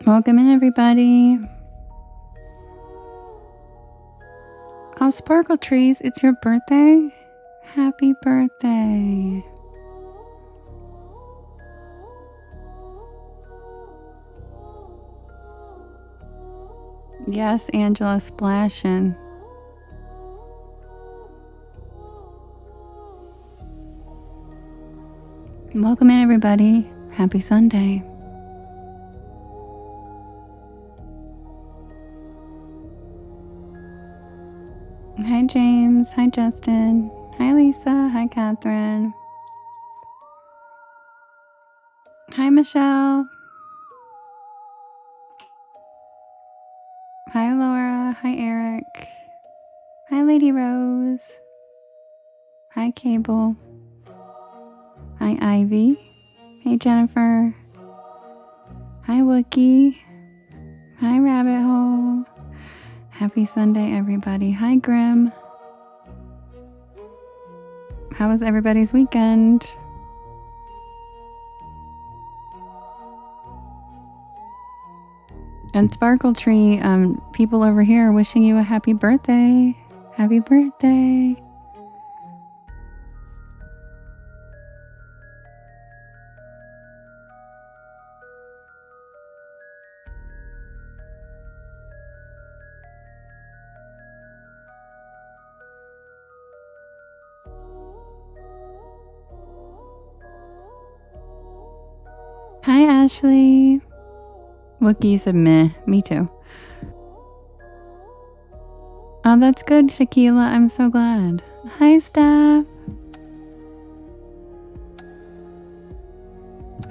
Welcome in, everybody. Oh, Sparkle Trees, it's your birthday? Happy birthday. Yes, Angela, splashing. Welcome in, everybody. Happy Sunday. Hi, James. Hi, Justin. Hi, Lisa. Hi, Catherine. Hi, Michelle. Hi, Laura. Hi, Eric. Hi, Lady Rose. Hi, Cable. Hi, Ivy. Hey, Jennifer. Hi, Wookie. Hi, Rabbit Hole. Happy Sunday, everybody. Hi, Grim. How was everybody's weekend? And Sparkle Tree, people over here are wishing you a happy birthday. Happy birthday. Hi, Ashley. Wookie said meh. Me too. Oh, that's good, Shaquila. I'm so glad. Hi, Steph.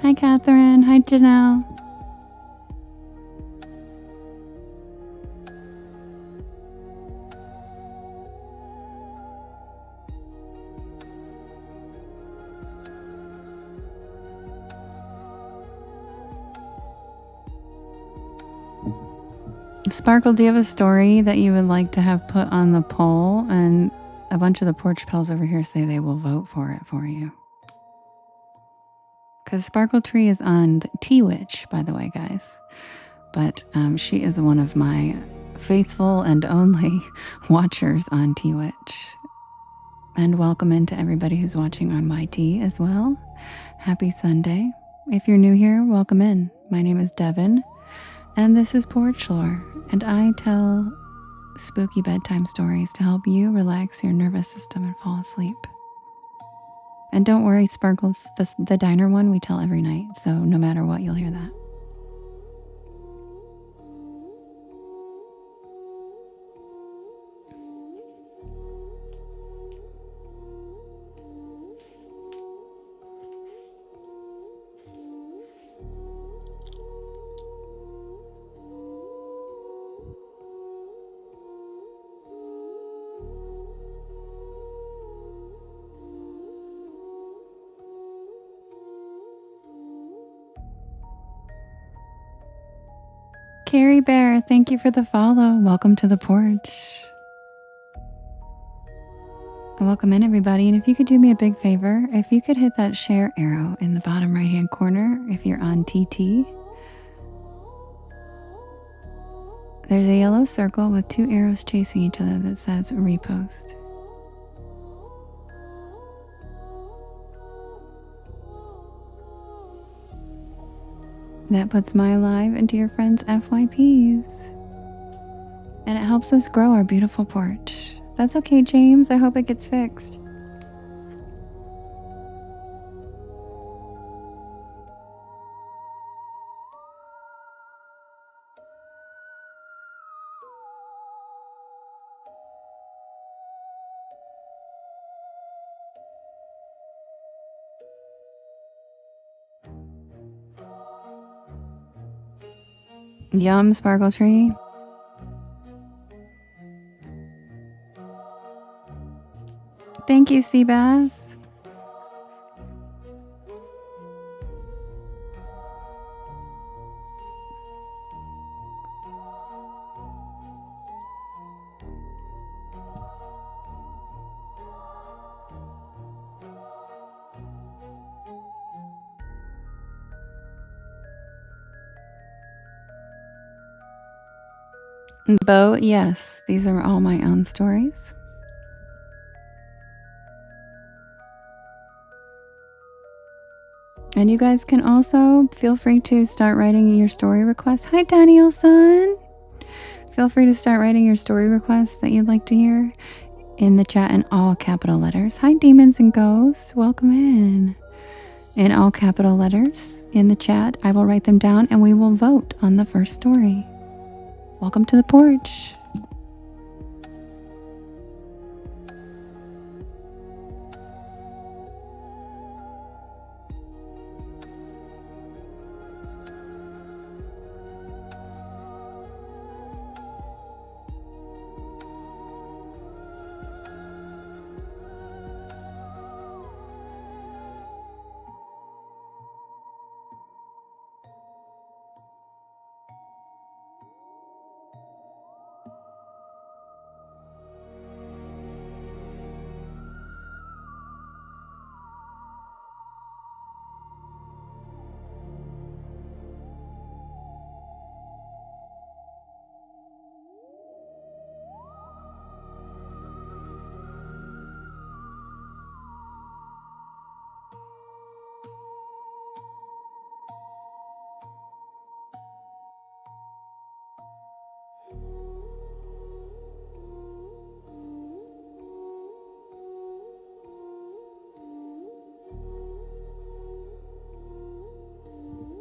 Hi, Catherine. Hi, Janelle. Sparkle, do you have a story that you would like to have put on the poll? And a bunch of the porch pals over here say they will vote for it for you. Because Sparkle Tree is on T-Witch, by the way, guys. But she is one of my faithful and only watchers on T-Witch. And welcome into everybody who's watching on YT as well. Happy Sunday. If you're new here, welcome in. My name is Devin, and this is Porch Lore, and I tell spooky bedtime stories to help you relax your nervous system and fall asleep. And don't worry, Sparkles, the diner one we tell every night, so no matter what, you'll hear that. Carrie Bear, thank you for the follow. Welcome to the porch. Welcome in, everybody. And if you could do me a big favor, if you could hit that share arrow in the bottom right-hand corner, if you're on TT, there's a yellow circle with two arrows chasing each other that says repost. That puts my live into your friends' FYPs. And it helps us grow our beautiful porch. That's okay, James. I hope it gets fixed. Yum, Sparkle Tree. Thank you, Seabass. Bo, yes, these are all my own stories. And you guys can also feel free to start writing your story requests. Hi, Daniel-san. Feel free to start writing your story requests that you'd like to hear in the chat in all capital letters. Hi, demons and ghosts. Welcome in all capital letters in the chat. I will write them down and we will vote on the first story. Welcome to the porch.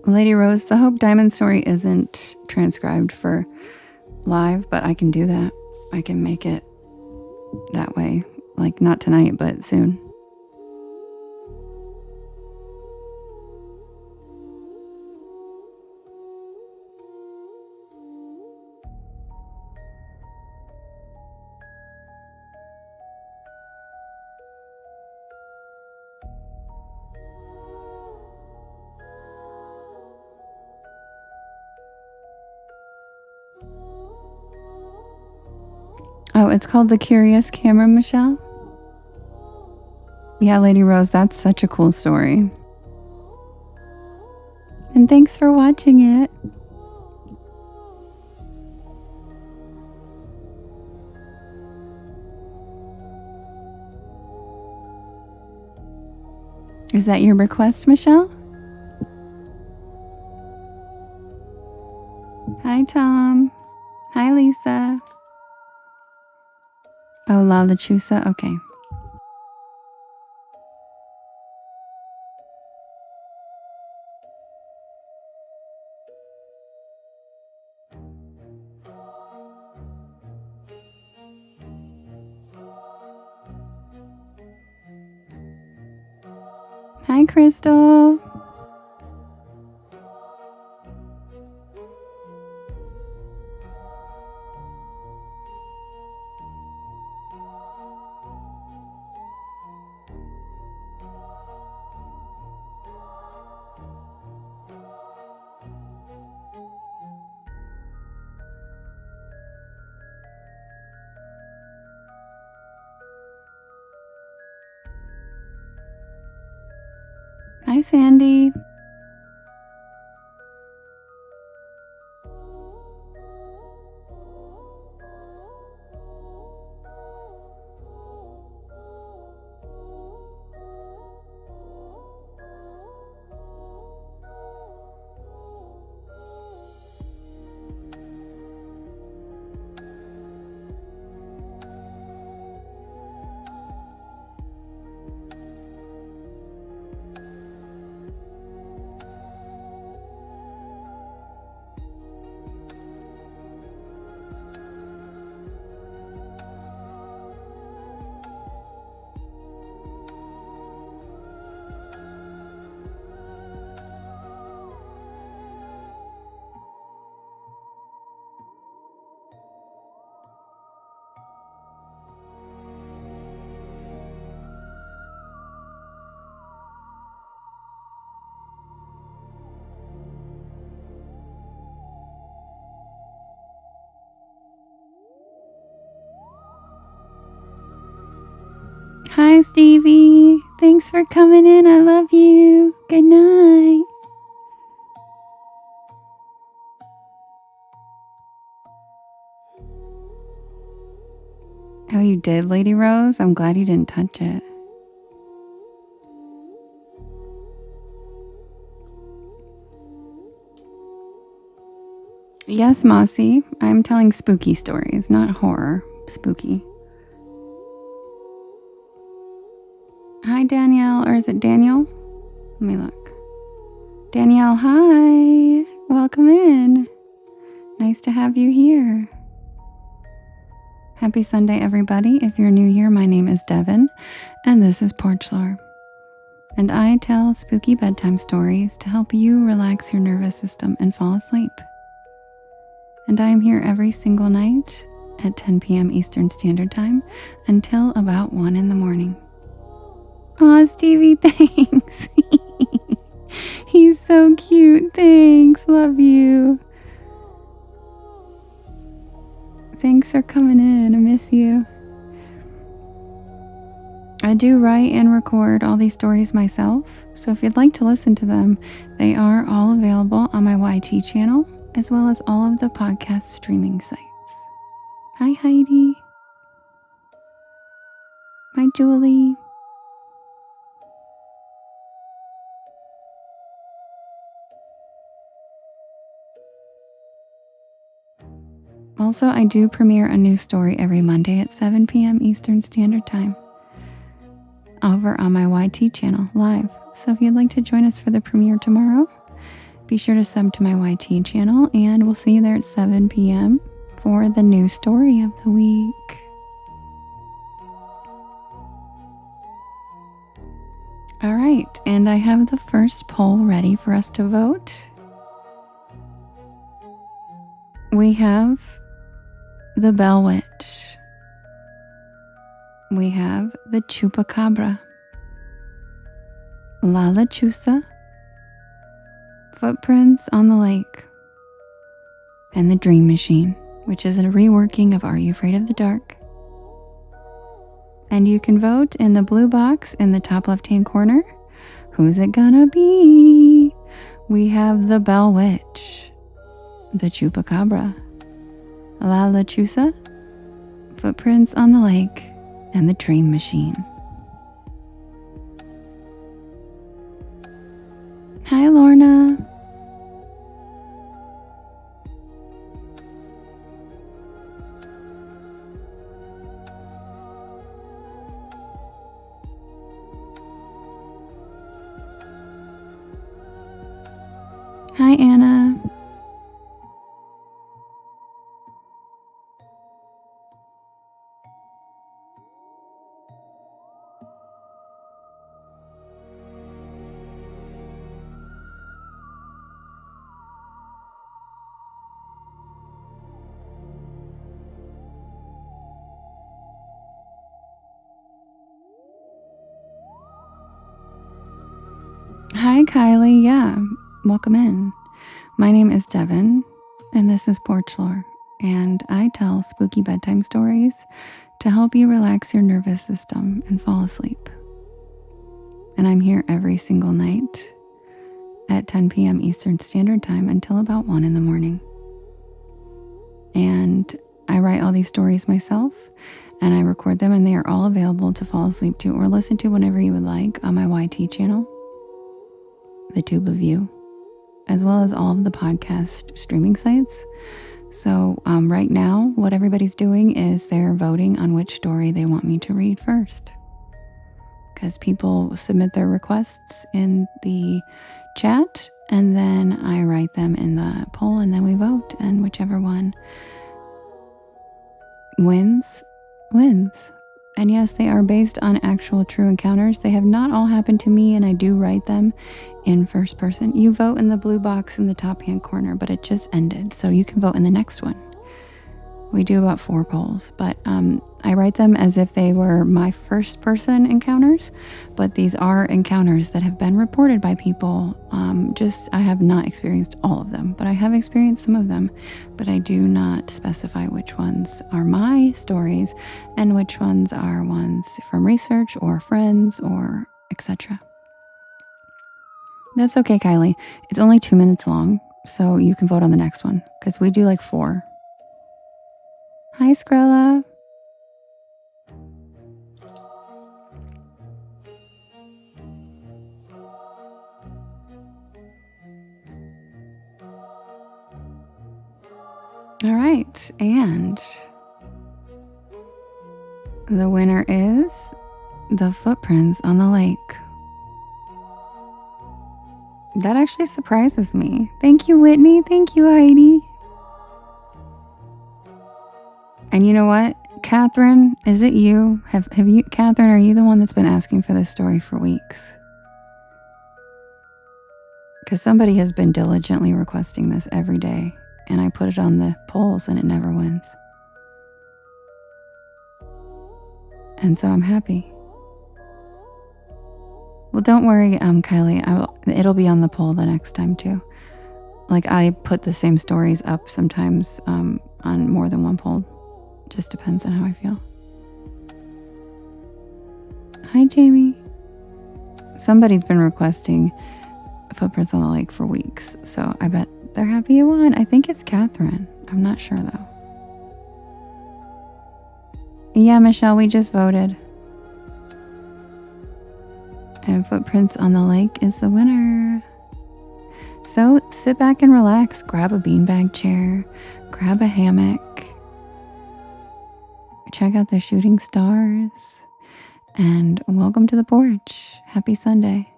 Lady Rose, the Hope Diamond story isn't transcribed for live, but I can do that. I can make it that way. Like, not tonight, but soon. Oh, it's called The Curious Camera, Michelle? Yeah, Lady Rose, that's such a cool story. And thanks for watching it. Is that your request, Michelle? Hi, Tom. Hi, Lisa. Oh, La Lechusa? Okay. Hi, Crystal. Hi, Sandy. Hi, Stevie. Thanks for coming in. I love you. Good night. Oh, you did, Lady Rose? I'm glad you didn't touch it. Yes, Mossy. I'm telling spooky stories, not horror. Spooky. Hi, Danielle. Or is it Daniel? Let me look. Danielle, hi. Welcome in. Nice to have you here. Happy Sunday, everybody. If you're new here, my name is Devin, and this is Porch Lore. And I tell spooky bedtime stories to help you relax your nervous system and fall asleep. And I am here every single night at 10 p.m. Eastern Standard Time until about 1 in the morning. Aw, Stevie, thanks. He's so cute. Thanks. Love you. Thanks for coming in. I miss you. I do write and record all these stories myself, so if you'd like to listen to them, they are all available on my YT channel, as well as all of the podcast streaming sites. Hi, Heidi. Hi, Julie. Also, I do premiere a new story every Monday at 7 p.m. Eastern Standard Time over on my YT channel live. So if you'd like to join us for the premiere tomorrow, be sure to sub to my YT channel, and we'll see you there at 7 p.m. for the new story of the week. All right, and I have the first poll ready for us to vote. We have the Bell Witch. We have the Chupacabra, La Lechuza, Footprints on the Lake, and the Dream Machine, which is a reworking of Are You Afraid of the Dark? And you can vote in the blue box in the top left-hand corner. Who's it gonna be? We have the Bell Witch, the Chupacabra, La Lechuza, Footprints on the Lake, and the Dream Machine. Hi, Lorna. Hi, Anna. Hi, Kylie. Yeah, welcome in. My name is Devin, and this is Porch Lore, and I tell spooky bedtime stories to help you relax your nervous system and fall asleep. And I'm here every single night at 10 p.m. Eastern Standard Time until about 1 in the morning. And I write all these stories myself, and I record them, and they are all available to fall asleep to or listen to whenever you would like on my YT channel, the Tube of You, as well as all of the podcast streaming sites. So right now, what everybody's doing is they're voting on which story they want me to read first. Because people submit their requests in the chat, and then I write them in the poll, and then we vote, and whichever one wins. And yes, they are based on actual true encounters. They have not all happened to me, and I do write them in first person. You vote in the blue box in the top hand corner, but it just ended, so you can vote in the next one. We do about 4 polls, but I write them as if they were my first person encounters, but these are encounters that have been reported by people. I have not experienced all of them, but I have experienced some of them, but I do not specify which ones are my stories and which ones are ones from research or friends or etc. That's okay, Kylie. It's only 2 minutes long, so you can vote on the next one, because we do like 4. Hi, Skrilla. All right, and the winner is the footprints on the lake. That actually surprises me. Thank you, Whitney. Thank you, Heidi. And you know what? Catherine, is it you? Have you, Catherine, are you the one that's been asking for this story for weeks? Because somebody has been diligently requesting this every day, and I put it on the polls and it never wins. And so I'm happy. Well, don't worry, Kylie. It'll be on the poll the next time too. Like, I put the same stories up sometimes on more than one poll. Just depends on how I feel. Hi, Jamie. Somebody's been requesting Footprints on the Lake for weeks, so I bet they're happy it won. I think it's Catherine. I'm not sure though. Yeah, Michelle, we just voted. And Footprints on the Lake is the winner. So sit back and relax. Grab a beanbag chair. Grab a hammock. Check out the shooting stars. And welcome to the porch. Happy Sunday.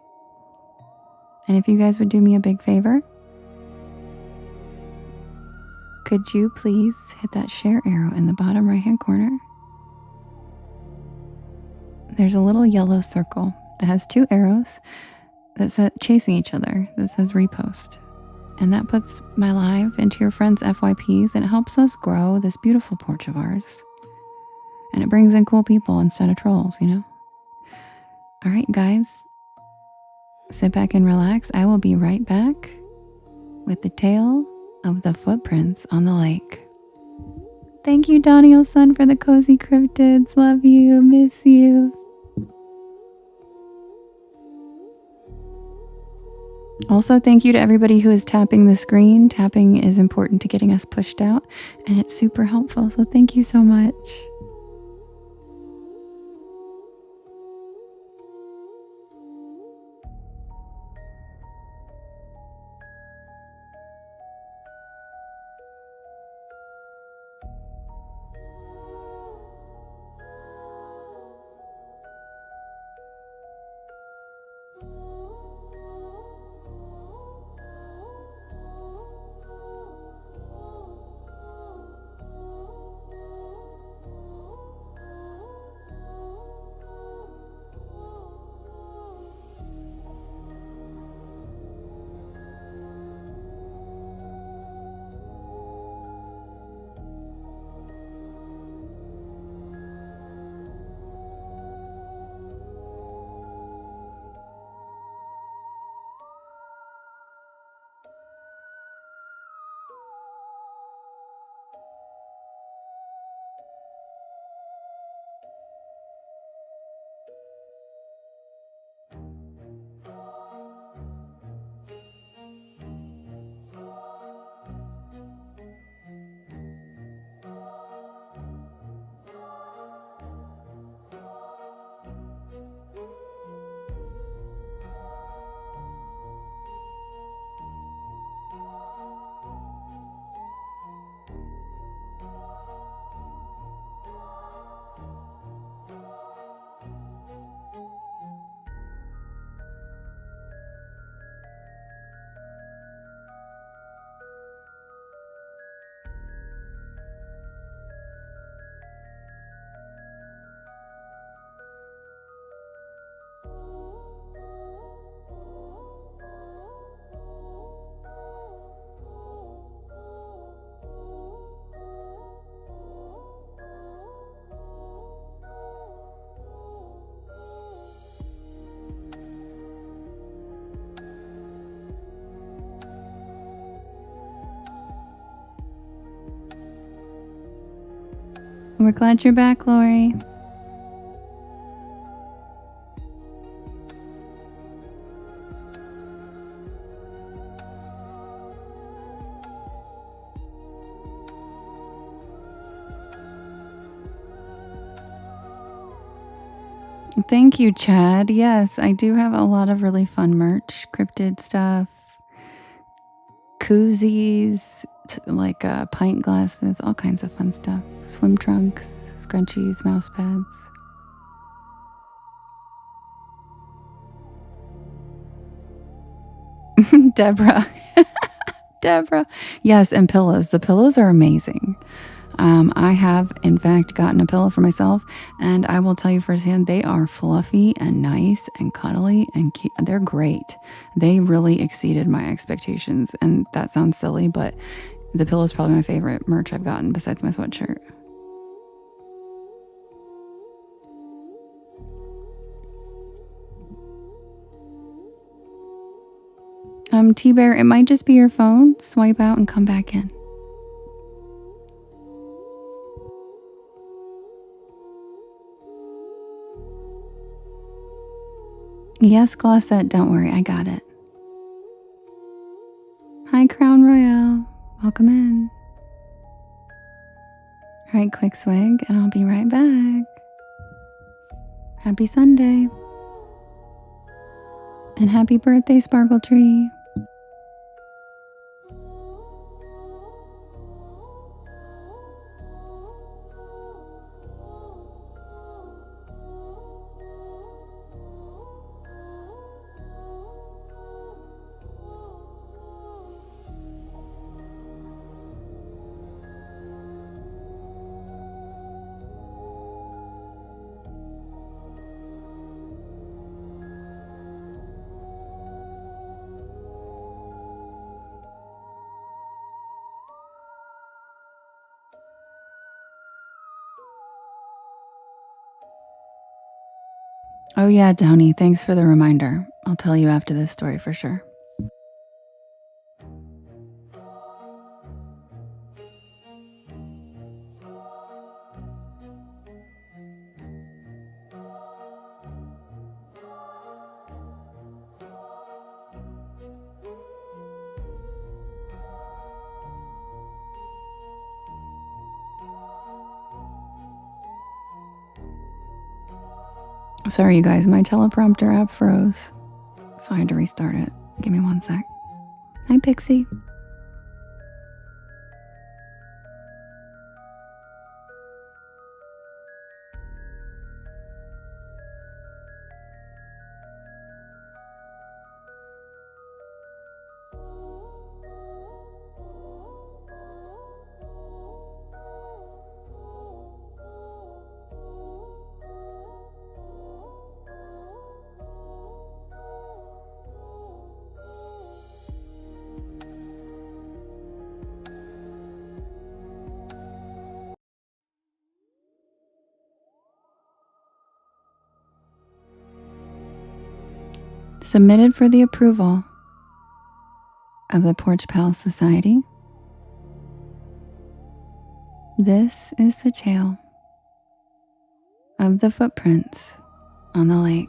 And if you guys would do me a big favor, could you please hit that share arrow in the bottom right hand corner? There's a little yellow circle that has two arrows that says chasing each other that says repost. And that puts my live into your friends' FYPs, and it helps us grow this beautiful porch of ours. And it brings in cool people instead of trolls, you know? All right, guys, sit back and relax. I will be right back with the tale of the Footprints on the Lake. Thank you, Daniel's son, for the cozy cryptids. Love you, miss you. Also, thank you to everybody who is tapping the screen. Tapping is important to getting us pushed out, and it's super helpful, so thank you so much. We're glad you're back, Lori. Thank you, Chad. Yes, I do have a lot of really fun merch, cryptid stuff, koozies, like pint glasses, all kinds of fun stuff. Swim trunks, scrunchies, mouse pads. Deborah. Deborah. Yes, and pillows. The pillows are amazing. I have, in fact, gotten a pillow for myself, and I will tell you firsthand, they are fluffy and nice and cuddly and cute. They're great. They really exceeded my expectations, and that sounds silly, but the pillow is probably my favorite merch I've gotten besides my sweatshirt. T-Bear, it might just be your phone. Swipe out and come back in. Yes, Glossette, don't worry, I got it. Hi, Crown Royale. Welcome in. All right, quick swig, and I'll be right back. Happy Sunday. And happy birthday, Sparkle Tree. Oh yeah, Tony, thanks for the reminder. I'll tell you after this story for sure. Sorry, you guys, my teleprompter app froze, so I had to restart it. Give me 1 sec. Hi, Pixie. Submitted for the approval of the Porch Pal Society. This is the tale of the footprints on the lake.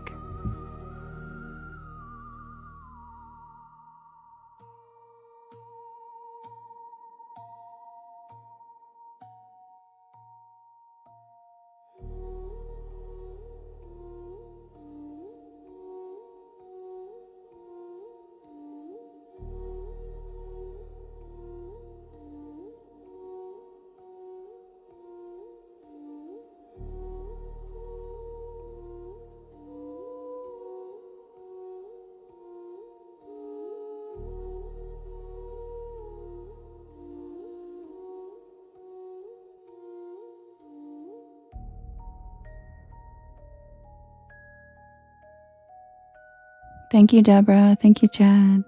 Thank you, Deborah. Thank you, Chad.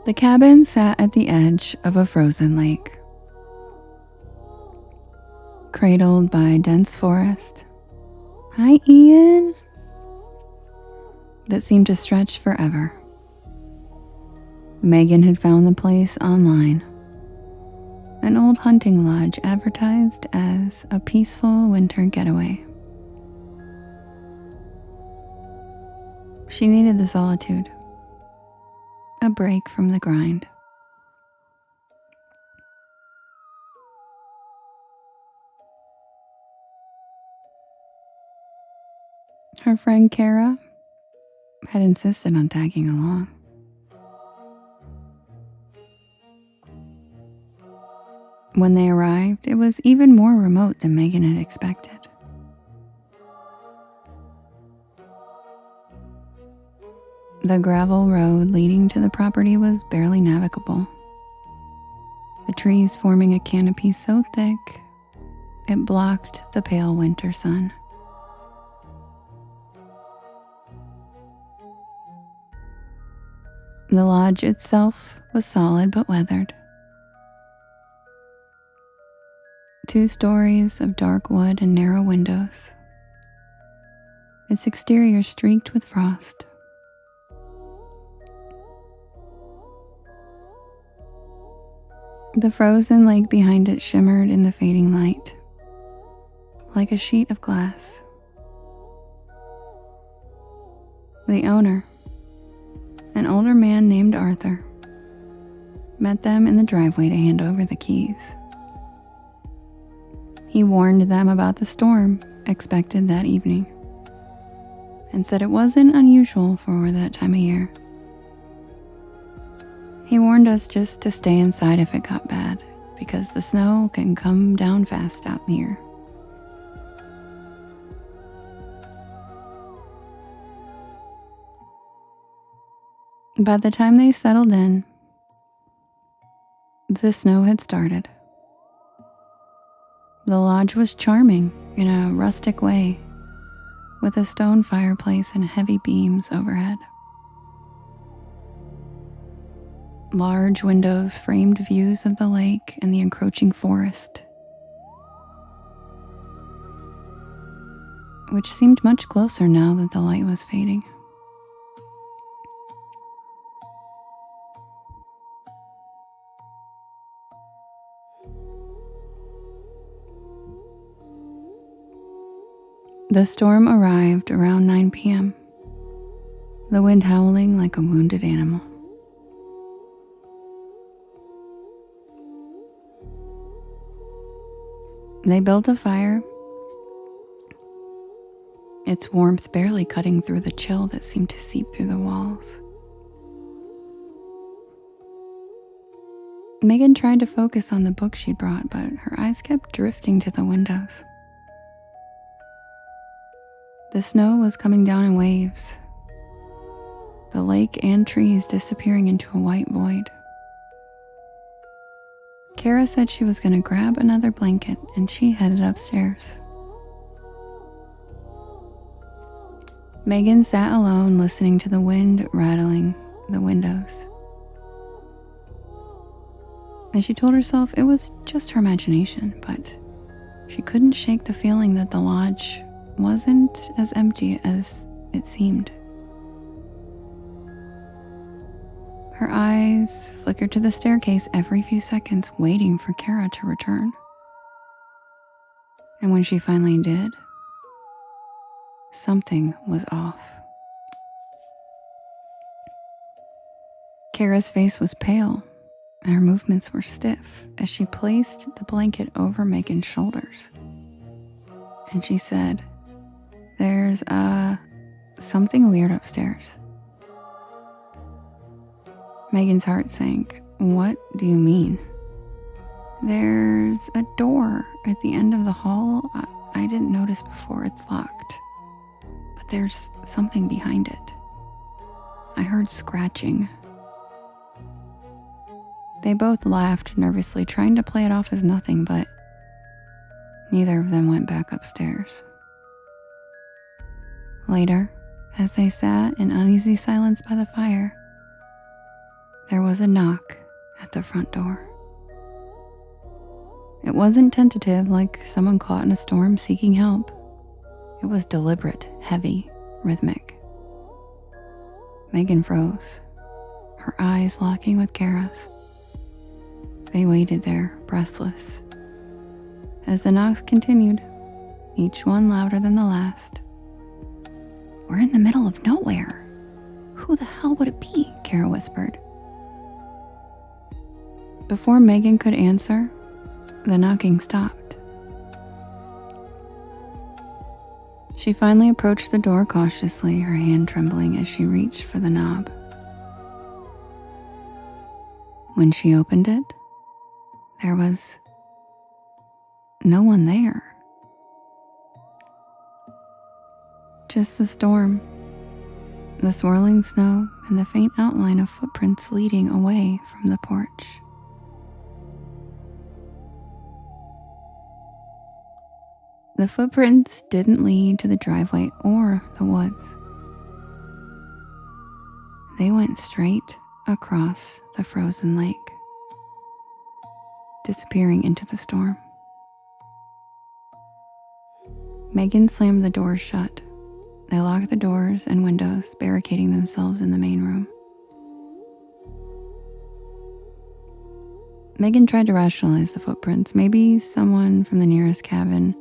The cabin sat at the edge of a frozen lake, cradled by dense forest. Hi, Ian. That seemed to stretch forever. Megan had found the place online. An old hunting lodge advertised as a peaceful winter getaway. She needed the solitude, a break from the grind. Her friend Kara had insisted on tagging along. When they arrived, it was even more remote than Megan had expected. The gravel road leading to the property was barely navigable, the trees forming a canopy so thick it blocked the pale winter sun. The lodge itself was solid but weathered. 2 stories of dark wood and narrow windows, its exterior streaked with frost. The frozen lake behind it shimmered in the fading light, like a sheet of glass. The owner, an older man named Arthur, met them in the driveway to hand over the keys. He warned them about the storm expected that evening and said it wasn't unusual for that time of year. He warned us just to stay inside if it got bad, because the snow can come down fast out here. By the time they settled in, the snow had started. The lodge was charming in a rustic way, with a stone fireplace and heavy beams overhead. Large windows framed views of the lake and the encroaching forest, which seemed much closer now that the light was fading. The storm arrived around 9 p.m., the wind howling like a wounded animal. They built a fire, its warmth barely cutting through the chill that seemed to seep through the walls. Megan tried to focus on the book she'd brought, but her eyes kept drifting to the windows. The snow was coming down in waves, the lake and trees disappearing into a white void. Kara said she was going to grab another blanket and she headed upstairs. Megan sat alone listening to the wind rattling the windows. And she told herself it was just her imagination, but she couldn't shake the feeling that the lodge wasn't as empty as it seemed. Her eyes flickered to the staircase every few seconds, waiting for Kara to return. And when she finally did, something was off. Kara's face was pale, and her movements were stiff as she placed the blanket over Megan's shoulders. And she said, "There's something weird upstairs." Megan's heart sank. "What do you mean?" "There's a door at the end of the hall. I didn't notice before. It's locked. But there's something behind it. I heard scratching." They both laughed nervously, trying to play it off as nothing, but neither of them went back upstairs. Later, as they sat in uneasy silence by the fire, there was a knock at the front door. It wasn't tentative, like someone caught in a storm seeking help. It was deliberate, heavy, rhythmic. Megan froze, her eyes locking with Kara's. They waited there, breathless, as the knocks continued, each one louder than the last. "We're in the middle of nowhere. Who the hell would it be?" Kara whispered. Before Megan could answer, the knocking stopped. She finally approached the door cautiously, her hand trembling as she reached for the knob. When she opened it, there was no one there. Just the storm, the swirling snow, and the faint outline of footprints leading away from the porch. The footprints didn't lead to the driveway or the woods. They went straight across the frozen lake, disappearing into the storm. Megan slammed the doors shut. They locked the doors and windows, barricading themselves in the main room. Megan tried to rationalize the footprints. Maybe someone from the nearest cabin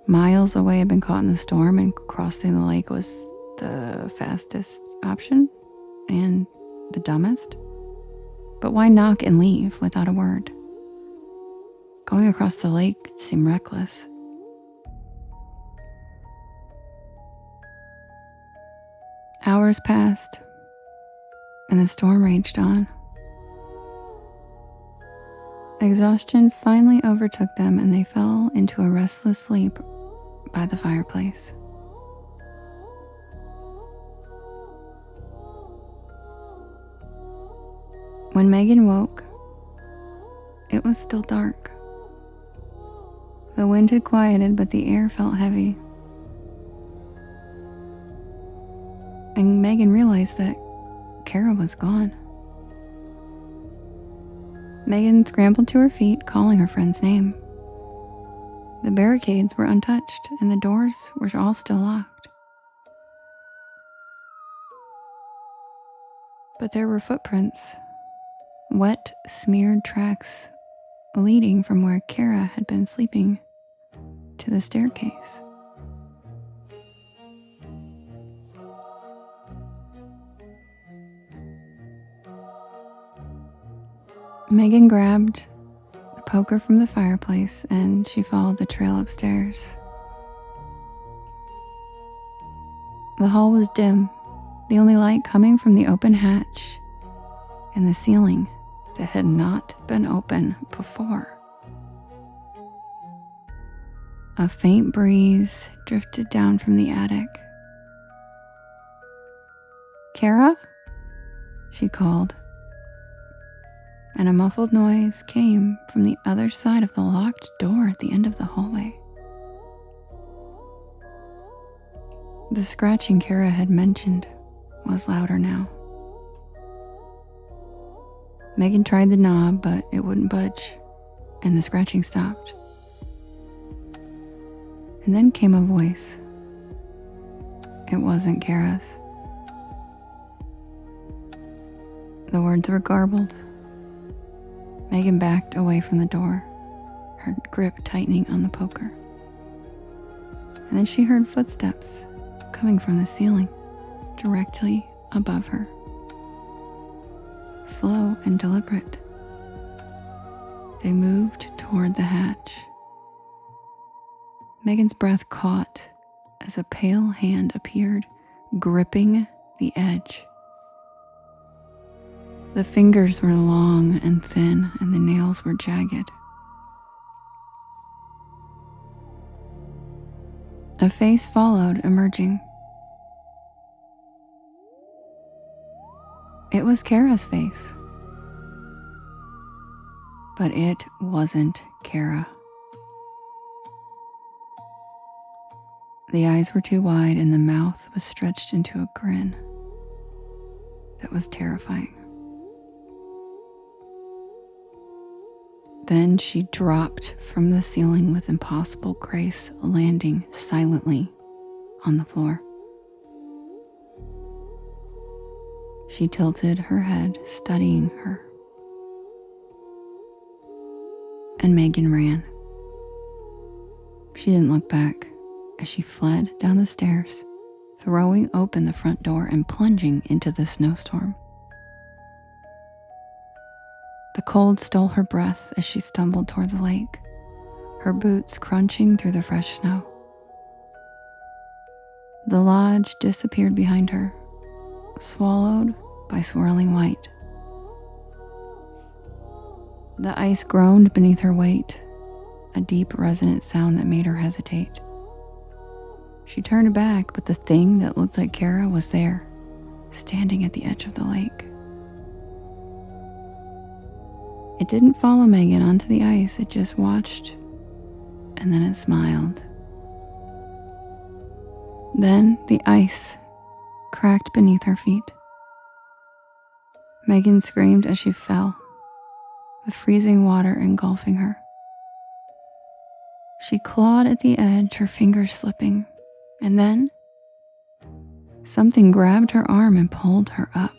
miles away had been caught in the storm, and crossing the lake was the fastest option and the dumbest. But why knock and leave without a word? Going across the lake seemed reckless. Hours passed, and the storm raged on. Exhaustion finally overtook them, and they fell into a restless sleep by the fireplace. When Megan woke, it was still dark. The wind had quieted, but the air felt heavy. And Megan realized that Kara was gone. Megan scrambled to her feet, calling her friend's name. The barricades were untouched, and the doors were all still locked. But there were footprints, wet, smeared tracks leading from where Kara had been sleeping to the staircase. Megan grabbed the poker from the fireplace and she followed the trail upstairs. The hall was dim, the only light coming from the open hatch in the ceiling that had not been open before. A faint breeze drifted down from the attic. "Kara?" she called, and a muffled noise came from the other side of the locked door at the end of the hallway. The scratching Kara had mentioned was louder now. Megan tried the knob, but it wouldn't budge, and the scratching stopped. And then came a voice. It wasn't Kara's. The words were garbled. Megan backed away from the door, her grip tightening on the poker. And then she heard footsteps coming from the ceiling, directly above her. Slow and deliberate. They moved toward the hatch. Megan's breath caught as a pale hand appeared, gripping the edge. The fingers were long and thin, and the nails were jagged. A face followed, emerging. It was Kara's face. But it wasn't Kara. The eyes were too wide, and the mouth was stretched into a grin that was terrifying. Then she dropped from the ceiling with impossible grace, landing silently on the floor. She tilted her head, studying her. And Megan ran. She didn't look back as she fled down the stairs, throwing open the front door and plunging into the snowstorm. The cold stole her breath as she stumbled toward the lake, her boots crunching through the fresh snow. The lodge disappeared behind her, swallowed by swirling white. The ice groaned beneath her weight, a deep, resonant sound that made her hesitate. She turned back, but the thing that looked like Kara was there, standing at the edge of the lake. It didn't follow Megan onto the ice, it just watched, and then it smiled. Then the ice cracked beneath her feet. Megan screamed as she fell, the freezing water engulfing her. She clawed at the edge, her fingers slipping, and then something grabbed her arm and pulled her up.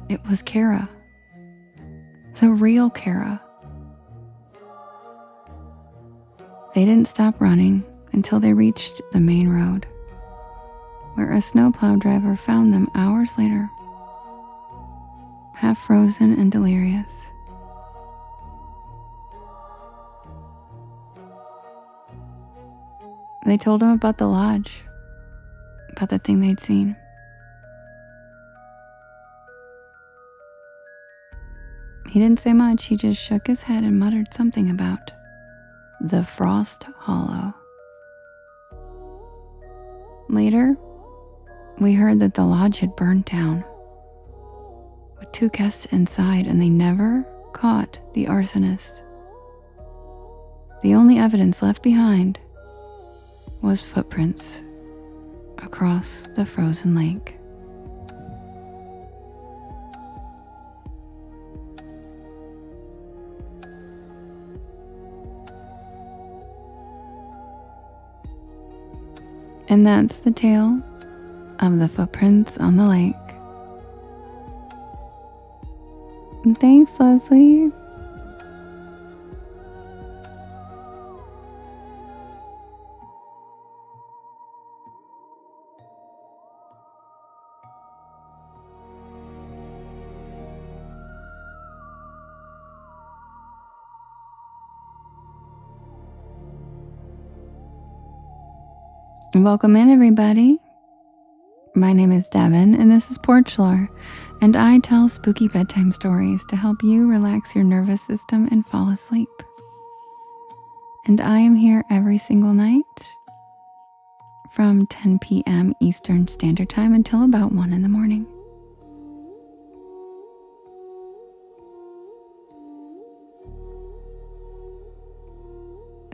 It was Kara, the real Kara. They didn't stop running until they reached the main road, where a snowplow driver found them hours later, half frozen and delirious. They told him about the lodge, about the thing they'd seen. He didn't say much, he just shook his head and muttered something about the Frost Hollow. Later, we heard that the lodge had burned down, with 2 guests inside, and they never caught the arsonist. The only evidence left behind was footprints across the frozen lake. And that's the tale of the footprints on the lake. Thanks, Leslie. Welcome in, everybody. My name is Devin, and this is Porch Lore, and I tell spooky bedtime stories to help you relax your nervous system and fall asleep. And I am here every single night from 10 p.m. Eastern Standard Time until about 1 in the morning.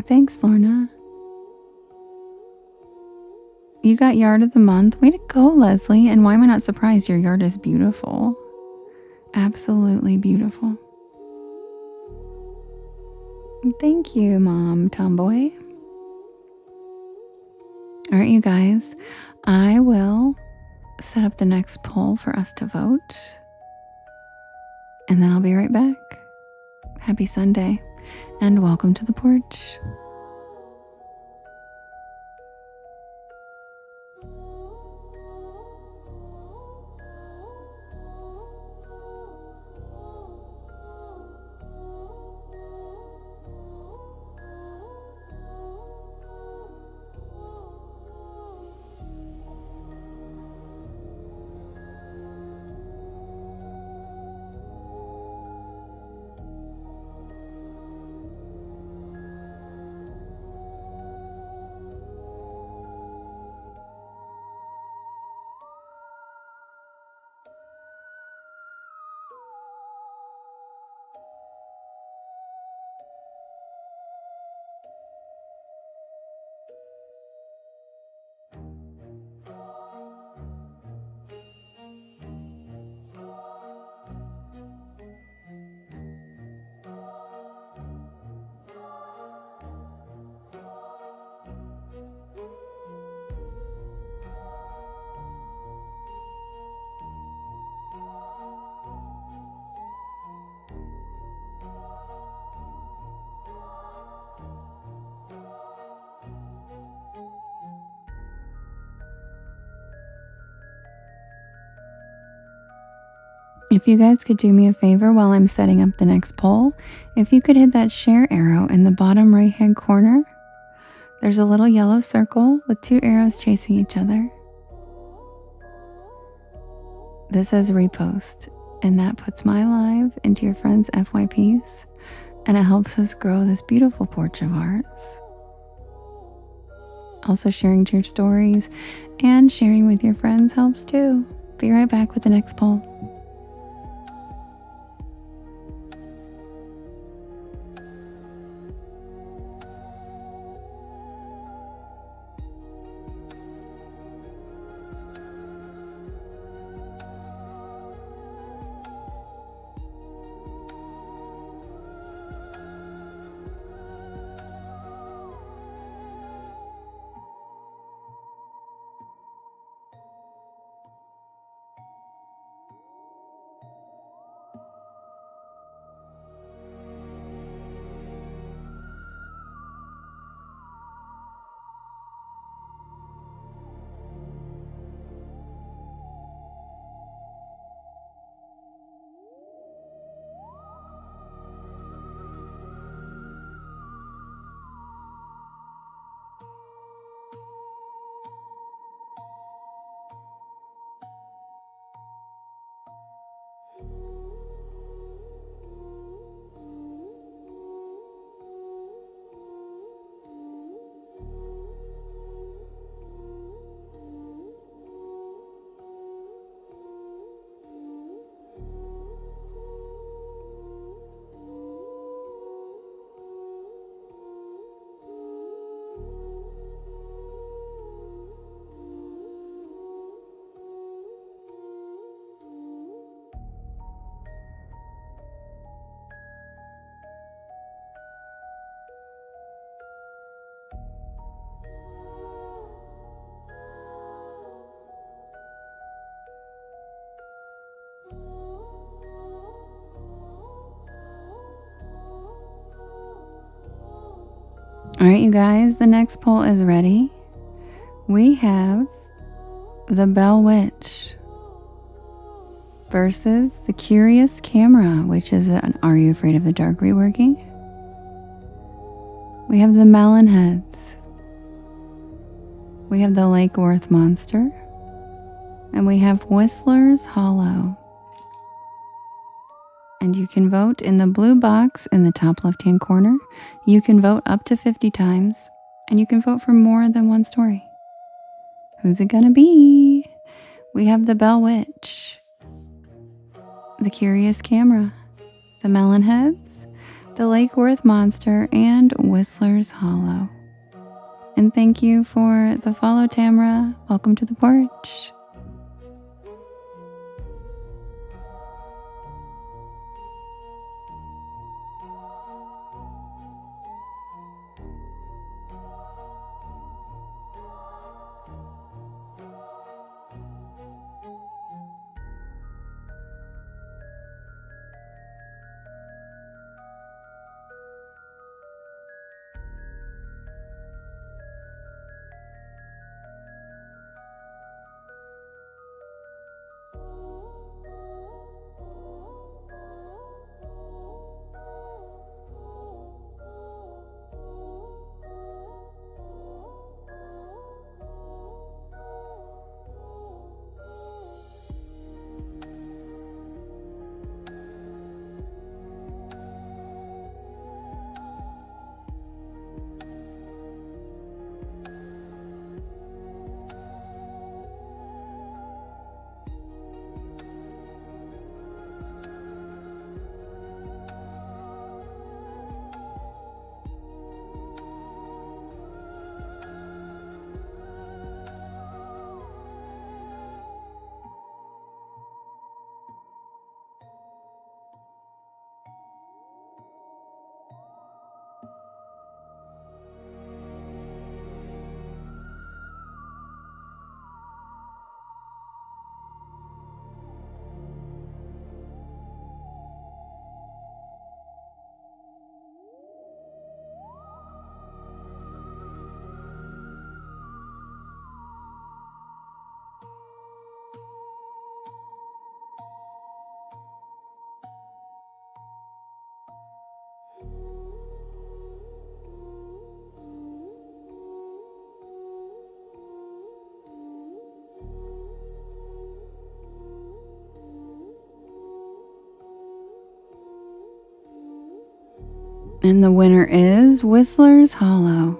Thanks, Lorna. You got yard of the month. Way to go, Leslie. And why am I not surprised? Your yard is beautiful. Absolutely beautiful. Thank you, Mom Tomboy. All right, you guys. I will set up the next poll for us to vote. And then I'll be right back. Happy Sunday. And welcome to the porch. If you guys could do me a favor while I'm setting up the next poll, if you could hit that share arrow in the bottom right hand corner, There's a little yellow circle with 2 arrows chasing each other. This says repost, and that puts my live into your friends' FYPs, and it helps us grow this beautiful porch of ours. Also, sharing to your stories and sharing with your friends helps too. Be right back with the next poll. All right, you guys, the next poll is ready. We have the Bell Witch versus the Curious Camera, which is an Are You Afraid of the Dark reworking. We have the Melon Heads. We have the Lake Worth Monster. And we have Whistler's Hollow. And you can vote in the blue box in the top left-hand corner. You can vote up to 50 times, and you can vote for more than one story. Who's it gonna be? We have the Bell Witch, the Curious Camera, the Melon Heads, the Lake Worth Monster, and Whistler's Hollow. And thank you for the follow, Tamara. Welcome to the porch. And the winner is Whistler's Hollow.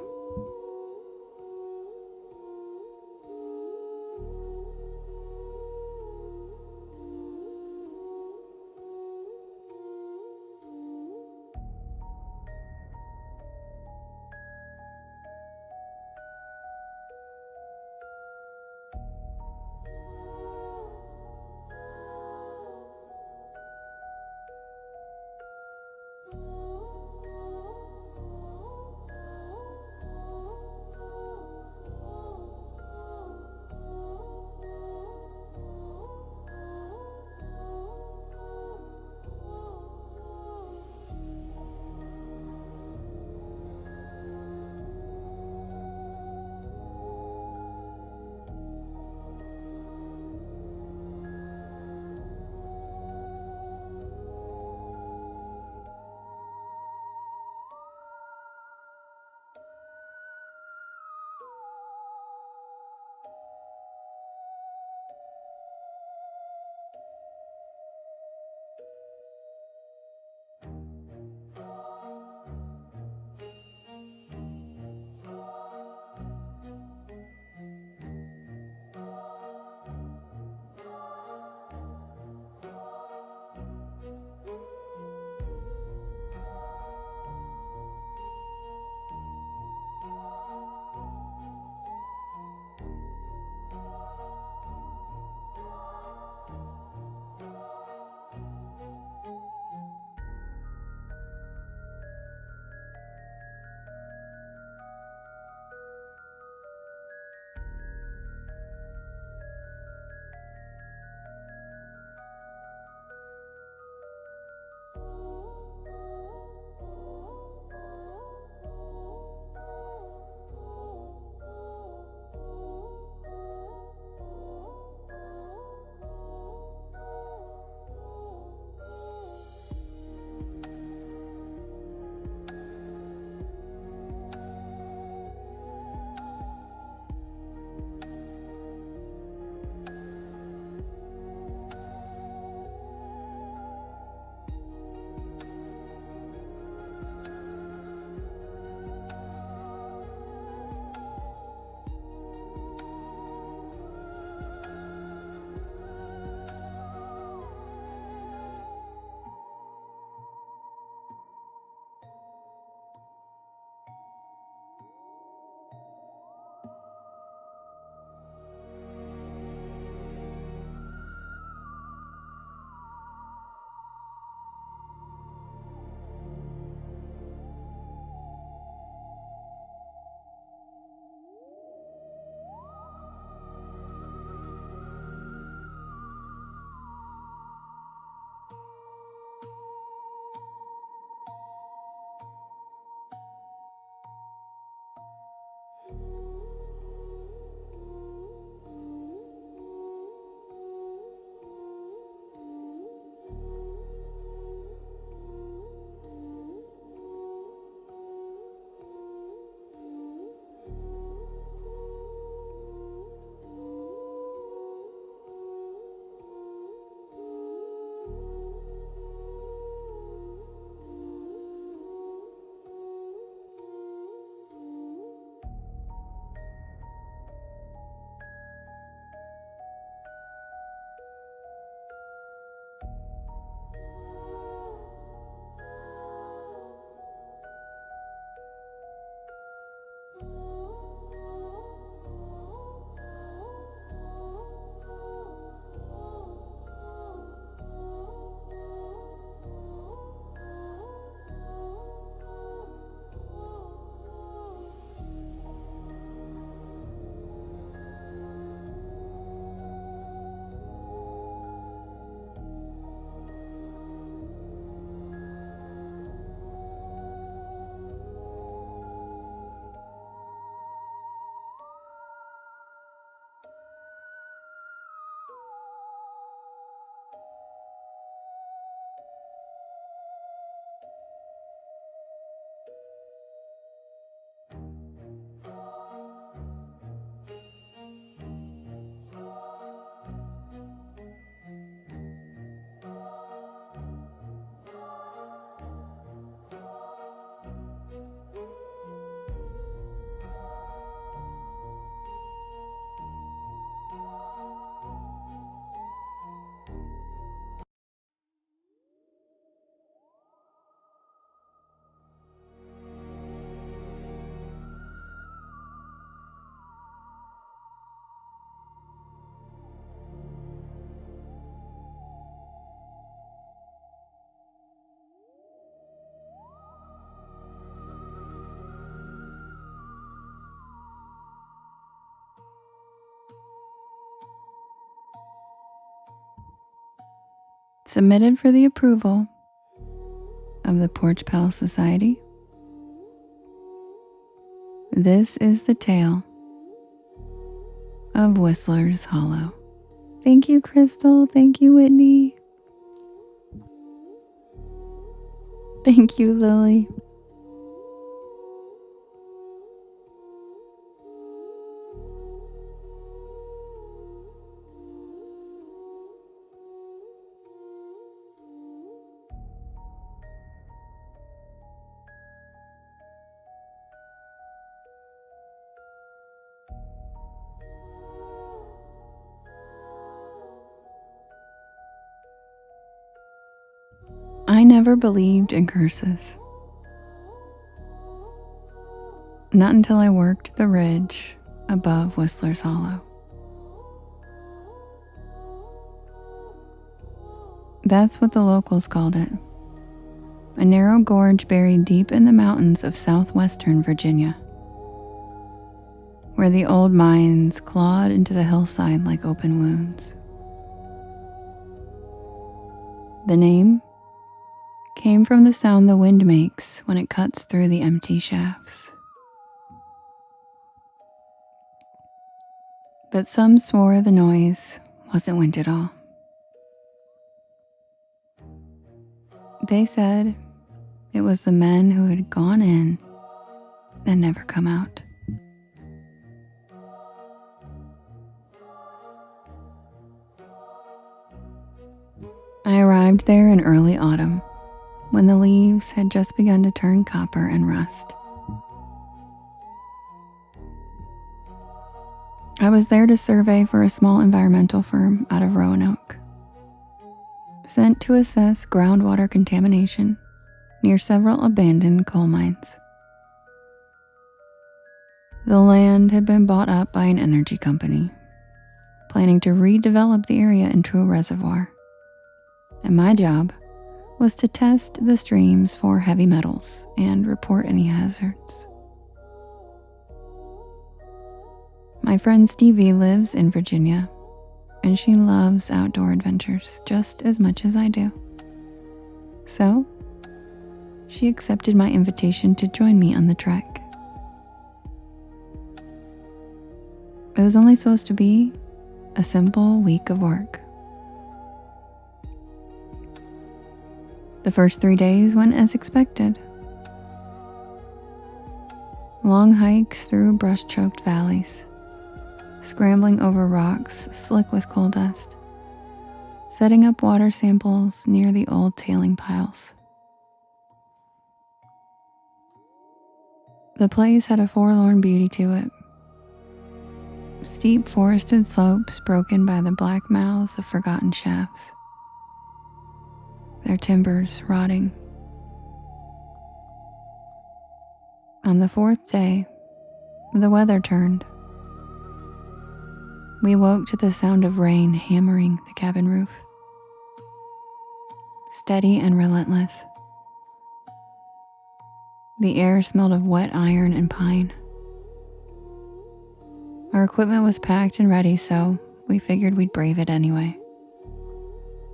submitted for the approval of the Porch Pal Society. This is the tale of Whistler's Hollow. Thank you, Crystal. Thank you, Whitney. Thank you, Lily. I never believed in curses. Not until I worked the ridge above Whistler's Hollow. That's what the locals called it. A narrow gorge buried deep in the mountains of southwestern Virginia, where the old mines clawed into the hillside like open wounds. The name came from the sound the wind makes when it cuts through the empty shafts. But some swore the noise wasn't wind at all. They said it was the men who had gone in and never come out. I arrived there in early autumn, when the leaves had just begun to turn copper and rust. I was there to survey for a small environmental firm out of Roanoke, sent to assess groundwater contamination near several abandoned coal mines. The land had been bought up by an energy company, planning to redevelop the area into a reservoir, and my job was to test the streams for heavy metals and report any hazards. My friend Stevie lives in Virginia, and she loves outdoor adventures just as much as I do. So, she accepted my invitation to join me on the trek. It was only supposed to be a simple week of work. The first 3 days went as expected. Long hikes through brush-choked valleys, scrambling over rocks slick with coal dust, setting up water samples near the old tailing piles. The place had a forlorn beauty to it. Steep forested slopes broken by the black mouths of forgotten shafts, their timbers rotting. On the fourth day, the weather turned. We woke to the sound of rain hammering the cabin roof. Steady and relentless. The air smelled of wet iron and pine. Our equipment was packed and ready, so we figured we'd brave it anyway.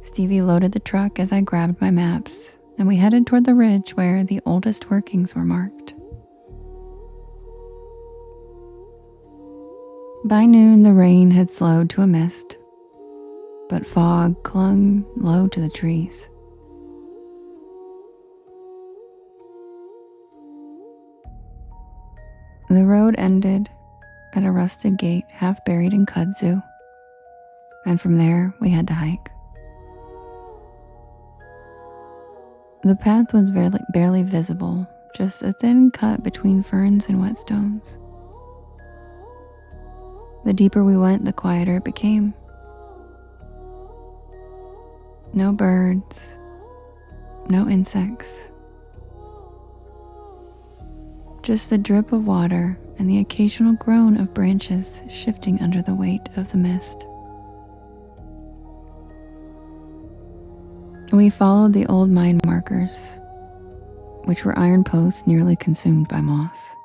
Stevie loaded the truck as I grabbed my maps, and we headed toward the ridge where the oldest workings were marked. By noon, the rain had slowed to a mist, but fog clung low to the trees. The road ended at a rusted gate half buried in kudzu, and from there we had to hike. The path was barely visible, just a thin cut between ferns and whetstones. The deeper we went, the quieter it became. No birds, no insects. Just the drip of water and the occasional groan of branches shifting under the weight of the mist. We followed the old mine markers, which were iron posts nearly consumed by moss.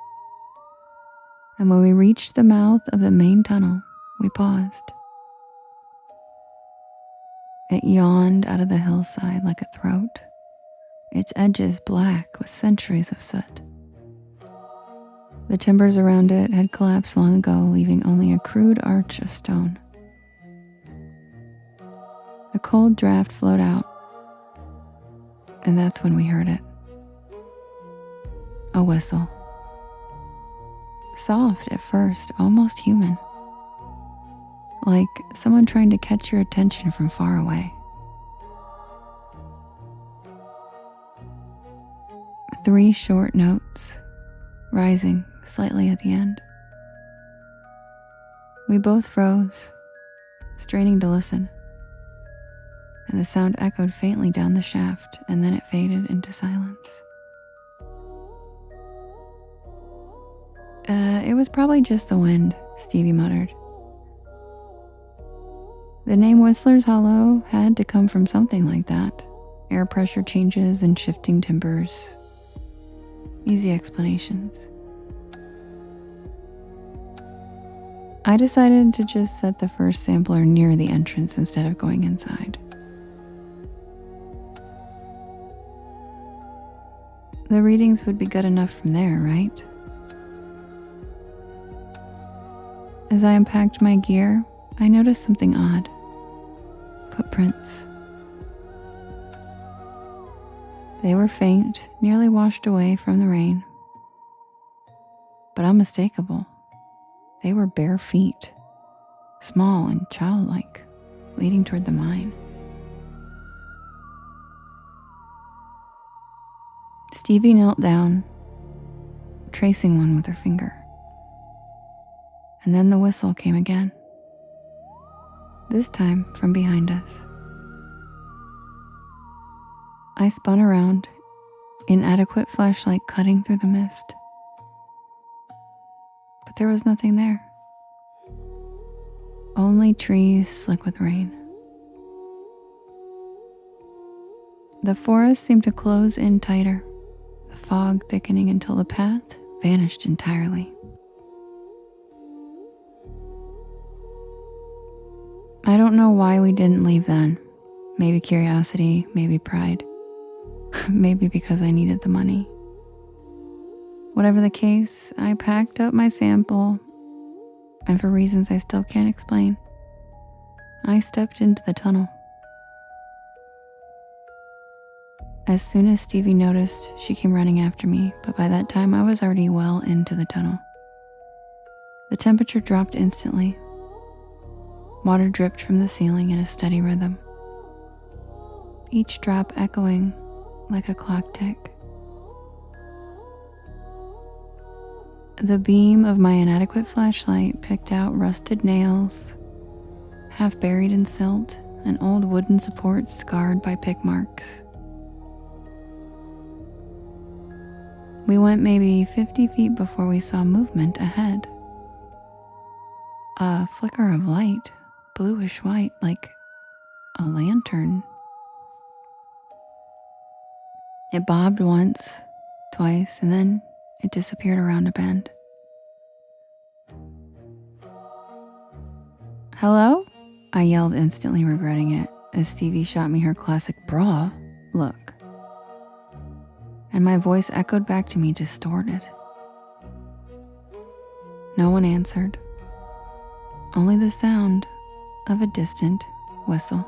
And when we reached the mouth of the main tunnel, we paused. It yawned out of the hillside like a throat, its edges black with centuries of soot. The timbers around it had collapsed long ago, leaving only a crude arch of stone. A cold draft flowed out, and that's when we heard it. A whistle. Soft at first, almost human. Like someone trying to catch your attention from far away. 3 short notes, rising slightly at the end. We both froze, straining to listen, and the sound echoed faintly down the shaft, and then it faded into silence. It was probably just the wind, Stevie muttered. The name Whistler's Hollow had to come from something like that. Air pressure changes and shifting timbers. Easy explanations. I decided to just set the first sampler near the entrance instead of going inside. The readings would be good enough from there, right? As I unpacked my gear, I noticed something odd. Footprints. They were faint, nearly washed away from the rain. But unmistakable. They were bare feet, small and childlike, leading toward the mine. Stevie knelt down, tracing one with her finger. And then the whistle came again. This time from behind us. I spun around, inadequate flashlight cutting through the mist. But there was nothing there. Only trees slick with rain. The forest seemed to close in tighter, the fog thickening until the path vanished entirely. I don't know why we didn't leave then. Maybe curiosity, maybe pride. Maybe because I needed the money. Whatever the case, I packed up my sample, and for reasons I still can't explain, I stepped into the tunnel. As soon as Stevie noticed, she came running after me, but by that time I was already well into the tunnel. The temperature dropped instantly. Water dripped from the ceiling in a steady rhythm, each drop echoing like a clock tick. The beam of my inadequate flashlight picked out rusted nails, half buried in silt, and old wooden supports scarred by pick marks. We went maybe 50 feet before we saw movement ahead. A flicker of light, bluish white, like a lantern. It bobbed once, twice, and then it disappeared around a bend. "Hello?" I yelled, instantly regretting it, as Stevie shot me her classic bra look. And my voice echoed back to me, distorted. No one answered. Only the sound of a distant whistle.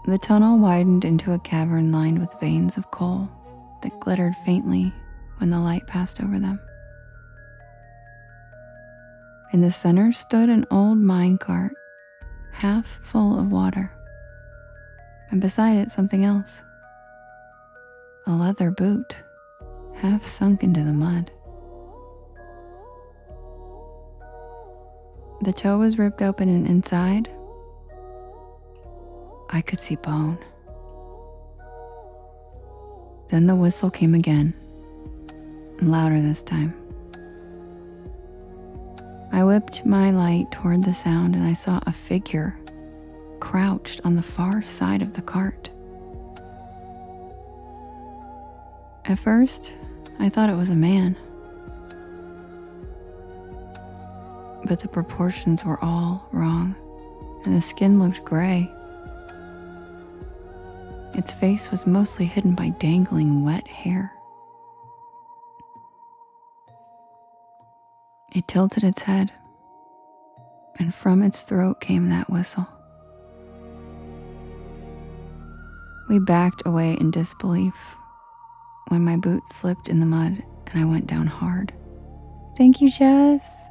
The tunnel widened into a cavern lined with veins of coal that glittered faintly when the light passed over them. In the center stood an old mine cart, half full of water, and beside it something else. A leather boot, half sunk into the mud. The toe was ripped open, and inside, I could see bone. Then the whistle came again, louder this time. I whipped my light toward the sound, and I saw a figure crouched on the far side of the cart. At first, I thought it was a man. but the proportions were all wrong, and the skin looked gray. Its face was mostly hidden by dangling wet hair. It tilted its head, and from its throat came that whistle. We backed away in disbelief when my boot slipped in the mud and I went down hard. "Thank you, Jess."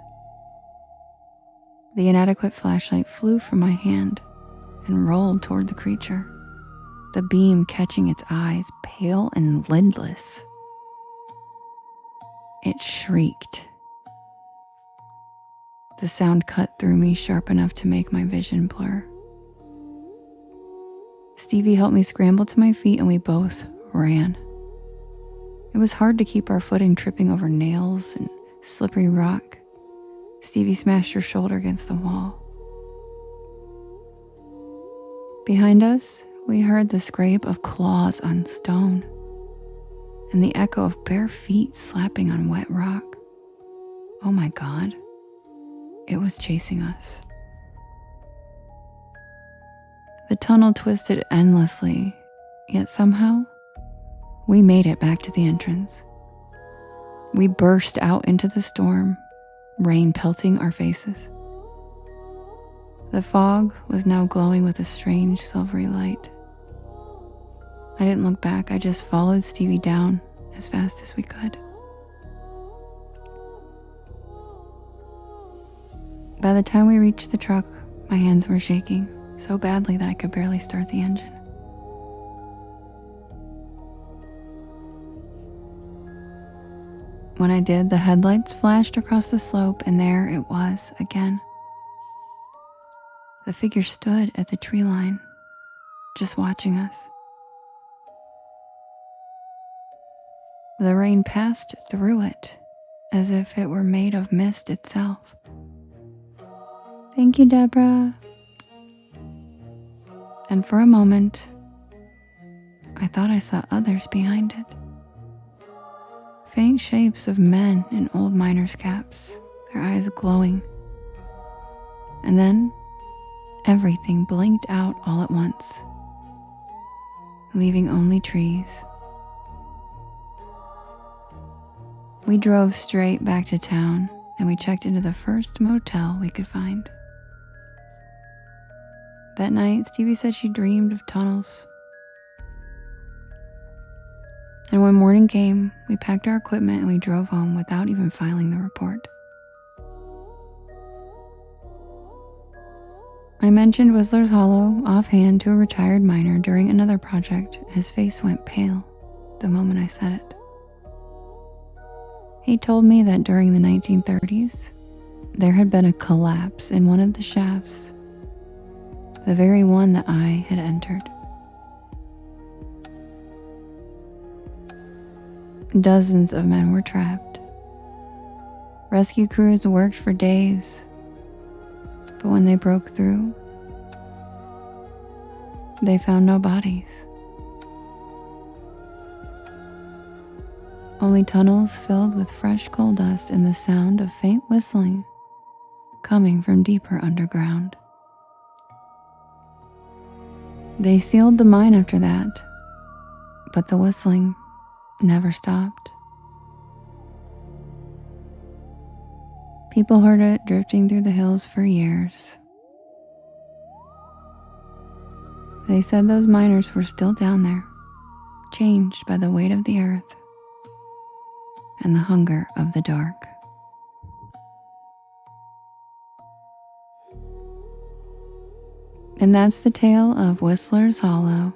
The inadequate flashlight flew from my hand and rolled toward the creature, the beam catching its eyes, pale and lidless. It shrieked. The sound cut through me sharp enough to make my vision blur. Stevie helped me scramble to my feet and we both ran. It was hard to keep our footing, tripping over nails and slippery rock. Stevie smashed her shoulder against the wall. Behind us, we heard the scrape of claws on stone and the echo of bare feet slapping on wet rock. Oh my God, it was chasing us. The tunnel twisted endlessly, yet somehow we made it back to the entrance. We burst out into the storm, rain pelting our faces. The fog was now glowing with a strange silvery light. I didn't look back, I just followed Stevie down as fast as we could. By the time we reached the truck, my hands were shaking so badly that I could barely start the engine. When I did, the headlights flashed across the slope, and there it was again. The figure stood at the tree line, just watching us. The rain passed through it as if it were made of mist itself. "Thank you, Deborah." And for a moment, I thought I saw others behind it. Faint shapes of men in old miners' caps, their eyes glowing. And then, everything blinked out all at once, leaving only trees. We drove straight back to town, and we checked into the first motel we could find. That night, Stevie said she dreamed of tunnels. And when morning came, we packed our equipment and we drove home without even filing the report. I mentioned Whistler's Hollow offhand to a retired miner during another project, and his face went pale the moment I said it. He told me that during the 1930s, there had been a collapse in one of the shafts, the very one that I had entered. Dozens of men were trapped. Rescue crews worked for days, but when they broke through, they found no bodies. Only tunnels filled with fresh coal dust and the sound of faint whistling coming from deeper underground. They sealed the mine after that, but the whistling never stopped. People heard it drifting through the hills for years. They said those miners were still down there, changed by the weight of the earth and the hunger of the dark. And that's the tale of Whistler's Hollow.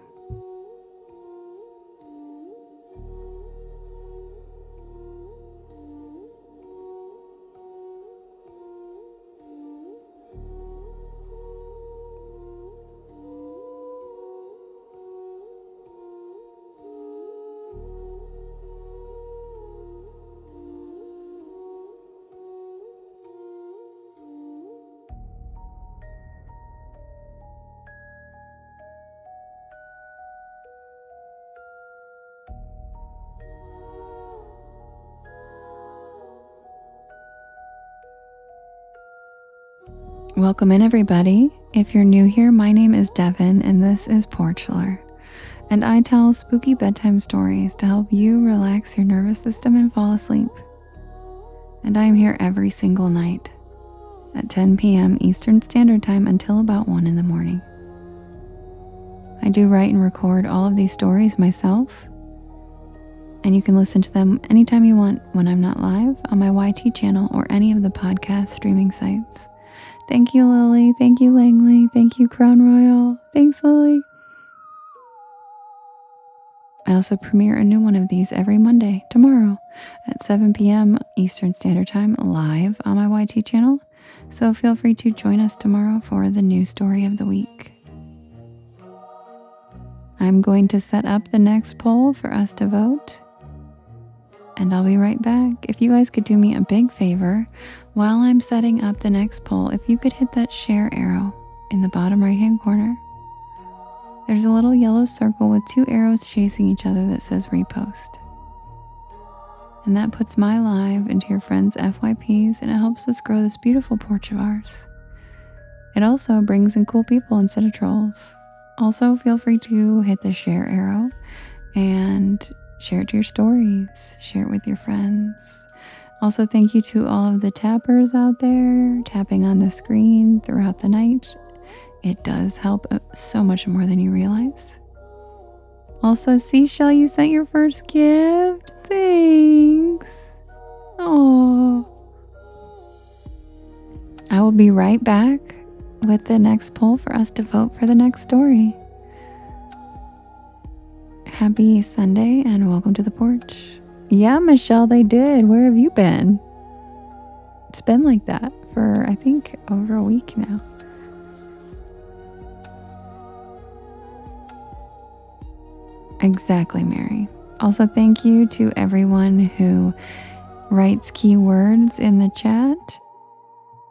Welcome in, everybody. If you're new here, my name is Devin, and this is Porch Lore. And I tell spooky bedtime stories to help you relax your nervous system and fall asleep. And I'm here every single night at 10 p.m. Eastern Standard Time until about 1 in the morning. I do write and record all of these stories myself, and you can listen to them anytime you want when I'm not live on my YT channel or any of the podcast streaming sites. Thank you, Lily. Thank you, Langley. Thank you, Crown Royal. Thanks, Lily. I also premiere a new one of these every Monday, tomorrow, at 7 p.m. Eastern Standard Time, live on my YT channel. So feel free to join us tomorrow for the new story of the week. I'm going to set up the next poll for us to vote, and I'll be right back. If you guys could do me a big favor while I'm setting up the next poll, if you could hit that share arrow in the bottom right hand corner. There's a little yellow circle with 2 arrows chasing each other that says repost. And that puts my live into your friends' FYPs, and it helps us grow this beautiful porch of ours. It also brings in cool people instead of trolls. Also, feel free to hit the share arrow and share it to your stories. Share it with your friends. Also, thank you to all of the tappers out there tapping on the screen throughout the night. It does help so much more than you realize. Also, Seashell, you sent your first gift. Thanks. Oh. I will be right back with the next poll for us to vote for the next story. Happy Sunday and welcome to the porch. Yeah, Michelle, they did. Where have you been? It's been like that for, I think, over a week now. Exactly, Mary. Also, thank you to everyone who writes keywords in the chat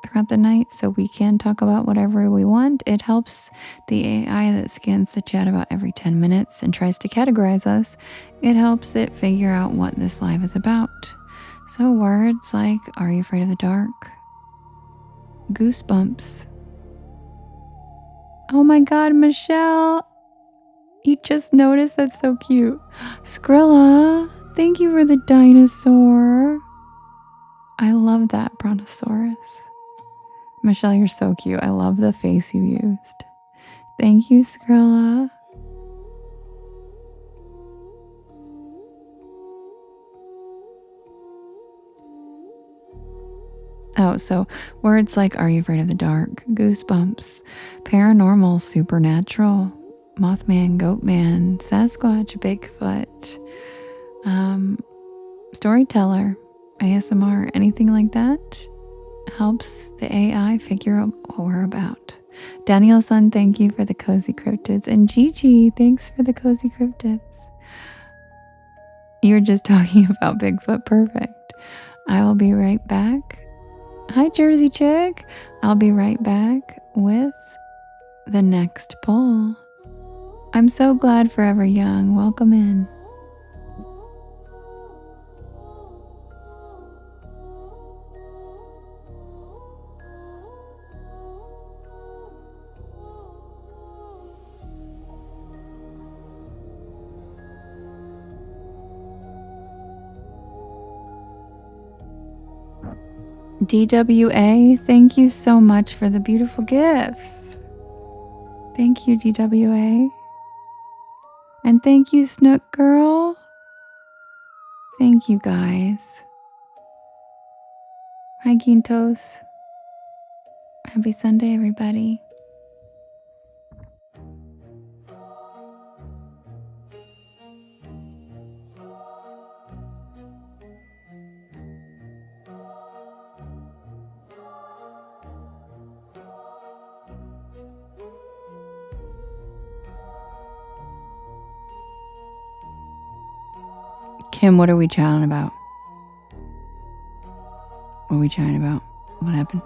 throughout the night so we can talk about whatever we want. It helps the AI that scans the chat about every 10 minutes and tries to categorize us. It helps it figure out what this live is about. So words like, are you afraid of the dark? Goosebumps. Oh my God, Michelle. You just noticed, that's so cute. Skrilla, thank you for the dinosaur. I love that brontosaurus. Michelle, you're so cute. I love the face you used. Thank you, Skrilla. Oh, so words like, are you afraid of the dark? Goosebumps. Paranormal, supernatural. Mothman, Goatman, Sasquatch, Bigfoot. Storyteller, ASMR, anything like that helps the AI figure out what we're about. Daniel-san, thank you for the cozy cryptids. And Gigi, thanks for the cozy cryptids. You were just talking about Bigfoot. Perfect. I will be right back. Hi, Jersey Chick. I'll be right back with the next poll. I'm so glad Forever Young. Welcome in. DWA, thank you so much for the beautiful gifts. Thank you, DWA. And thank you, Snook Girl. Thank you, guys. Hi, Quintos. Happy Sunday, everybody. Kim, what are we chatting about? What are we chatting about? What happened?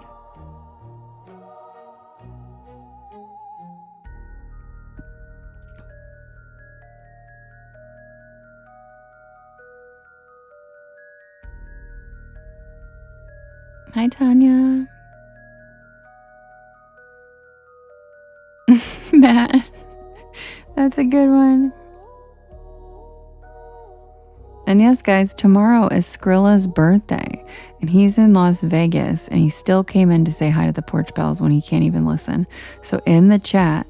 Hi, Tanya. That's a good one. And yes, guys, tomorrow is Skrilla's birthday, and he's in Las Vegas, and he still came in to say hi to the Porch Bells when he can't even listen. So in the chat,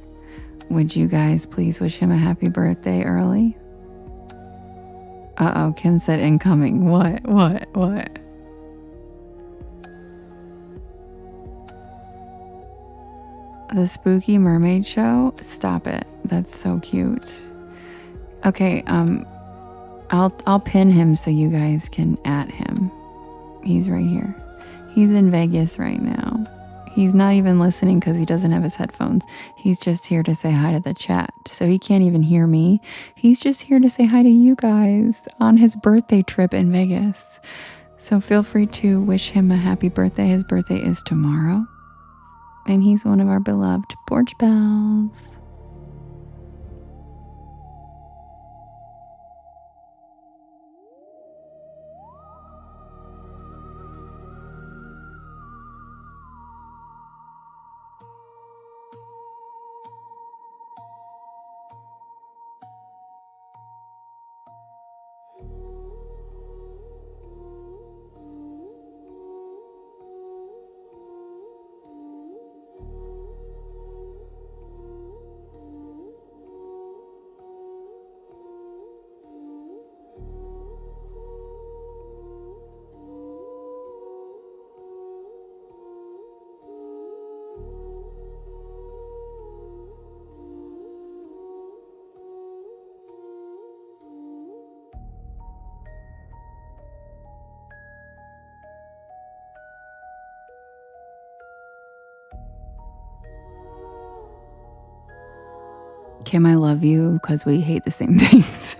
would you guys please wish him a happy birthday early? Uh-oh, Kim said incoming. What? The Spooky Mermaid Show? Stop it. That's so cute. Okay, I'll pin him so you guys can @, him. He's right here. He's in Vegas right now. He's not even listening because he doesn't have his headphones. He's just here to say hi to the chat. So he can't even hear me. He's just here to say hi to you guys on his birthday trip in Vegas. So feel free to wish him a happy birthday. His birthday is tomorrow. And he's one of our beloved Porch Bells. Kim, I love you because we hate the same things.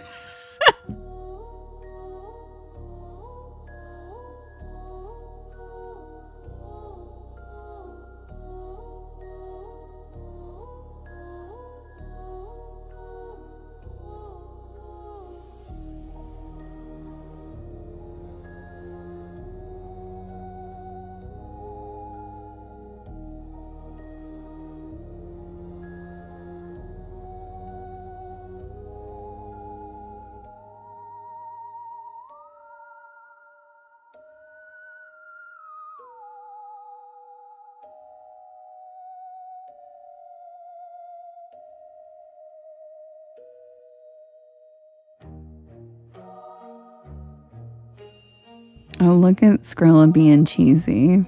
Oh, look at Skrilla being cheesy.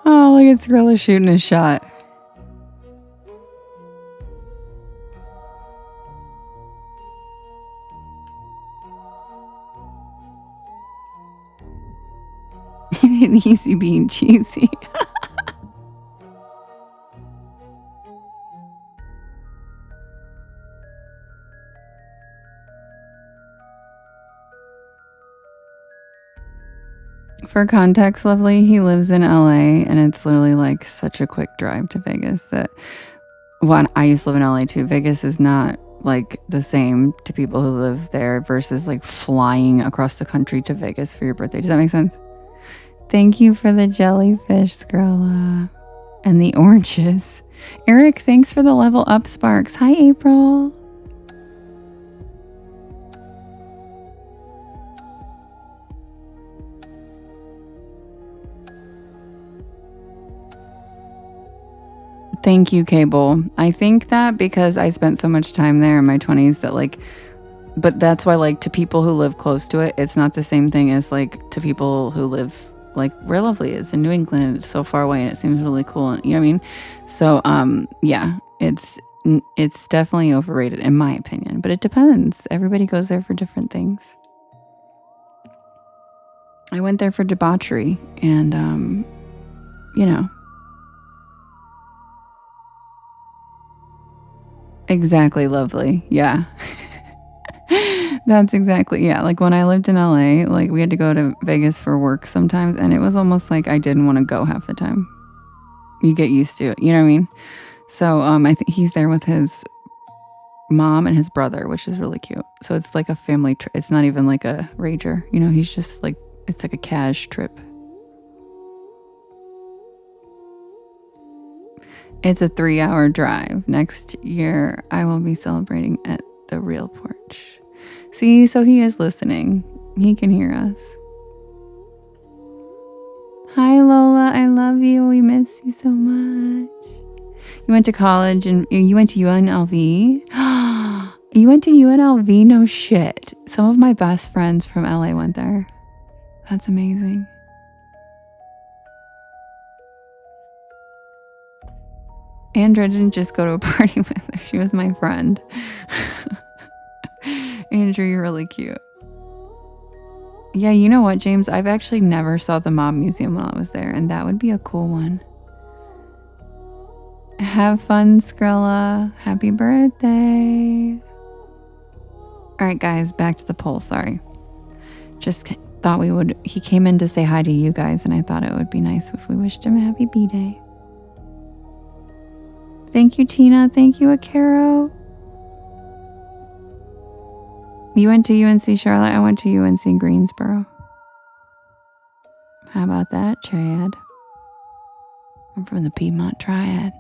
Oh, look at Skrilla shooting a shot. And easy being cheesy. For context, lovely, he lives in LA, and it's literally like such a quick drive to Vegas that I used to live in LA too. Vegas is not like the same to people who live there versus like flying across the country to Vegas for your birthday. Does that make sense? Thank you for the jellyfish, Skrilla. And the oranges. Eric, thanks for the level up sparks. Hi, April. Thank you, Cable. I think that because I spent so much time there in my 20s that like, but that's why like to people who live close to it, it's not the same thing as like to people who live like where Lovely is in New England. It's so far away and it seems really cool. You know what I mean? So yeah, it's definitely overrated in my opinion, but it depends. Everybody goes there for different things. I went there for debauchery and you know. Exactly, Lovely. Yeah. That's exactly, yeah. Like when I lived in LA, like we had to go to Vegas for work sometimes, and it was almost like I didn't want to go half the time. You get used to it, you know what I mean? So I think he's there with his mom and his brother, which is really cute. So it's like a family trip. It's not even like a rager, you know, he's just like, it's like a cash trip. It's a 3-hour drive. Next year, I will be celebrating at the real porch. See, so he is listening. He can hear us. Hi, Lola. I love you. We miss you so much. You went to college and you went to UNLV? You went to UNLV? No shit. Some of my best friends from LA went there. That's amazing. Andrea didn't just go to a party with her. She was my friend. Andrew, you're really cute. Yeah, you know what, James? I've actually never saw the Mob Museum while I was there, and that would be a cool one. Have fun, Skrilla. Happy birthday. All right, guys, back to the poll. Sorry. Just thought we would... He came in to say hi to you guys, and I thought it would be nice if we wished him a happy B-Day. Thank you, Tina. Thank you, Akaro. You went to UNC Charlotte. I went to UNC Greensboro. How about that, Chad? I'm from the Piedmont Triad.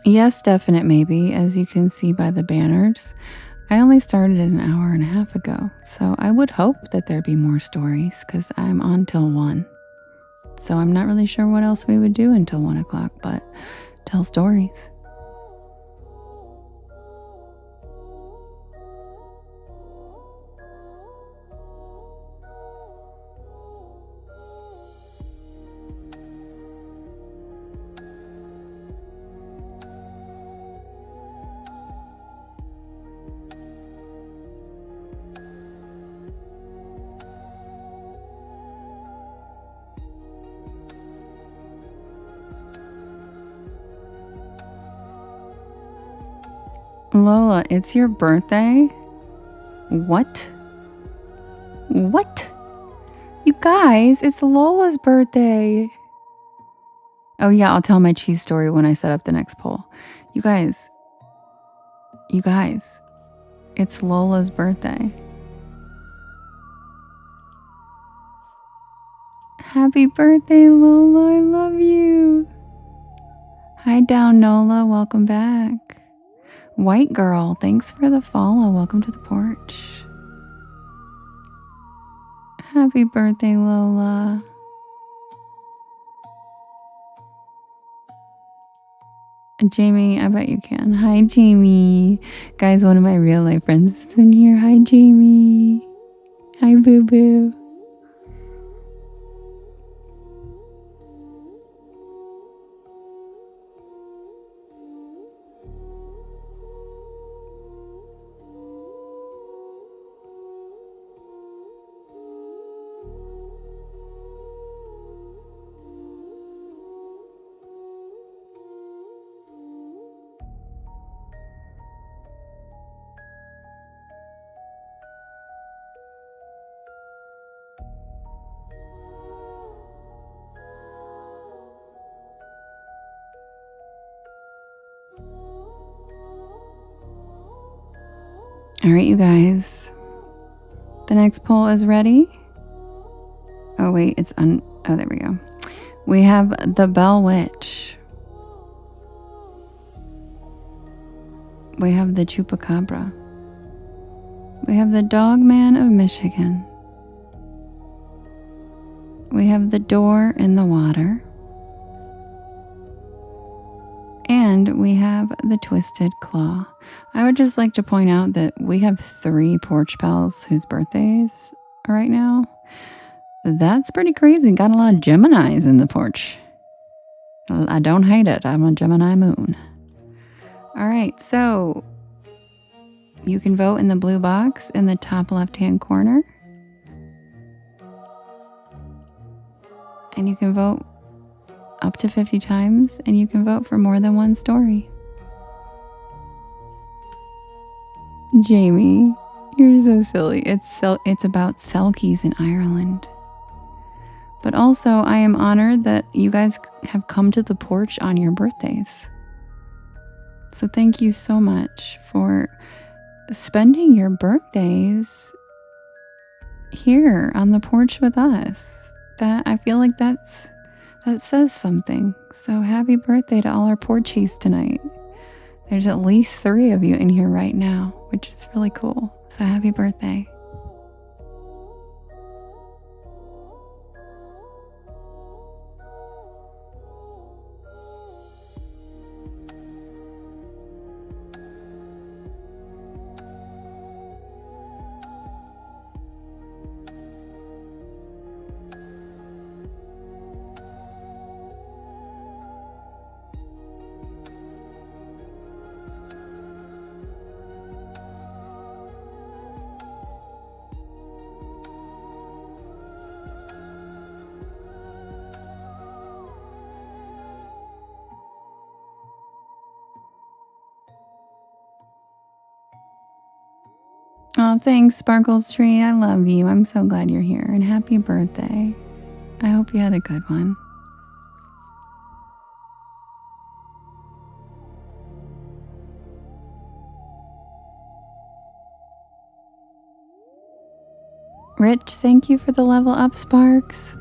Yes, definite maybe, as you can see by the banners. I only started an hour and a half ago, so I would hope that there'd be more stories because I'm on till 1. So I'm not really sure what else we would do until 1 o'clock, but tell stories. Lola, it's your birthday? What? What? You guys, it's Lola's birthday. Oh yeah, I'll tell my cheese story when I set up the next poll. You guys, it's Lola's birthday. Happy birthday, Lola. I love you. Hi, Down Nola. Welcome back. White Girl, thanks for the follow. Welcome to the porch. Happy birthday, Lola. Jamie, I bet you can. Hi, Jamie. Guys, one of my real life friends is in here. Hi, Jamie. Hi, Boo Boo. All right, you guys. The next poll is ready. Oh, wait, oh, there we go. We have the Bell Witch. We have the Chupacabra. We have the Dog Man of Michigan. We have the Door in the Water. And we have the Twisted Claw. I would just like to point out that we have 3 porch pals whose birthdays are right now. That's pretty crazy. Got a lot of Geminis in the porch. I don't hate it. I'm a Gemini moon. All right, so you can vote in the blue box in the top left-hand corner. And you can vote up to 50 times, and you can vote for more than one story. Jamie, you're so silly. It's about selkies in Ireland. But also, I am honored that you guys have come to the porch on your birthdays. So thank you so much for spending your birthdays here on the porch with us. I feel like that says something. So happy birthday to all our porchies tonight. There's at least 3 of you in here right now, which is really cool. So happy birthday. Oh, thanks, Sparkles Tree. I love you. I'm so glad you're here. And happy birthday. I hope you had a good one. Rich, thank you for the level up, Sparks.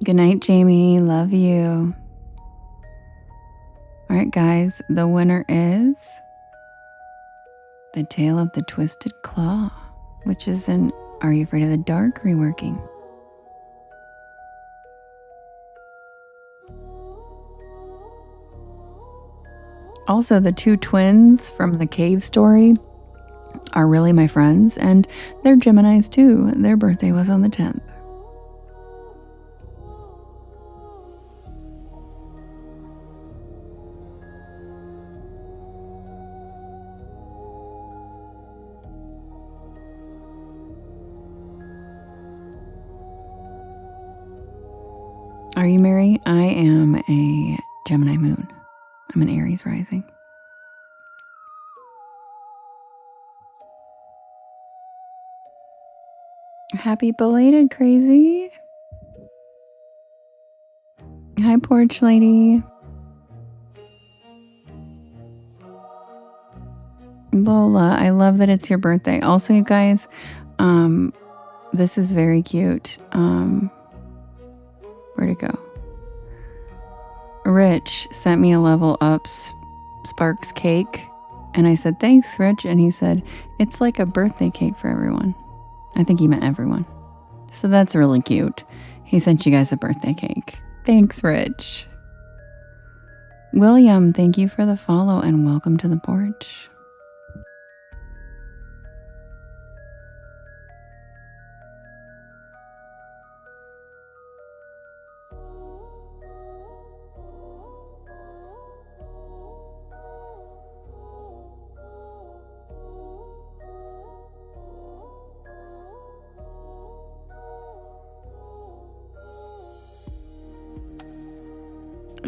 Good night, Jamie. Love you. All right, guys. The winner is The Tale of the Twisted Claw, which is an Are You Afraid of the Dark reworking. Also, the 2 twins from the cave story are really my friends, and they're Geminis too. Their birthday was on the 10th. Are you Mary? I am a Gemini moon. I'm an Aries rising. Happy belated, Crazy. Hi, Porch Lady. Lola, I love that it's your birthday. Also, you guys, this is very cute. Where'd it go? Rich sent me a level up Sparks cake, and I said, thanks, Rich. And he said, it's like a birthday cake for everyone. I think he meant everyone. So that's really cute. He sent you guys a birthday cake. Thanks, Rich. William, thank you for the follow and welcome to the porch.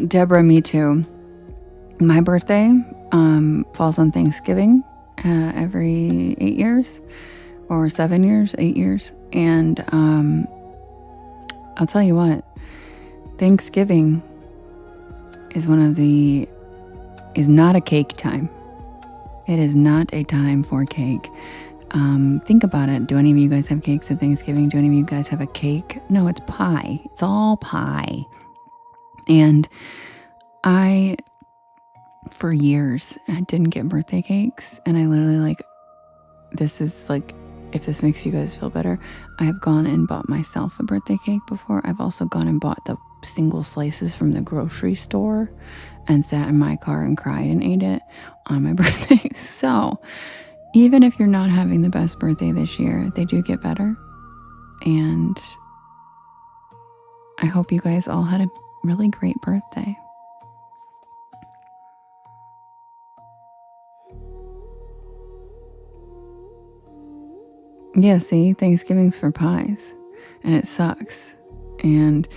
Deborah, me too. My birthday falls on Thanksgiving every 8 years or 7 years, 8 years. And I'll tell you what, Thanksgiving is not a cake time. It is not a time for cake. Think about it. Do any of you guys have cakes at Thanksgiving? Do any of you guys have a cake? No, it's pie. It's all pie. And I, for years, I didn't get birthday cakes. And I literally like, this is like, if this makes you guys feel better, I have gone and bought myself a birthday cake before. I've also gone and bought the single slices from the grocery store and sat in my car and cried and ate it on my birthday. So even if you're not having the best birthday this year, they do get better. And I hope you guys all had a really great birthday. Yeah, see, Thanksgiving's for pies, and it sucks. And,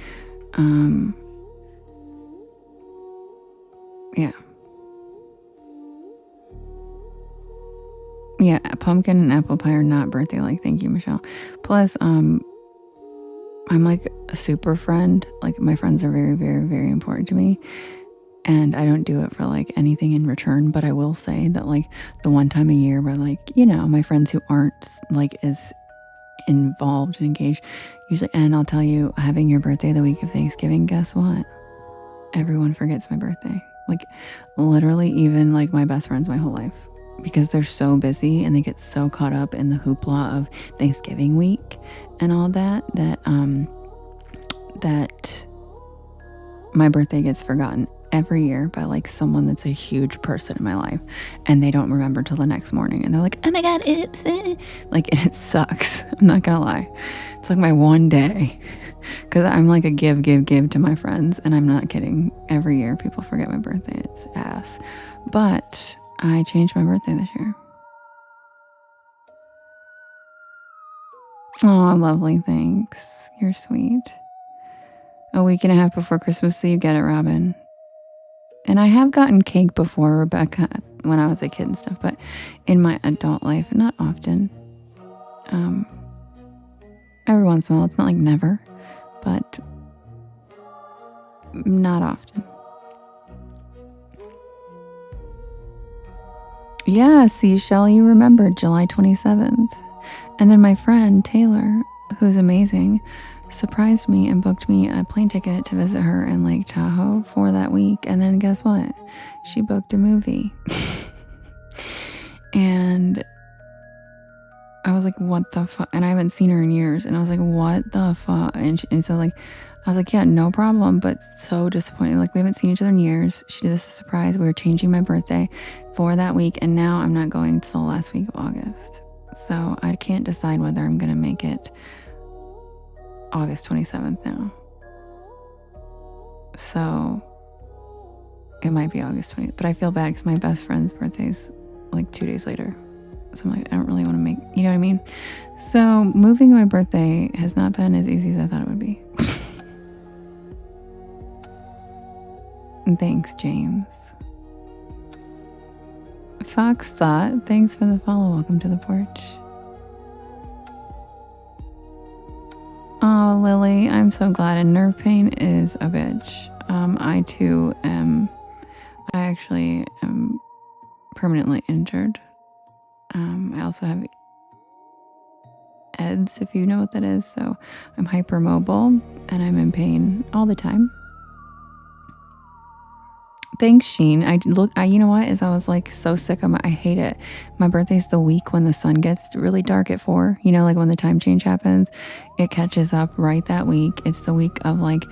yeah. Yeah, pumpkin and apple pie are not birthday-like. Thank you, Michelle. Plus, I'm like a super friend. Like, my friends are very, very, very important to me. And I don't do it for like anything in return, but I will say that like the one time a year where like, you know, my friends who aren't like as involved and engaged usually, and I'll tell you, having your birthday the week of Thanksgiving, guess what? Everyone forgets my birthday. Like literally even like my best friends my whole life, because they're so busy and they get so caught up in the hoopla of Thanksgiving week and all that my birthday gets forgotten every year by like someone that's a huge person in my life, and they don't remember till the next morning, and they're like, oh my god, like, and it sucks. I'm not gonna lie, it's like my one day, because I'm like a give to my friends, and I'm not kidding. Every year people forget my birthday. It's ass. But I changed my birthday this year. Oh, lovely, thanks, you're sweet. A week and a half before Christmas, so you get it, Robin. And I have gotten cake before, Rebecca, when I was a kid and stuff, but in my adult life, not often. Every once in a while, it's not like never, but not often. Yeah, see, Shell, you remembered July 27th. And then my friend, Taylor, who's amazing, surprised me and booked me a plane ticket to visit her in Lake Tahoe for that week. And then guess what? She booked a movie. And I was like, what the fuck? And I haven't seen her in years. And I was like, what the fuck? And so like, I was like, yeah, no problem. But so disappointed. Like, we haven't seen each other in years. She did this as a surprise. We were changing my birthday for that week. And now I'm not going till the last week of August. So I can't decide whether I'm going to make it August 27th now. So it might be August 20th, but I feel bad because my best friend's birthday's like 2 days later. So I'm like, I don't really want to make, you know what I mean? So moving my birthday has not been as easy as I thought it would be. And thanks, James. Fox Thought, thanks for the follow. Welcome to the porch. Oh, Lily, I'm so glad. And nerve pain is a bitch. I too am. I actually am permanently injured. I also have EDS, if you know what that is. So I'm hypermobile and I'm in pain all the time. Thanks, Sheen. You know what? As I was like so sick I hate it. My birthday's the week when the sun gets really dark at 4. You know, like when the time change happens, it catches up right that week. It's the week of like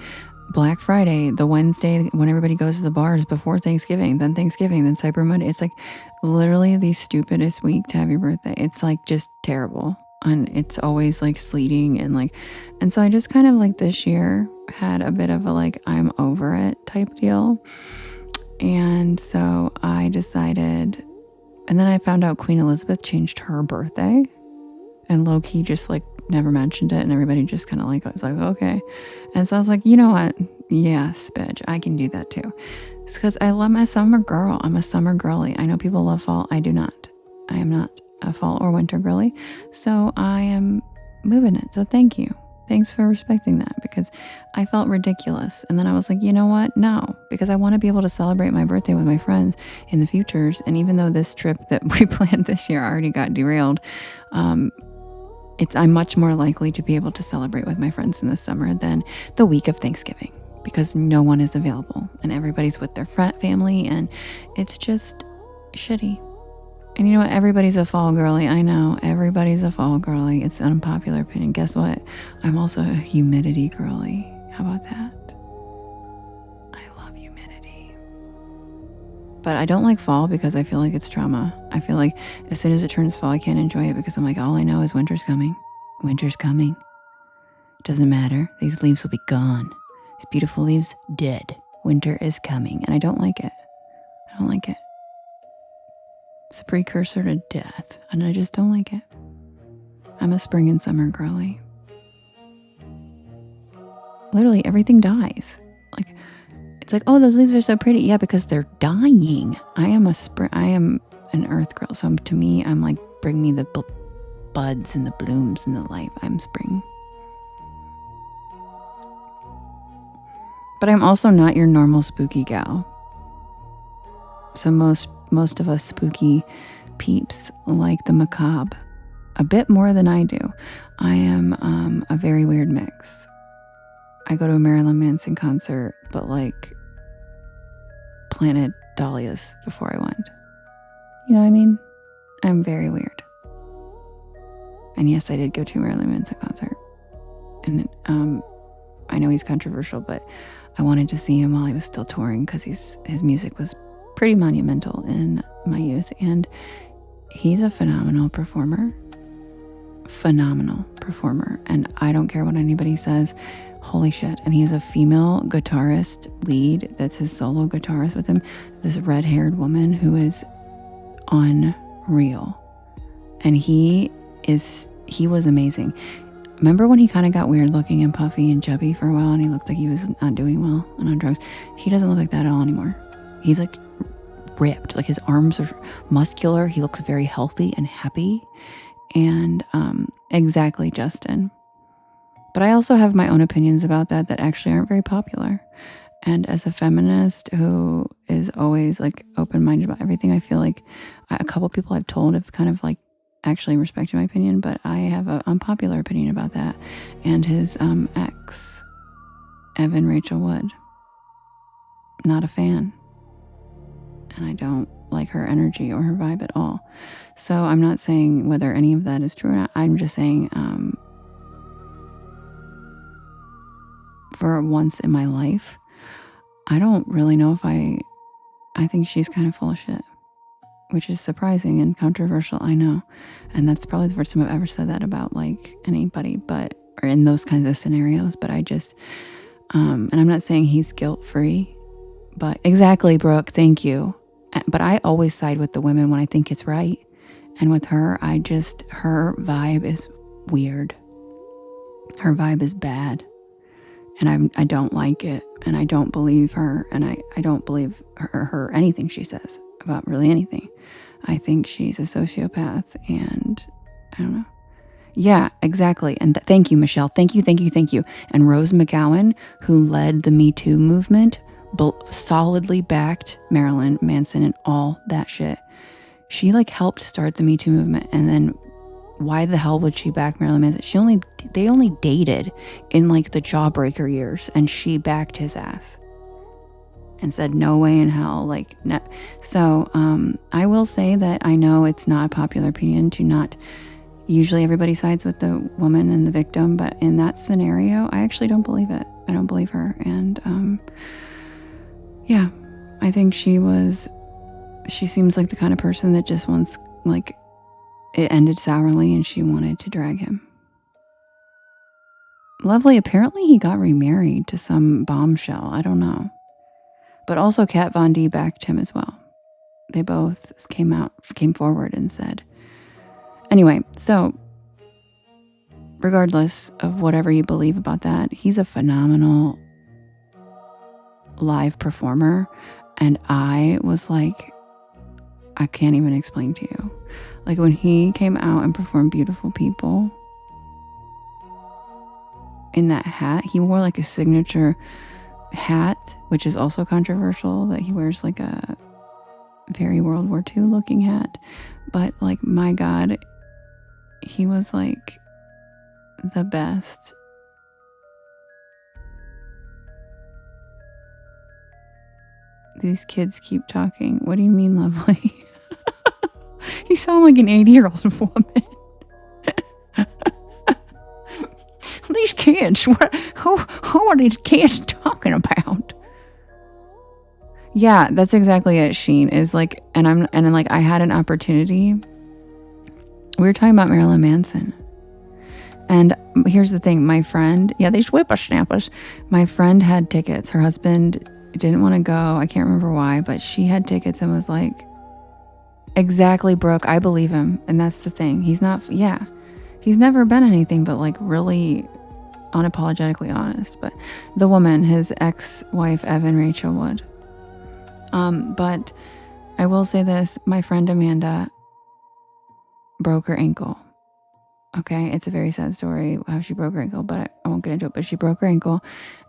Black Friday, the Wednesday when everybody goes to the bars before Thanksgiving, then Cyber Monday. It's like literally the stupidest week to have your birthday. It's like just terrible. And it's always like sleeting and so I just kind of like this year had a bit of a like, I'm over it type deal. And so I decided, and then I found out Queen Elizabeth changed her birthday, and low-key just like never mentioned it, and everybody just kind of like was like, okay. And so I was like, you know what? Yes, bitch, I can do that too. It's because I love my summer girl. I'm a summer girly. I know people love fall. I do not. I am not a fall or winter girly. So I am moving it. So thank you. Thanks for respecting that, because I felt ridiculous. And then I was like, you know what? No, because I want to be able to celebrate my birthday with my friends in the futures. And even though this trip that we planned this year already got derailed, I'm much more likely to be able to celebrate with my friends in the summer than the week of Thanksgiving, because no one is available and everybody's with their family, and it's just shitty. And you know what? Everybody's a fall girly. I know. Everybody's a fall girly. It's an unpopular opinion. Guess what? I'm also a humidity girly. How about that? I love humidity. But I don't like fall because I feel like it's trauma. I feel like as soon as it turns fall, I can't enjoy it because I'm like, all I know is winter's coming. Winter's coming. It doesn't matter. These leaves will be gone. These beautiful leaves, dead. Winter is coming. And I don't like it. I don't like it. It's a precursor to death, and I just don't like it. I'm a spring and summer girly. Literally, everything dies. Like, it's like, oh, those leaves are so pretty. Yeah, because they're dying. I am an earth girl. So to me, I'm like, bring me the buds and the blooms and the life. I'm spring. But I'm also not your normal spooky gal. So most of us spooky peeps like the macabre a bit more than I do. I am a very weird mix. I go to a Marilyn Manson concert, but like planted dahlias before I went. You know what I mean? I'm very weird. And yes, I did go to a Marilyn Manson concert. And I know he's controversial, but I wanted to see him while he was still touring because his music was pretty monumental in my youth, and he's a phenomenal performer, and I don't care what anybody says. Holy shit. And he has a female guitarist lead that's his solo guitarist with him, this red-haired woman who is unreal, and he was amazing. Remember when he kind of got weird looking and puffy and chubby for a while, and he looked like he was not doing well and on drugs? He doesn't look like that at all anymore. He's like ripped, like his arms are muscular. He looks very healthy and happy. And exactly, Justin. But I also have my own opinions about that actually aren't very popular. And as a feminist who is always like open-minded about everything, I feel like a couple people I've told have kind of like actually respected my opinion, but I have an unpopular opinion about that. And his ex, Evan Rachel Wood, not a fan. And I don't like her energy or her vibe at all. So I'm not saying whether any of that is true or not. I'm just saying for once in my life, I don't really know if I think she's kind of full of shit, which is surprising and controversial, I know. And that's probably the first time I've ever said that about like anybody, or in those kinds of scenarios. But I just, and I'm not saying he's guilt-free, but exactly, Brooke, thank you. But I always side with the women when I think it's right. And with her, her vibe is weird. Her vibe is bad. And I don't like it. And I don't believe her. And I don't believe her anything she says about really anything. I think she's a sociopath, and I don't know. Yeah, exactly. And thank you, Michelle. Thank you. And Rose McGowan, who led the Me Too movement, solidly backed Marilyn Manson and all that shit. She like helped start the Me Too movement, and then why the hell would she back Marilyn Manson? They only dated in like the Jawbreaker years, and she backed his ass and said no way in hell, like no. So I will say that I know it's not a popular opinion to not. Usually everybody sides with the woman and the victim, but in that scenario, I actually don't believe it. I don't believe her, and yeah, I think she seems like the kind of person that just wants, like, it ended sourly and she wanted to drag him. Lovely, apparently he got remarried to some bombshell. I don't know. But also Kat Von D backed him as well. They both came forward and said. Anyway, so regardless of whatever you believe about that, he's a phenomenal live performer, and I was like, I can't even explain to you. Like when he came out and performed Beautiful People in that hat, he wore like a signature hat, which is also controversial, that he wears like a very World War II looking hat. But like, my God, he was like the best. These kids keep talking. What do you mean, lovely? You sound like an 80-year-old woman. These kids, who are these kids talking about? Yeah, that's exactly it. Sheen is like, and like I had an opportunity. We were talking about Marilyn Manson. And here's the thing, my friend, these whippersnappers. My friend had tickets. Her husband didn't want to go. I can't remember why, but she had tickets and was like, exactly, Brooke. I believe him. And that's the thing. He's never been anything but like really unapologetically honest. But the woman, his ex-wife, Evan Rachel Wood. But I will say this, my friend Amanda broke her ankle. Okay, it's a very sad story how she broke her ankle, but I won't get into it. But she broke her ankle,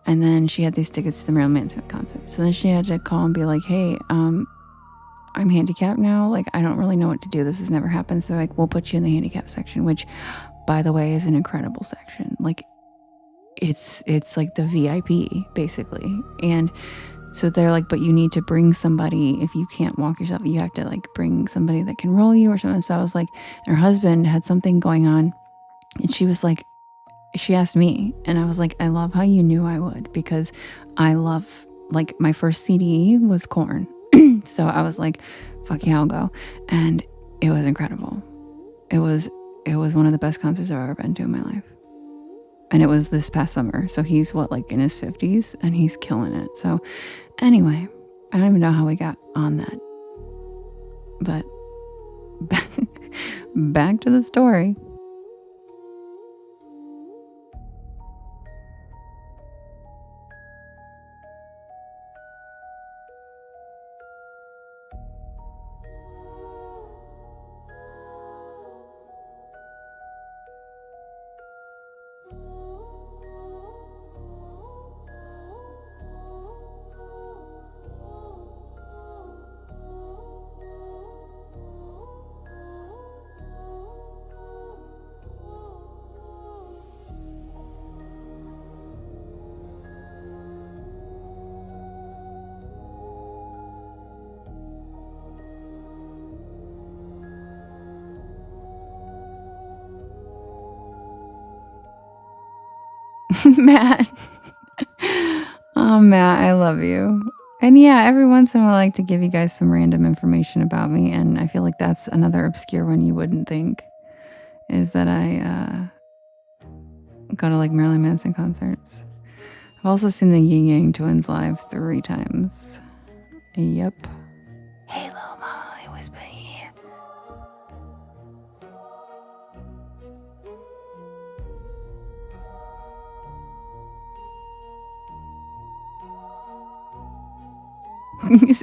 and then she had these tickets to the Marilyn Manson concert. So then she had to call and be like, hey, I'm handicapped now. Like, I don't really know what to do. This has never happened. So like, we'll put you in the handicap section, which, by the way, is an incredible section. Like, it's like the VIP, basically. And so they're like, but you need to bring somebody. If you can't walk yourself, you have to like bring somebody that can roll you or something. So I was like, her husband had something going on, and she was like, she asked me, and I was like, I love how you knew I would, because I love, like, my first CD was Korn. So I was like, fuck yeah, I'll go. And it was incredible. It was one of the best concerts I've ever been to in my life. And it was this past summer. So he's like in his 50s, and he's killing it. So anyway, I don't even know how we got on that. But back to the story. Matt. Oh, Matt, I love you. And yeah, every once in a while, I like to give you guys some random information about me. And I feel like that's another obscure one you wouldn't think, is that I go to like Marilyn Manson concerts. I've also seen the Yin Yang Twins live 3 times. Yep. Hey, little mama, let me whisper in your ear.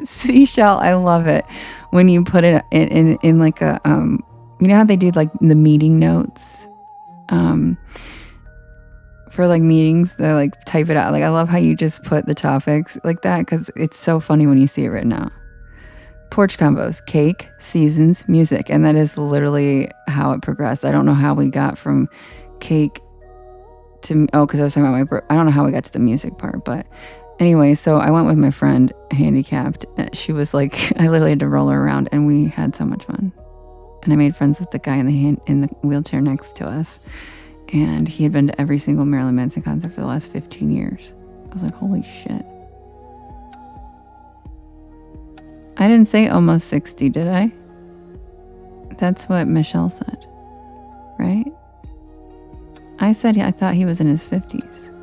Seashell, I love it when you put it in like a you know how they do like the meeting notes for like meetings, they like type it out. Like, I love how you just put the topics like that, because it's so funny when you see it written out. Porch combos, cake, seasons, music, and that is literally how it progressed. I don't know how we got from cake to because I was talking about I don't know how we got to the music part, but anyway, so I went with my friend, handicapped. She was like, I literally had to roll her around, and we had so much fun. And I made friends with the guy in the wheelchair next to us, and he had been to every single Marilyn Manson concert for the last 15 years. I was like, holy shit. I didn't say almost 60, did I? That's what Michelle said, right? I said I thought he was in his 50s.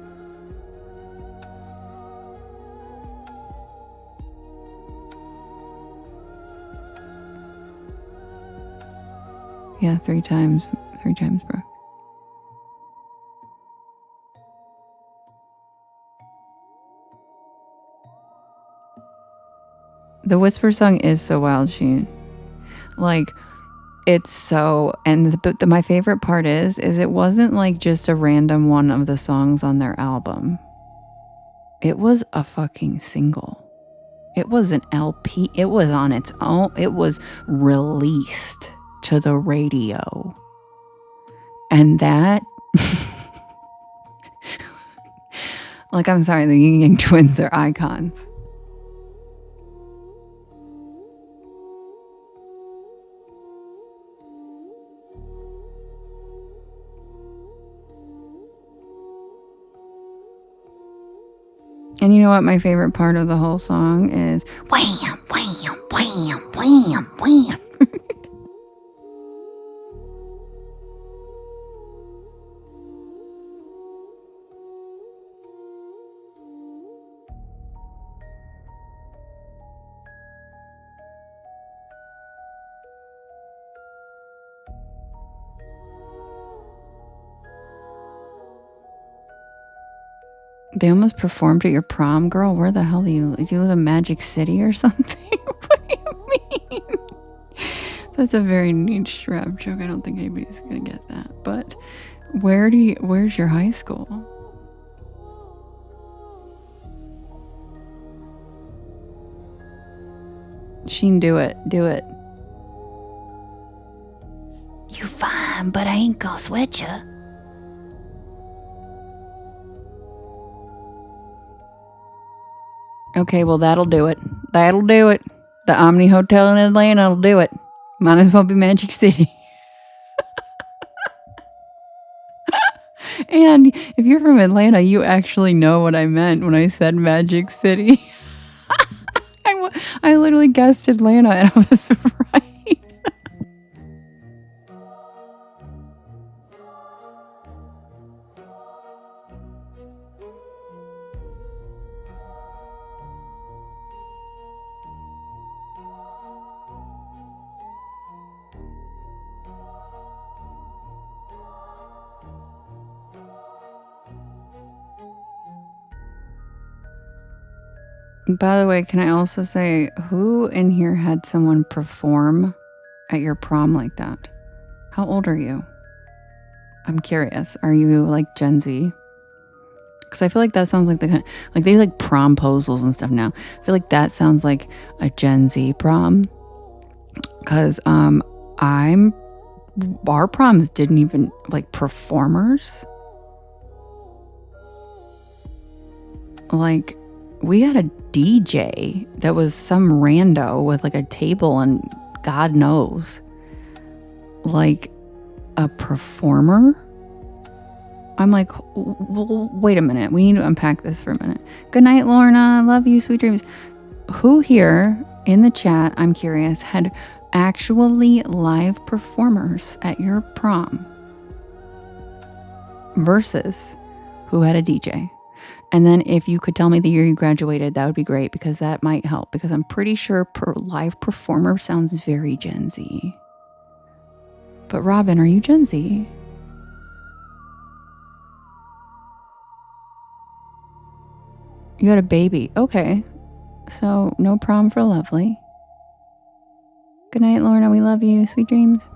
Yeah, 3 times. 3 times, bro. The Whisper song is so wild, Sheen. Like, it's so, and my favorite part is it wasn't like just a random one of the songs on their album. It was a fucking single. It was an LP. It was on its own. It was released to the radio. And that, like, I'm sorry, the Yin Yang Twins are icons. And you know what my favorite part of the whole song is? Wham, wham, wham, wham, wham. They almost performed at your prom, girl. Where the hell do you live in Magic City or something? What do you mean? That's a very niche rap joke. I don't think anybody's gonna get that. But where's your high school? Sheen, do it. Do it. You fine, but I ain't gonna sweat ya. Okay, well, that'll do it. That'll do it. The Omni Hotel in Atlanta will do it. Might as well be Magic City. And if you're from Atlanta, you actually know what I meant when I said Magic City. I literally guessed Atlanta and I was right. By the way, can I also say, who in here had someone perform at your prom like that? How old are you? I'm curious. Are you like Gen Z? Because I feel like that sounds like the kind like they do like promposals and stuff now. I feel like that sounds like a Gen Z prom. Because our proms didn't even like performers. Like, we had a DJ that was some rando with like a table and God knows. Like a performer? I'm like, well, wait a minute. We need to unpack this for a minute. Good night, Lorna. Love you. Sweet dreams. Who here in the chat, I'm curious, had actually live performers at your prom versus who had a DJ? And then if you could tell me the year you graduated, that would be great, because that might help, because I'm pretty sure live performer sounds very Gen Z. But Robin, are you Gen Z? You had a baby. Okay. So no prom for Lovely. Good night, Lorna. We love you. Sweet dreams.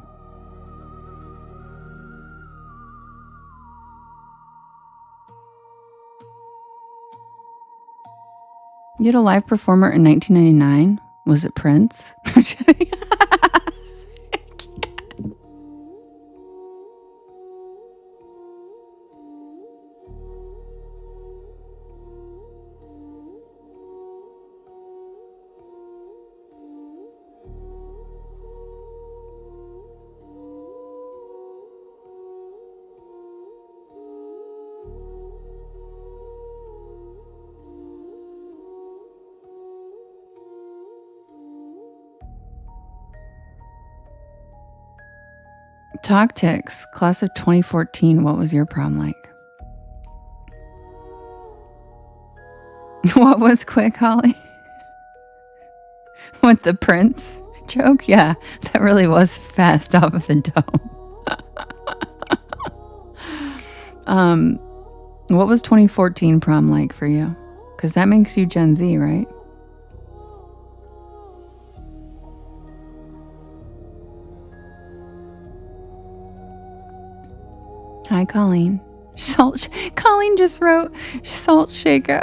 You had a live performer in 1999? Was it Prince? Tactics, class of 2014. What was your prom like? What was quick, Holly? With the Prince joke? Yeah, that really was fast off of the dome. What was 2014 prom like for you? Because that makes you Gen Z, right? Hi, Colleen. Colleen just wrote salt shaker.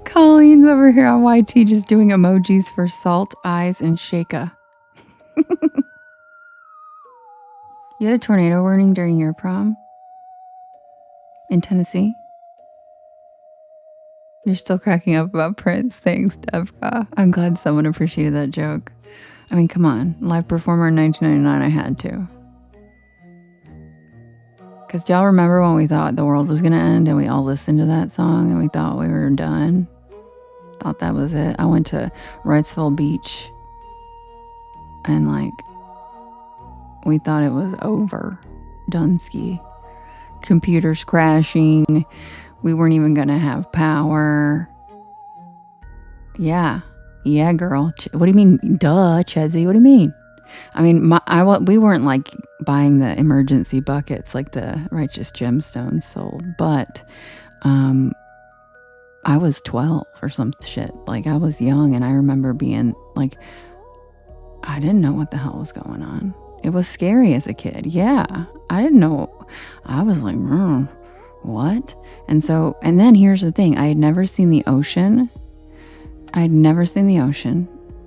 Colleen's over here on YT just doing emojis for salt, eyes, and shaka. You had a tornado warning during your prom? In Tennessee? You're still cracking up about Prince. Thanks, Deborah. I'm glad someone appreciated that joke. I mean, come on. Live performer in 1999, I had to. Because do y'all remember when we thought the world was going to end and we all listened to that song and we thought we were done? Thought that was it. I went to Wrightsville Beach and like we thought it was over. Dunsky. Computers crashing. We weren't even going to have power. Yeah. Yeah, girl. What do you mean? Duh, Chezzy. What do you mean? I mean, we weren't like buying the emergency buckets like the Righteous Gemstones sold, but I was 12 or some shit. Like I was young and I remember being like, I didn't know what the hell was going on. It was scary as a kid. Yeah. I didn't know. I was like, what? And then here's the thing. I had never seen the ocean.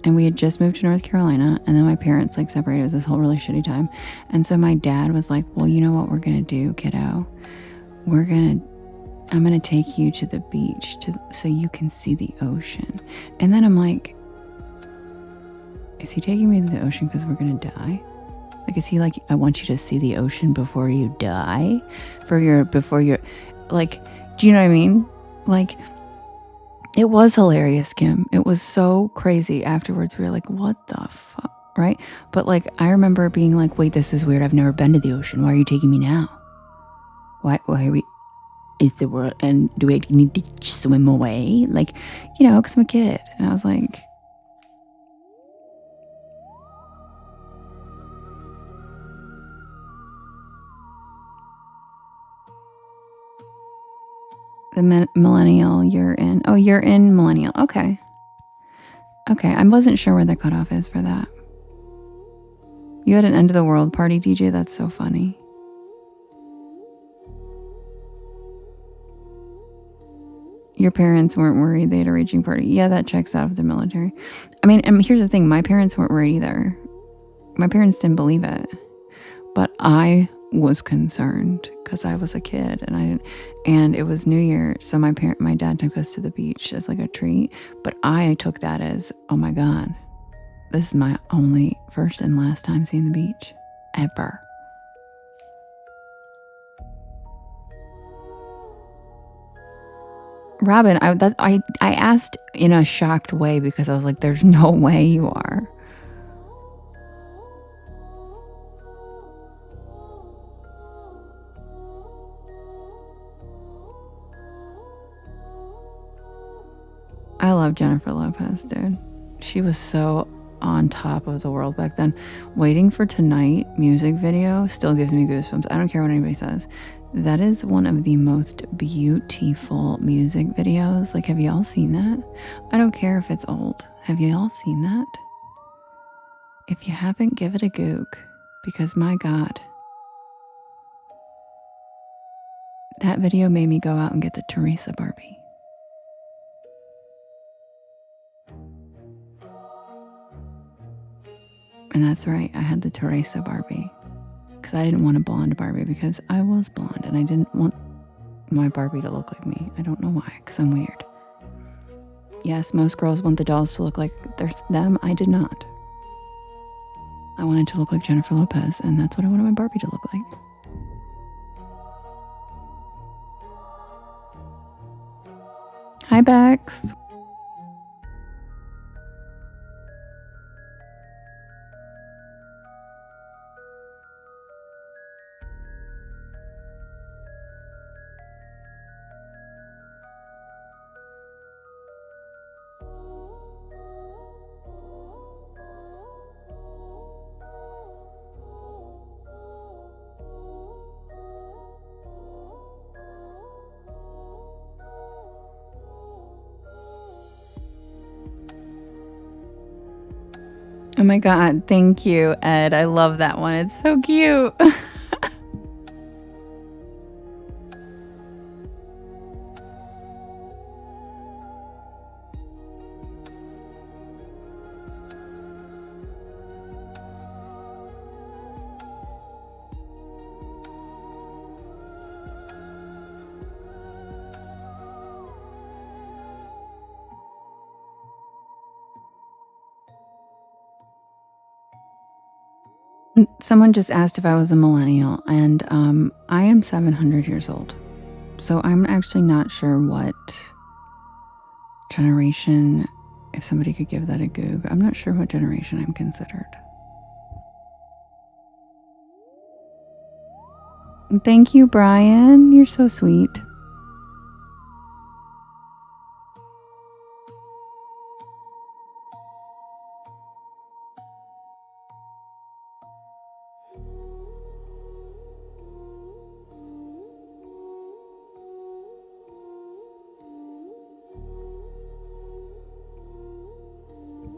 And we had just moved to North Carolina. And then my parents like separated. It was this whole really shitty time. And so my dad was like, well, you know what we're going to do, kiddo? I'm going to take you to the beach so you can see the ocean. And then I'm like, is he taking me to the ocean because we're going to die? Like, is he like, I want you to see the ocean before you die? Before you're, like, do you know what I mean? Like, it was hilarious, Kim. It was so crazy. Afterwards, we were like, what the fuck, right? But like, I remember being like, wait, this is weird. I've never been to the ocean. Why are you taking me now? Why are we, is the world, and do I need to swim away? Like, because I'm a kid. And I was like, the millennial you're in. Oh, you're in millennial. Okay. I wasn't sure where the cutoff is for that. You had an end of the world party, DJ? That's so funny. Your parents weren't worried they had a raging party. Yeah, that checks out of the military. I mean, and here's the thing. My parents weren't worried either. My parents didn't believe it. But I was concerned because I was a kid and it was New Year. So my dad took us to the beach as like a treat. But I took that as, oh my God, this is my only first and last time seeing the beach ever. Robin, I asked in a shocked way because I was like, there's no way you are. I love Jennifer Lopez, dude. She was so on top of the world back then. Waiting for Tonight music video still gives me goosebumps. I don't care what anybody says. That is one of the most beautiful music videos. Like, have y'all seen that? I don't care if it's old. Have y'all seen that? If you haven't, give it a goog. Because my God, that video made me go out and get the Teresa Barbie. And that's right, I had the Teresa Barbie. Because I didn't want a blonde Barbie because I was blonde and I didn't want my Barbie to look like me. I don't know why, because I'm weird. Yes, most girls want the dolls to look like them. I did not. I wanted to look like Jennifer Lopez, and that's what I wanted my Barbie to look like. Hi, Bex. Oh my God, thank you, Ed. I love that one. It's so cute. Someone just asked if I was a millennial, and I am 700 years old. So I'm actually not sure what generation, if somebody could give that a Goog, I'm not sure what generation I'm considered. Thank you, Brian. You're so sweet.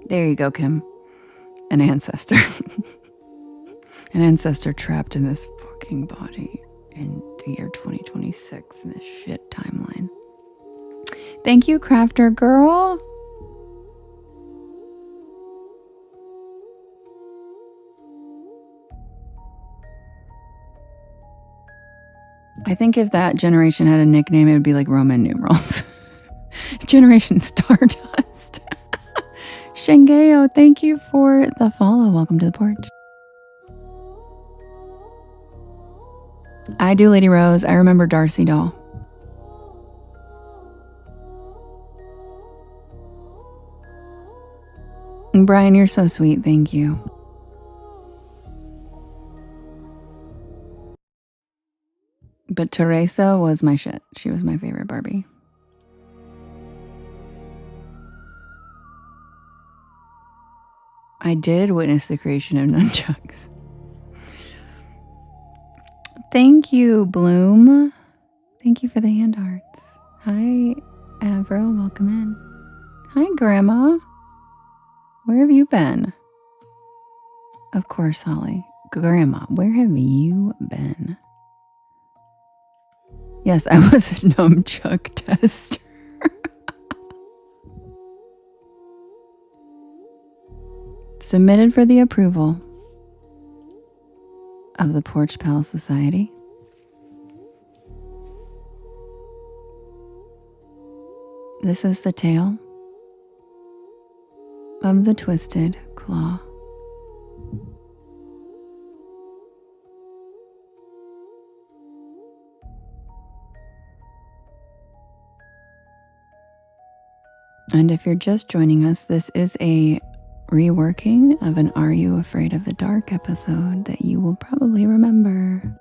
There you go, Kim. An ancestor. An ancestor trapped in this fucking body in the year 2026 in this shit timeline. Thank you, Crafter Girl. I think if that generation had a nickname, it would be like Roman numerals. Generation Stardust. Shengeo, thank you for the follow. Welcome to the porch. I do, Lady Rose. I remember Darcy Doll. And Brian, you're so sweet. Thank you. But Teresa was my shit. She was my favorite Barbie. I did witness the creation of nunchucks. Thank you, Bloom. Thank you for the hand hearts. Hi, Avril. Welcome in. Hi, Grandma. Where have you been? Of course, Holly. Grandma, where have you been? Yes, I was a nunchuck tester. Submitted for the approval of the Porch Pal Society. This is the tale of the Twisted Claw. And if you're just joining us, this is a reworking of an Are You Afraid of the Dark episode that you will probably remember.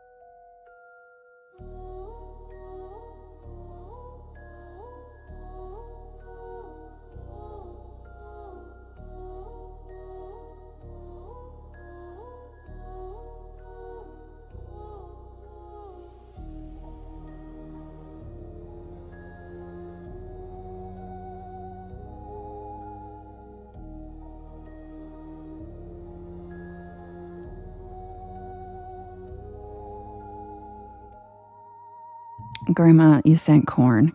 Grandma, you sent corn.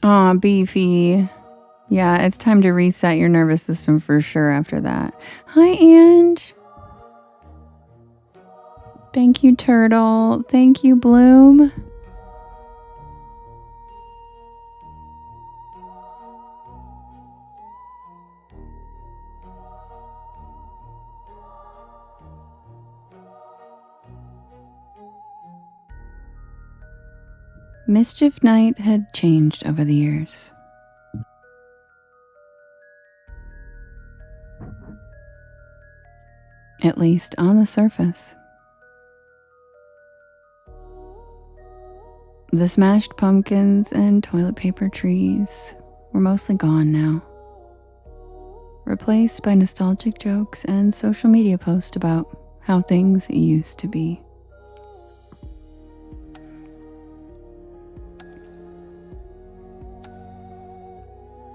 Aw, Beefy. Yeah, it's time to reset your nervous system for sure after that. Hi, Ange. Thank you, Turtle. Thank you, Bloom. Mischief Night had changed over the years. At least on the surface. The smashed pumpkins and toilet paper trees were mostly gone now, replaced by nostalgic jokes and social media posts about how things used to be.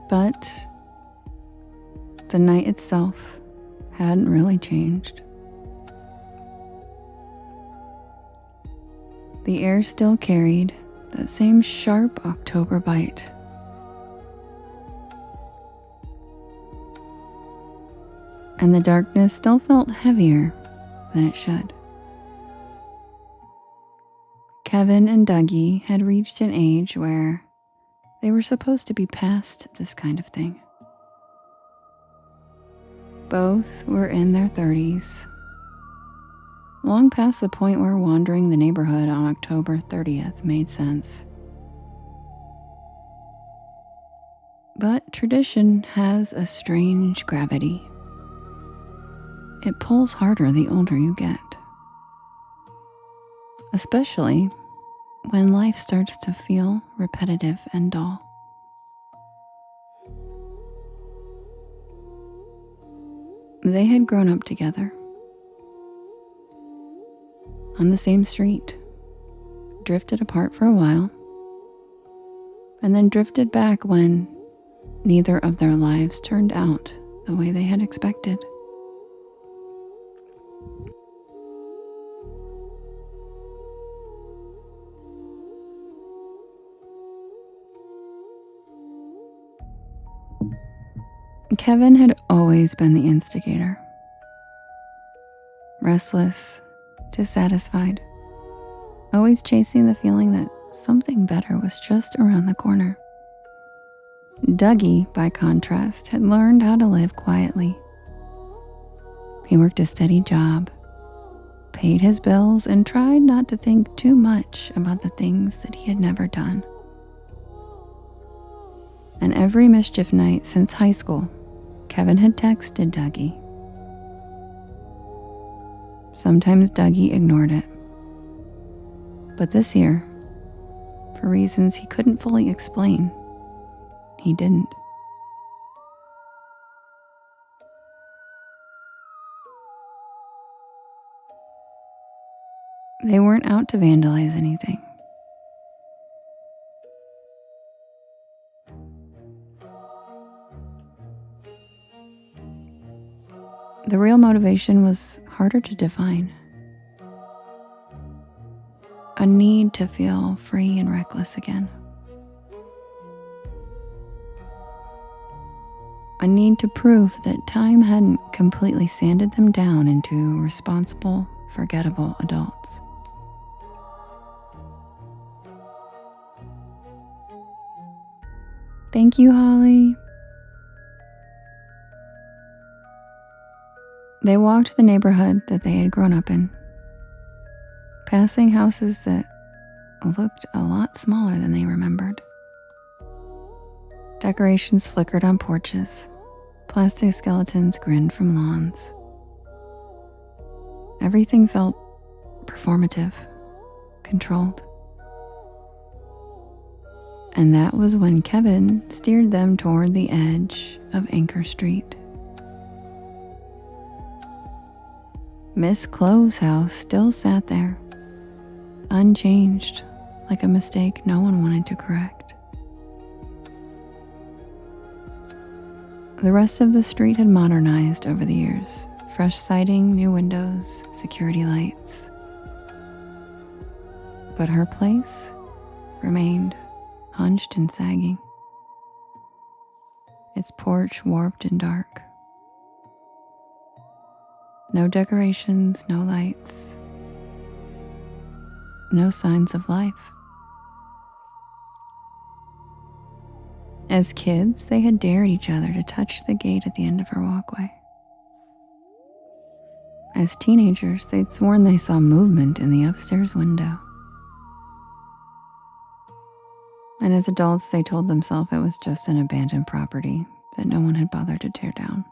But the night itself hadn't really changed. The air still carried that same sharp October bite. And the darkness still felt heavier than it should. Kevin and Dougie had reached an age where they were supposed to be past this kind of thing. Both were in their 30s, long past the point where wandering the neighborhood on October 30th made sense. But tradition has a strange gravity. It pulls harder the older you get, especially when life starts to feel repetitive and dull. They had grown up together on the same street, drifted apart for a while, and then drifted back when neither of their lives turned out the way they had expected. Kevin had always been the instigator. Restless, dissatisfied, always chasing the feeling that something better was just around the corner. Dougie, by contrast, had learned how to live quietly. He worked a steady job, paid his bills, and tried not to think too much about the things that he had never done. And every mischief night since high school, Kevin had texted Dougie. Sometimes Dougie ignored it. But this year, for reasons he couldn't fully explain, he didn't. They weren't out to vandalize anything. The real motivation was harder to define. A need to feel free and reckless again. A need to prove that time hadn't completely sanded them down into responsible, forgettable adults. Thank you, Holly. They walked the neighborhood that they had grown up in, passing houses that looked a lot smaller than they remembered. Decorations flickered on porches. Plastic skeletons grinned from lawns. Everything felt performative, controlled. And that was when Kevin steered them toward the edge of Anchor Street. Miss Chloe's house still sat there, unchanged, like a mistake no one wanted to correct. The rest of the street had modernized over the years. Fresh siding, new windows, security lights. But her place remained hunched and sagging, its porch warped and dark. No decorations, no lights, no signs of life. As kids, they had dared each other to touch the gate at the end of her walkway. As teenagers, they'd sworn they saw movement in the upstairs window. And as adults, they told themselves it was just an abandoned property that no one had bothered to tear down.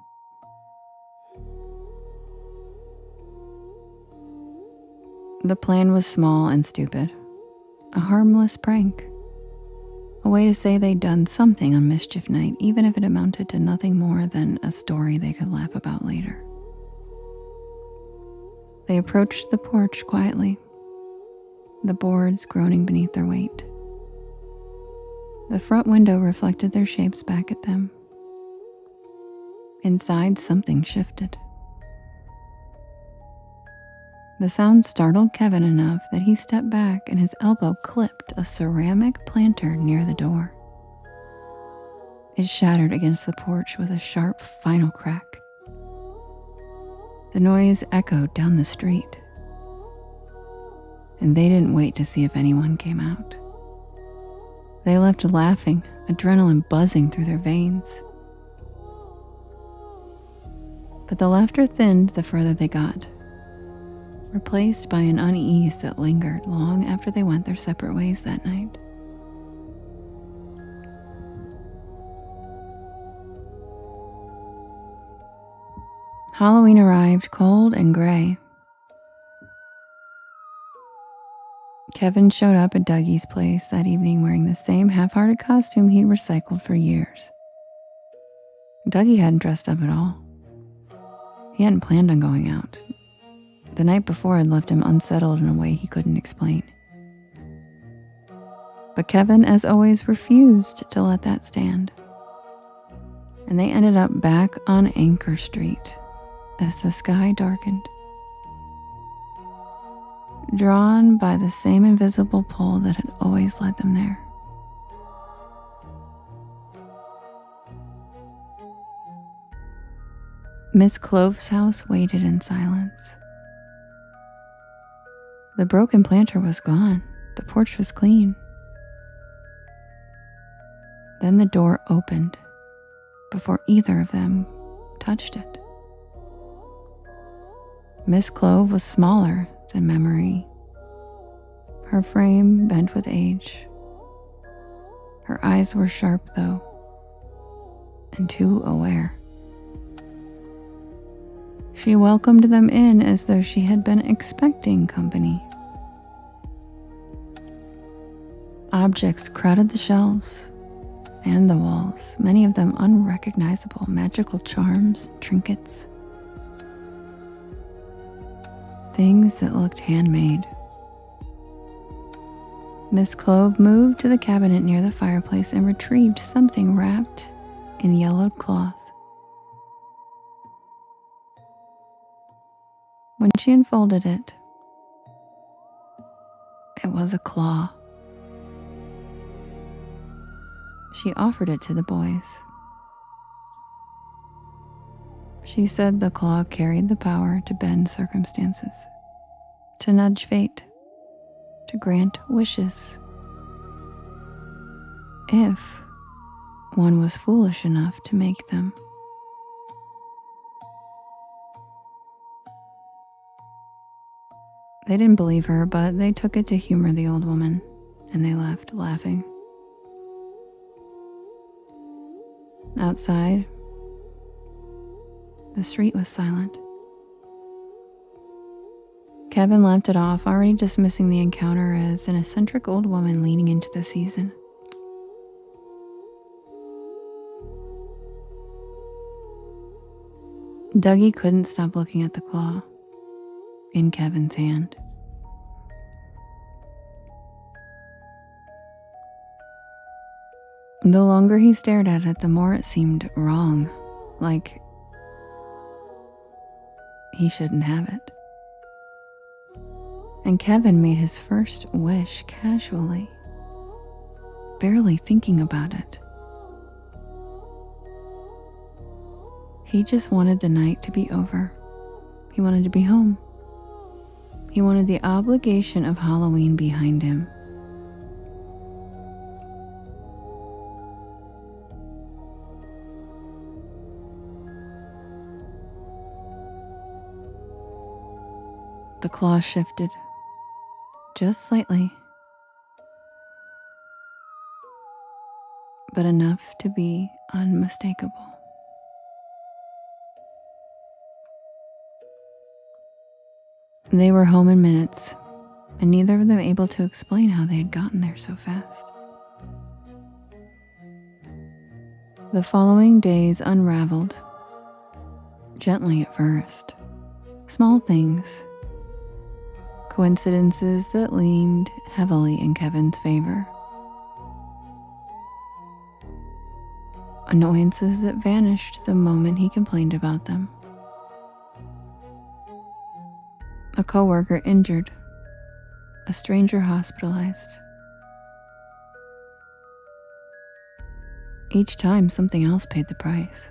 The plan was small and stupid. A harmless prank. A way to say they'd done something on mischief night, even if it amounted to nothing more than a story they could laugh about later. They approached the porch quietly, the boards groaning beneath their weight. The front window reflected their shapes back at them. Inside, something shifted. The sound startled Kevin enough that he stepped back and his elbow clipped a ceramic planter near the door. It shattered against the porch with a sharp final crack. The noise echoed down the street. and they didn't wait to see if anyone came out. They left laughing, adrenaline buzzing through their veins. But the laughter thinned the further they got, replaced by an unease that lingered long after they went their separate ways that night. Halloween arrived cold and gray. Kevin showed up at Dougie's place that evening wearing the same half-hearted costume he'd recycled for years. Dougie hadn't dressed up at all. He hadn't planned on going out. The night before had left him unsettled in a way he couldn't explain. But Kevin, as always, refused to let that stand. And they ended up back on Anchor Street as the sky darkened, drawn by the same invisible pull that had always led them there. Miss Clove's house waited in silence. The broken planter was gone. The porch was clean. Then the door opened before either of them touched it. Miss Clove was smaller than memory, her frame bent with age. Her eyes were sharp, though, and too aware. She welcomed them in as though she had been expecting company. Objects crowded the shelves and the walls, many of them unrecognizable, magical charms, trinkets. Things that looked handmade. Miss Clove moved to the cabinet near the fireplace and retrieved something wrapped in yellowed cloth. When she unfolded it, it was a claw. She offered it to the boys. She said the claw carried the power to bend circumstances, to nudge fate, to grant wishes, if one was foolish enough to make them. They didn't believe her, but they took it to humor the old woman, and they left laughing. Outside, the street was silent. Kevin laughed it off, already dismissing the encounter as an eccentric old woman leaning into the season. Dougie couldn't stop looking at the claw in Kevin's hand. The longer he stared at it, the more it seemed wrong, like he shouldn't have it. And Kevin made his first wish casually, barely thinking about it. He just wanted the night to be over. He wanted to be home. He wanted the obligation of Halloween behind him. The claw shifted, just slightly, but enough to be unmistakable. They were home in minutes, and neither of them able to explain how they had gotten there so fast. The following days unraveled, gently at first. Small things, coincidences that leaned heavily in Kevin's favor. Annoyances that vanished the moment he complained about them. A coworker injured, a stranger hospitalized. Each time something else paid the price.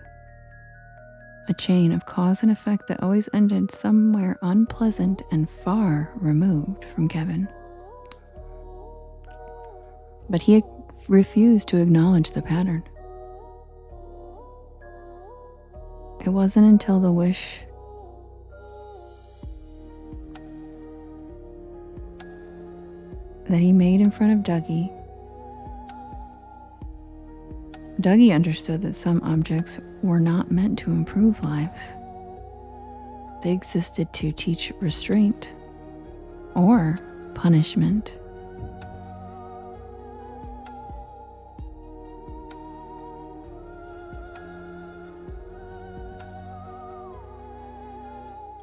A chain of cause and effect that always ended somewhere unpleasant and far removed from Kevin. But he refused to acknowledge the pattern. It wasn't until the wish that he made in front of Dougie understood that some objects were not meant to improve lives. They existed to teach restraint or punishment.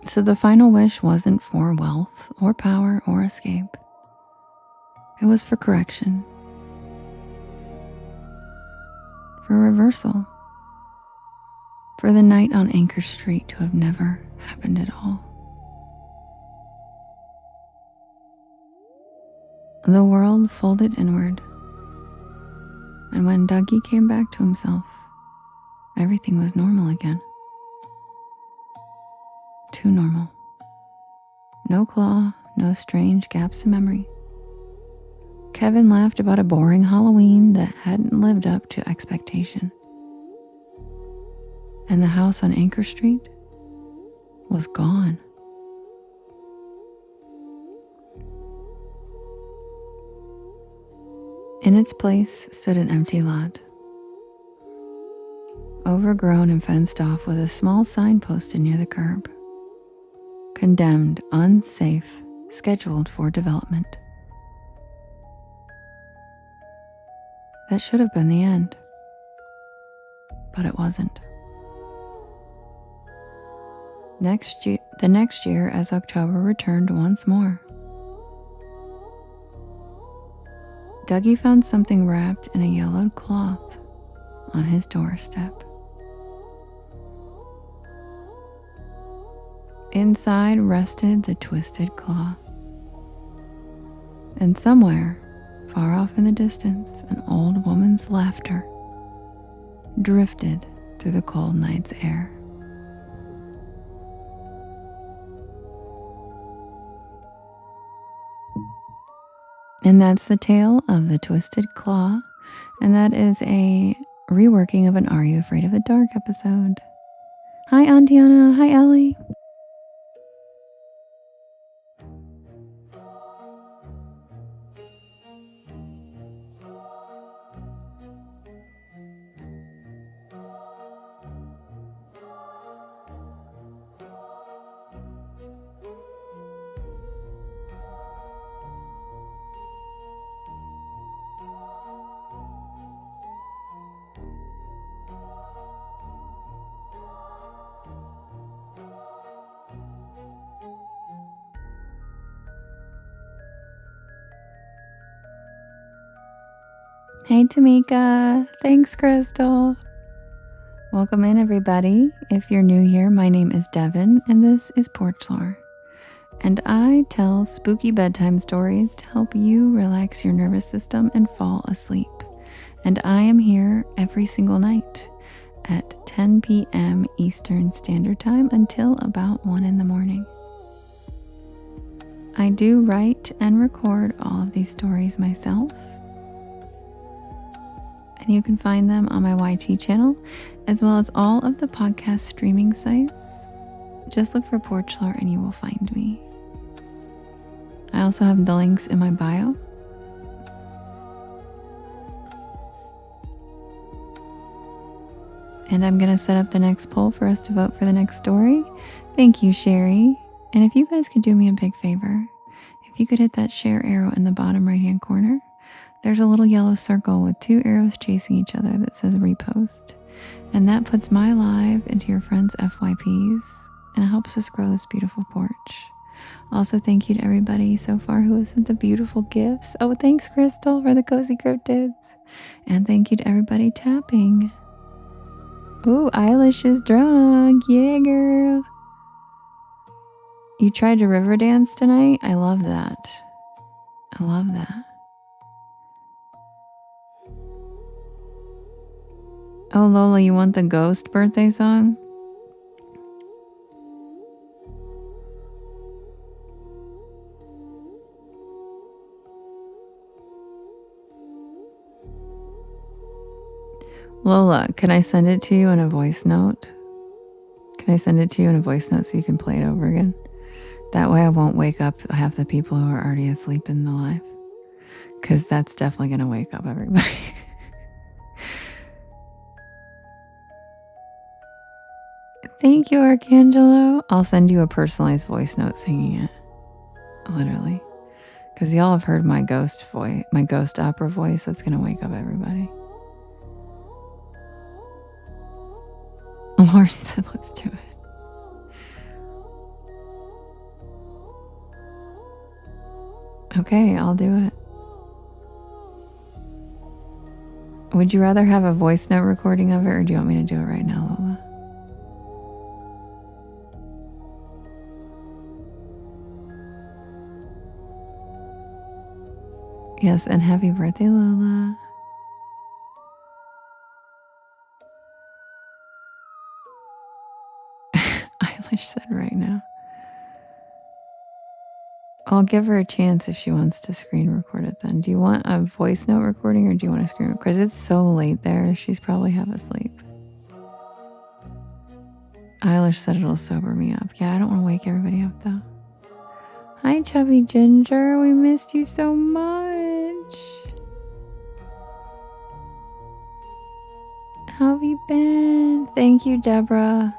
So the final wish wasn't for wealth or power or escape. It was for correction, for reversal, for the night on Anchor Street to have never happened at all. The world folded inward, and when Dougie came back to himself, everything was normal again. Too normal. No claw, no strange gaps in memory. Kevin laughed about a boring Halloween that hadn't lived up to expectation. And the house on Anchor Street was gone. In its place stood an empty lot, overgrown and fenced off with a small sign posted near the curb. Condemned, unsafe, scheduled for development. That should have been the end, but it wasn't. The next year, as October returned once more, Dougie found something wrapped in a yellowed cloth on his doorstep. Inside rested the twisted claw. And somewhere, far off in the distance, an old woman's laughter drifted through the cold night's air. And that's the tale of the Twisted Claw, and that is a reworking of an Are You Afraid of the Dark episode. Hi, Antiana. Hi, Ellie. Hey, Tamika. Thanks, Crystal. Welcome in, everybody. If you're new here, my name is Devin, and this is Porch Lore. And I tell spooky bedtime stories to help you relax your nervous system and fall asleep. And I am here every single night at 10 p.m. Eastern Standard Time until about 1 in the morning. I do write and record all of these stories myself. And you can find them on my YT channel, as well as all of the podcast streaming sites. Just look for Porch Lore and you will find me. I also have the links in my bio. And I'm going to set up the next poll for us to vote for the next story. Thank you, Sherry. And if you guys could do me a big favor, if you could hit that share arrow in the bottom right-hand corner, there's a little yellow circle with 2 arrows chasing each other that says repost. And that puts my live into your friends' FYPs and it helps us grow this beautiful porch. Also, thank you to everybody so far who has sent the beautiful gifts. Oh, thanks, Crystal, for the cozy cryptids. And thank you to everybody tapping. Ooh, Eilish is drunk. Yeah, girl. You tried to river dance tonight? I love that. I love that. Oh, Lola, you want the ghost birthday song? Lola, can I send it to you in a voice note? Can I send it to you in a voice note so you can play it over again? That way I won't wake up half the people who are already asleep in the live. Because that's definitely going to wake up everybody. Thank you, Arcangelo. I'll send you a personalized voice note singing it. Literally. Because y'all have heard my ghost voice, my ghost opera voice. That's going to wake up everybody. Lauren said, let's do it. Okay, I'll do it. Would you rather have a voice note recording of it, or do you want me to do it right now, Lola? Yes, and happy birthday, Lola. Eilish said right now. I'll give her a chance if she wants to screen record it then. Do you want a voice note recording or do you want to screen record? Because it's so late there. She's probably half asleep. Eilish said it'll sober me up. Yeah, I don't want to wake everybody up though. Hi, Chubby Ginger. We missed you so much. How have you been? Thank you, Deborah.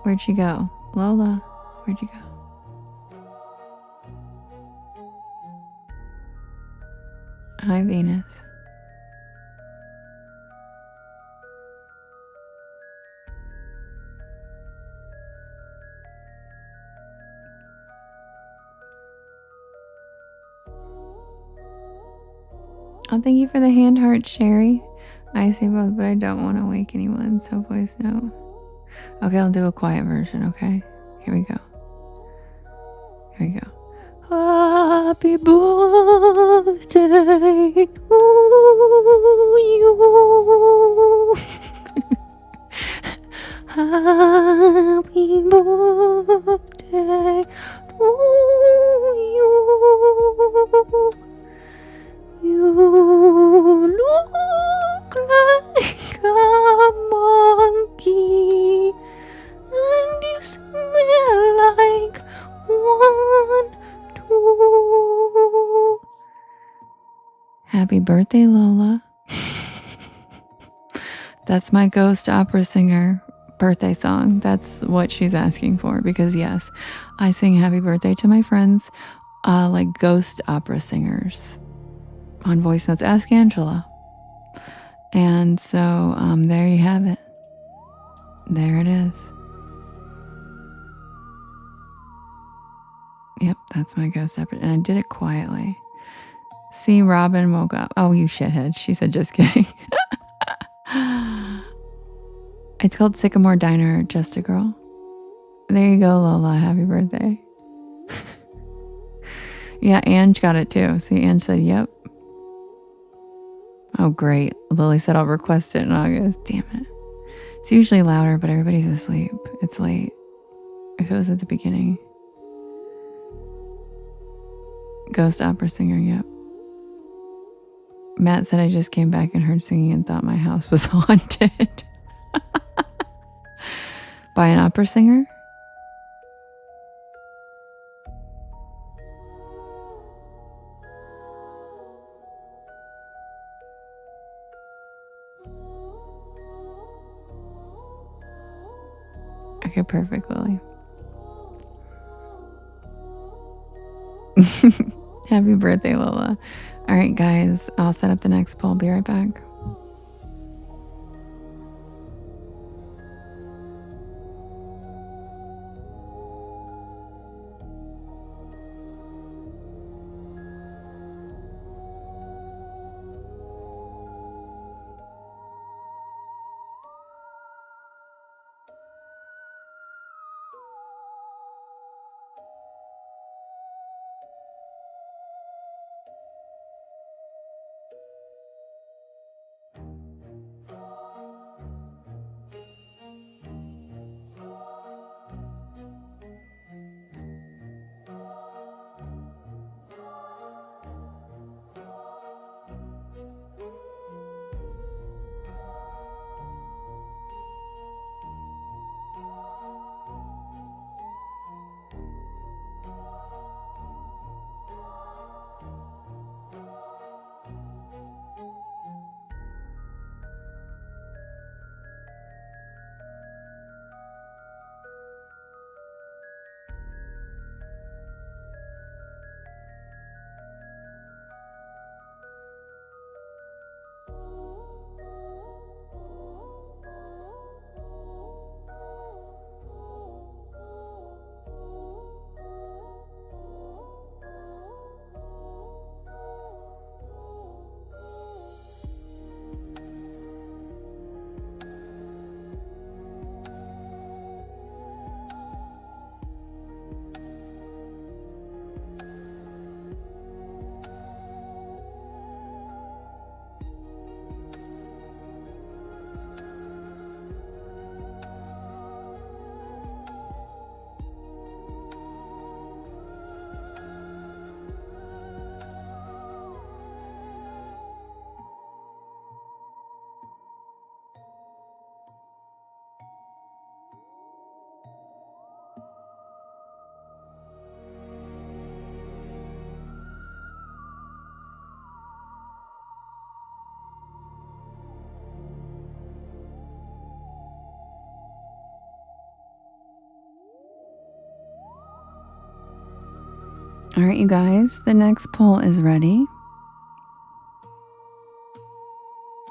Where'd she go? Lola, where'd you go? Hi, Venus. Oh, thank you for the hand heart, Sherry. I say both, but I don't want to wake anyone, so voice note. Okay, I'll do a quiet version, okay? Here we go. Here we go. Happy birthday to you. Happy birthday to you. You look like a monkey, and you smell like 1, 2. Happy birthday, Lola. That's my ghost opera singer birthday song. That's what she's asking for because yes, I sing happy birthday to my friends like ghost opera singers on voice notes. Ask Angela. And so there you have it. There it is. Yep, that's my ghost opera. And I did it quietly. See, Robin woke up. Oh, you shithead. She said, just kidding. It's called Sycamore Diner, Just a Girl. There you go, Lola. Happy birthday. Yeah, Ange got it too. See, Ange said, yep. Oh, great. Lily said, I'll request it in August. Damn it. It's usually louder, but everybody's asleep. It's late. If it was at the beginning. Ghost opera singer, yep. Matt said, I just came back and heard singing and thought my house was haunted. By an opera singer? Okay, perfect, Lily. Happy birthday, Lola. All right, guys, I'll set up the next poll. Be right back. All right, you guys, the next poll is ready.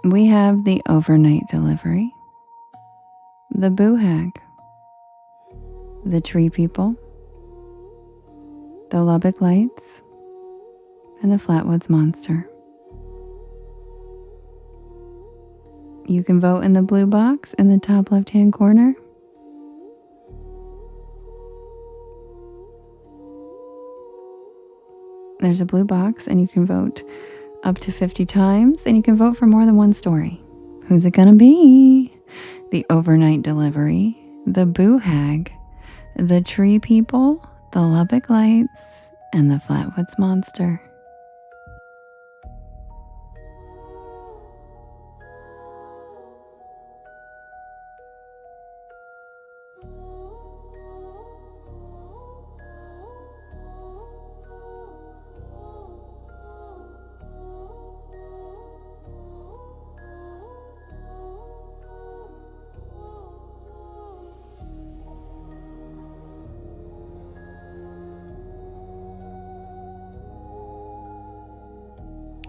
We have the overnight delivery, the boo hag, the tree people, the Lubbock lights, and the Flatwoods monster. You can vote in the blue box in the top left-hand corner. There's a blue box and you can vote up to 50 times, and you can vote for more than one story. Who's it gonna be? The overnight delivery, the boo hag, the tree people, the Lubbock lights, and the Flatwoods monster.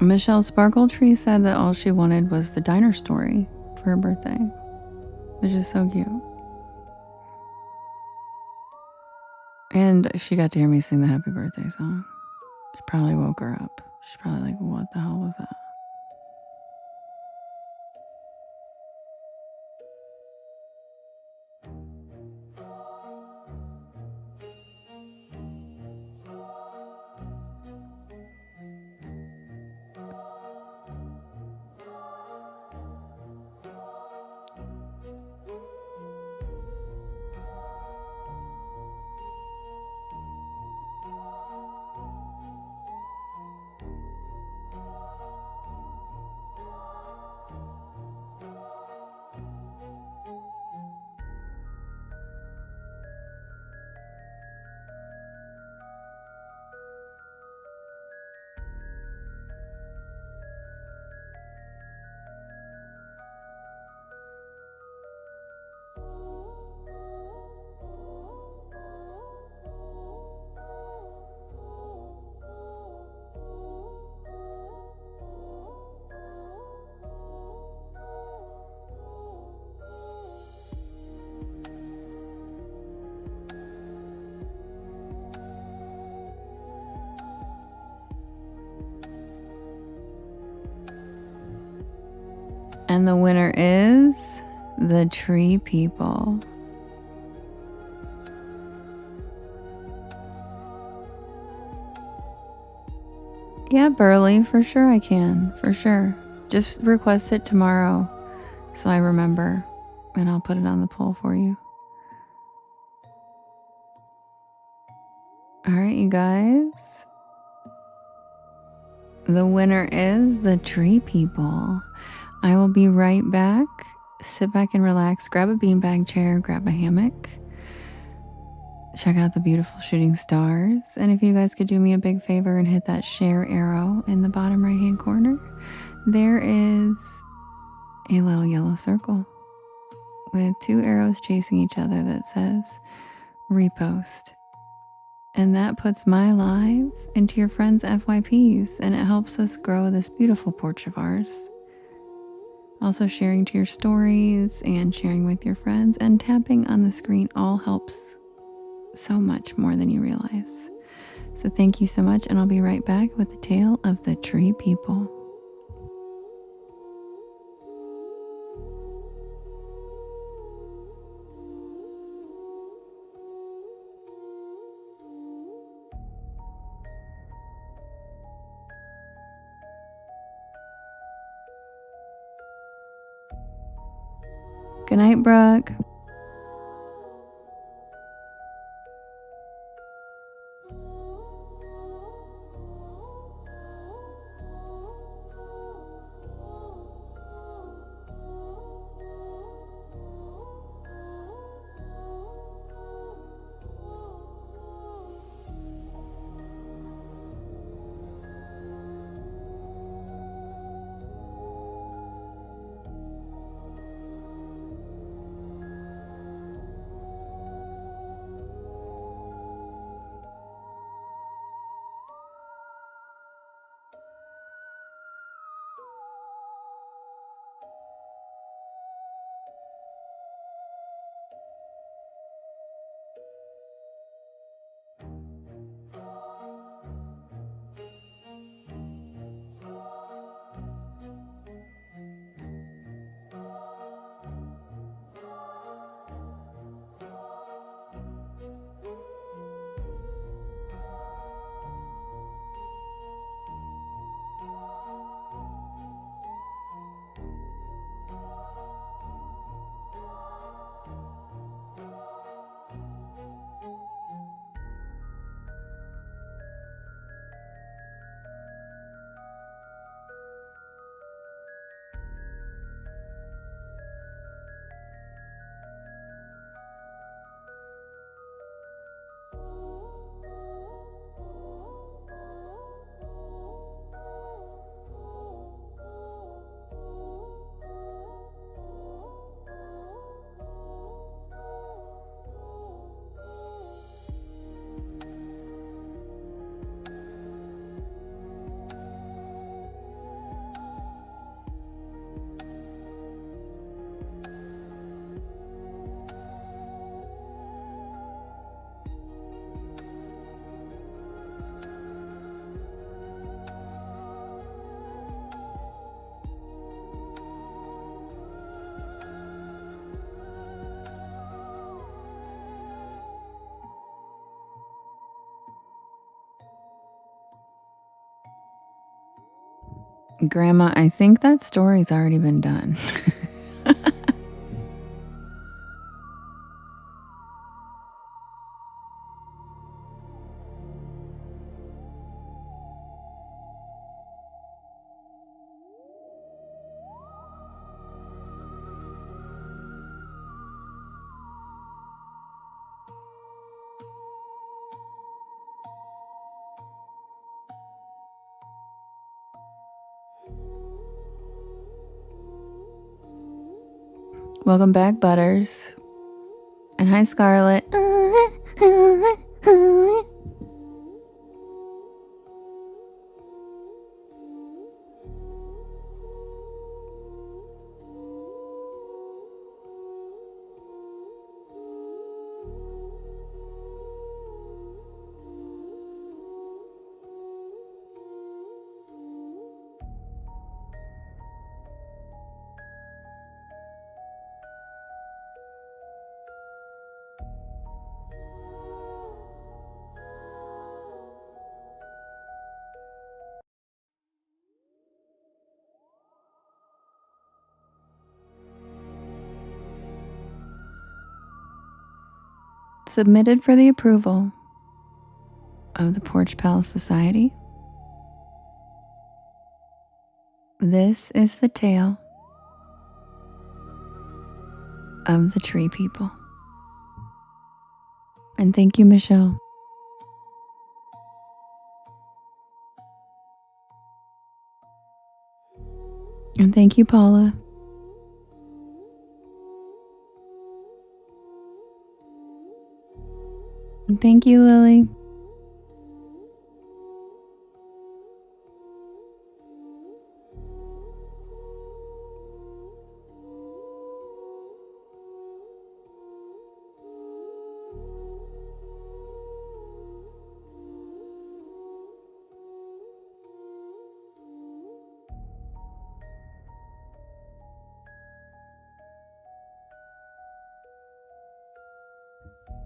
Michelle Sparkletree said that all she wanted was the diner story for her birthday, which is so cute. And she got to hear me sing the happy birthday song. She probably woke her up. She's probably like, what the hell was that? And the winner is the tree people. Yeah, Burley, for sure I can, for sure. Just request it tomorrow so I remember, and I'll put it on the poll for you. All right, you guys. The winner is the tree people. I will be right back. Sit back and relax. Grab a beanbag chair, grab a hammock. Check out the beautiful shooting stars. And if you guys could do me a big favor and hit that share arrow in the bottom right-hand corner, there is a little yellow circle with 2 arrows chasing each other that says repost. And that puts my live into your friends' FYPs, and it helps us grow this beautiful porch of ours. Also, sharing to your stories and sharing with your friends and tapping on the screen all helps so much more than you realize. So thank you so much, and I'll be right back with the tale of the tree people. Good night, Brooke. Grandma, I think that story's already been done. Welcome back, Butters. And hi, Scarlett. Submitted for the approval of the Porch Palace Society. This is the tale of the Tree People. And thank you, Michelle. And thank you, Paula. And thank you, Lily.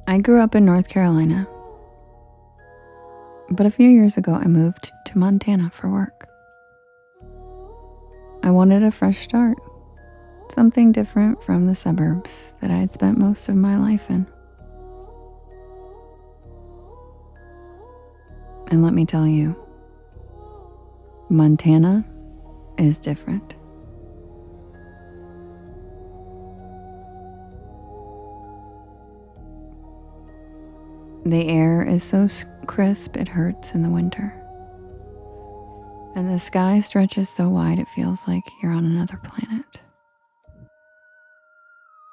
I grew up in North Carolina, but a few years ago I moved to Montana for work. I wanted a fresh start, something different from the suburbs that I had spent most of my life in. And let me tell you, Montana is different. The air is so crisp it hurts in the winter. And the sky stretches so wide it feels like you're on another planet.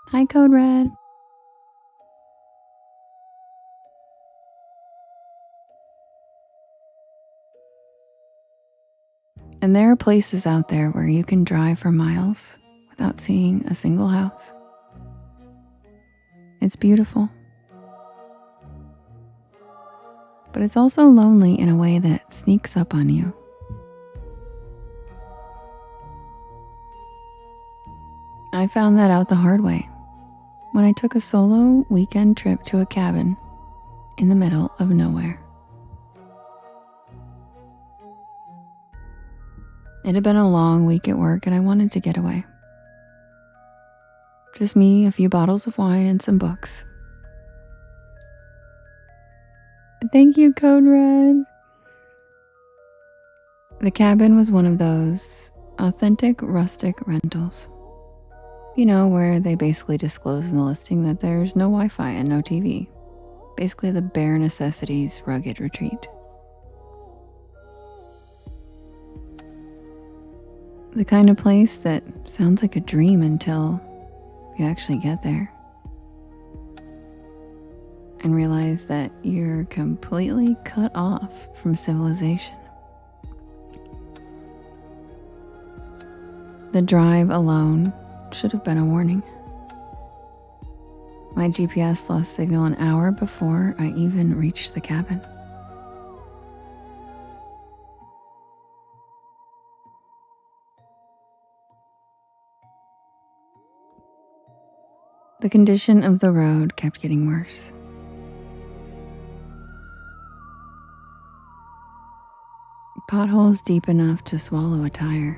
Hi, Code Red. And there are places out there where you can drive for miles without seeing a single house. It's beautiful. But it's also lonely in a way that sneaks up on you. I found that out the hard way when I took a solo weekend trip to a cabin in the middle of nowhere. It had been a long week at work and I wanted to get away. Just me, a few bottles of wine, and some books. Thank you, Code Red. The cabin was one of those authentic rustic rentals. You know, where they basically disclose in the listing that there's no Wi-Fi and no TV. Basically the bare necessities rugged retreat. The kind of place that sounds like a dream until you actually get there and realize that you're completely cut off from civilization. The drive alone should have been a warning. My GPS lost signal an hour before I even reached the cabin. The condition of the road kept getting worse. Potholes deep enough to swallow a tire.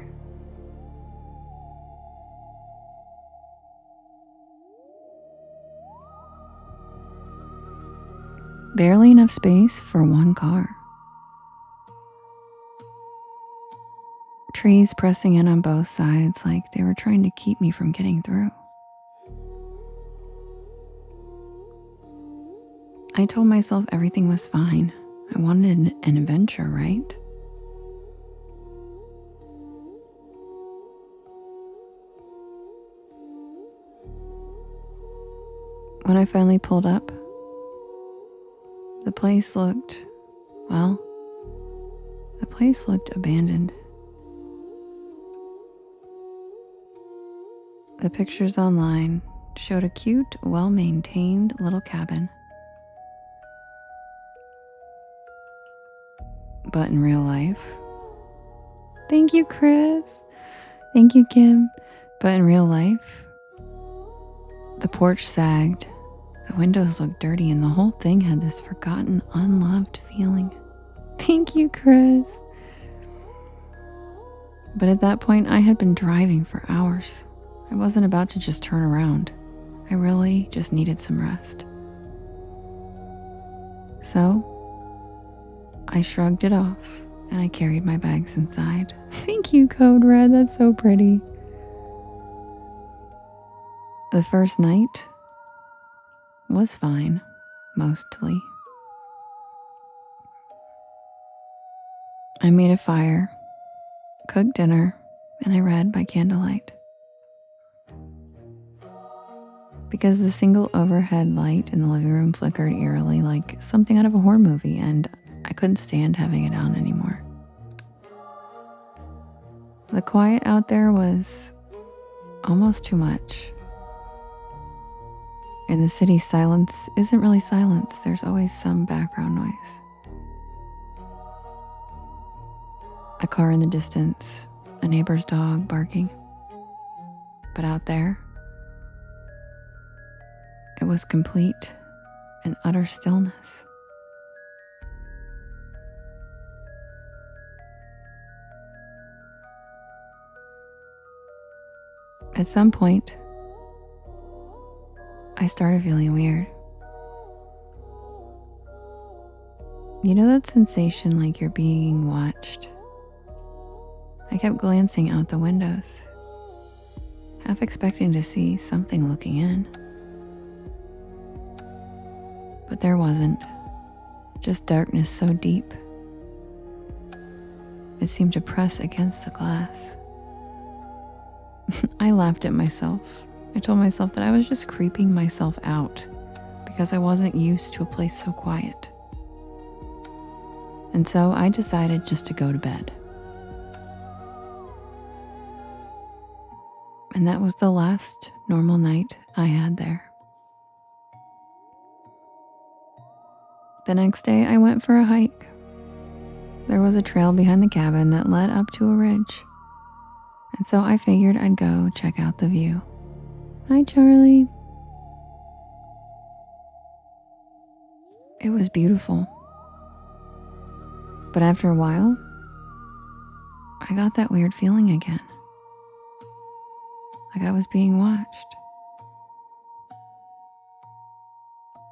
Barely enough space for one car. Trees pressing in on both sides like they were trying to keep me from getting through. I told myself everything was fine. I wanted an adventure, right? When I finally pulled up, the place looked abandoned. The pictures online showed a cute, well-maintained little cabin. But in real life, thank you, Chris. Thank you, Kim. But in real life, the porch sagged, the windows looked dirty, and the whole thing had this forgotten, unloved feeling. Thank you, Chris. But at that point, I had been driving for hours. I wasn't about to just turn around. I really just needed some rest. So, I shrugged it off and I carried my bags inside. Thank you, Code Red. That's so pretty. The first night was fine, mostly. I made a fire, cooked dinner, and I read by candlelight. Because the single overhead light in the living room flickered eerily like something out of a horror movie, and I couldn't stand having it on anymore. The quiet out there was almost too much. In the city, silence isn't really silence. There's always some background noise. A car in the distance, a neighbor's dog barking. But out there, it was complete and utter stillness. At some point, I started feeling weird. You know that sensation like you're being watched? I kept glancing out the windows, half expecting to see something looking in. But there wasn't, just darkness so deep. It seemed to press against the glass. I laughed at myself. I told myself that I was just creeping myself out because I wasn't used to a place so quiet. And so I decided just to go to bed. And that was the last normal night I had there. The next day I went for a hike. There was a trail behind the cabin that led up to a ridge. And so I figured I'd go check out the view. Hi, Charlie. It was beautiful. But after a while, I got that weird feeling again. Like I was being watched.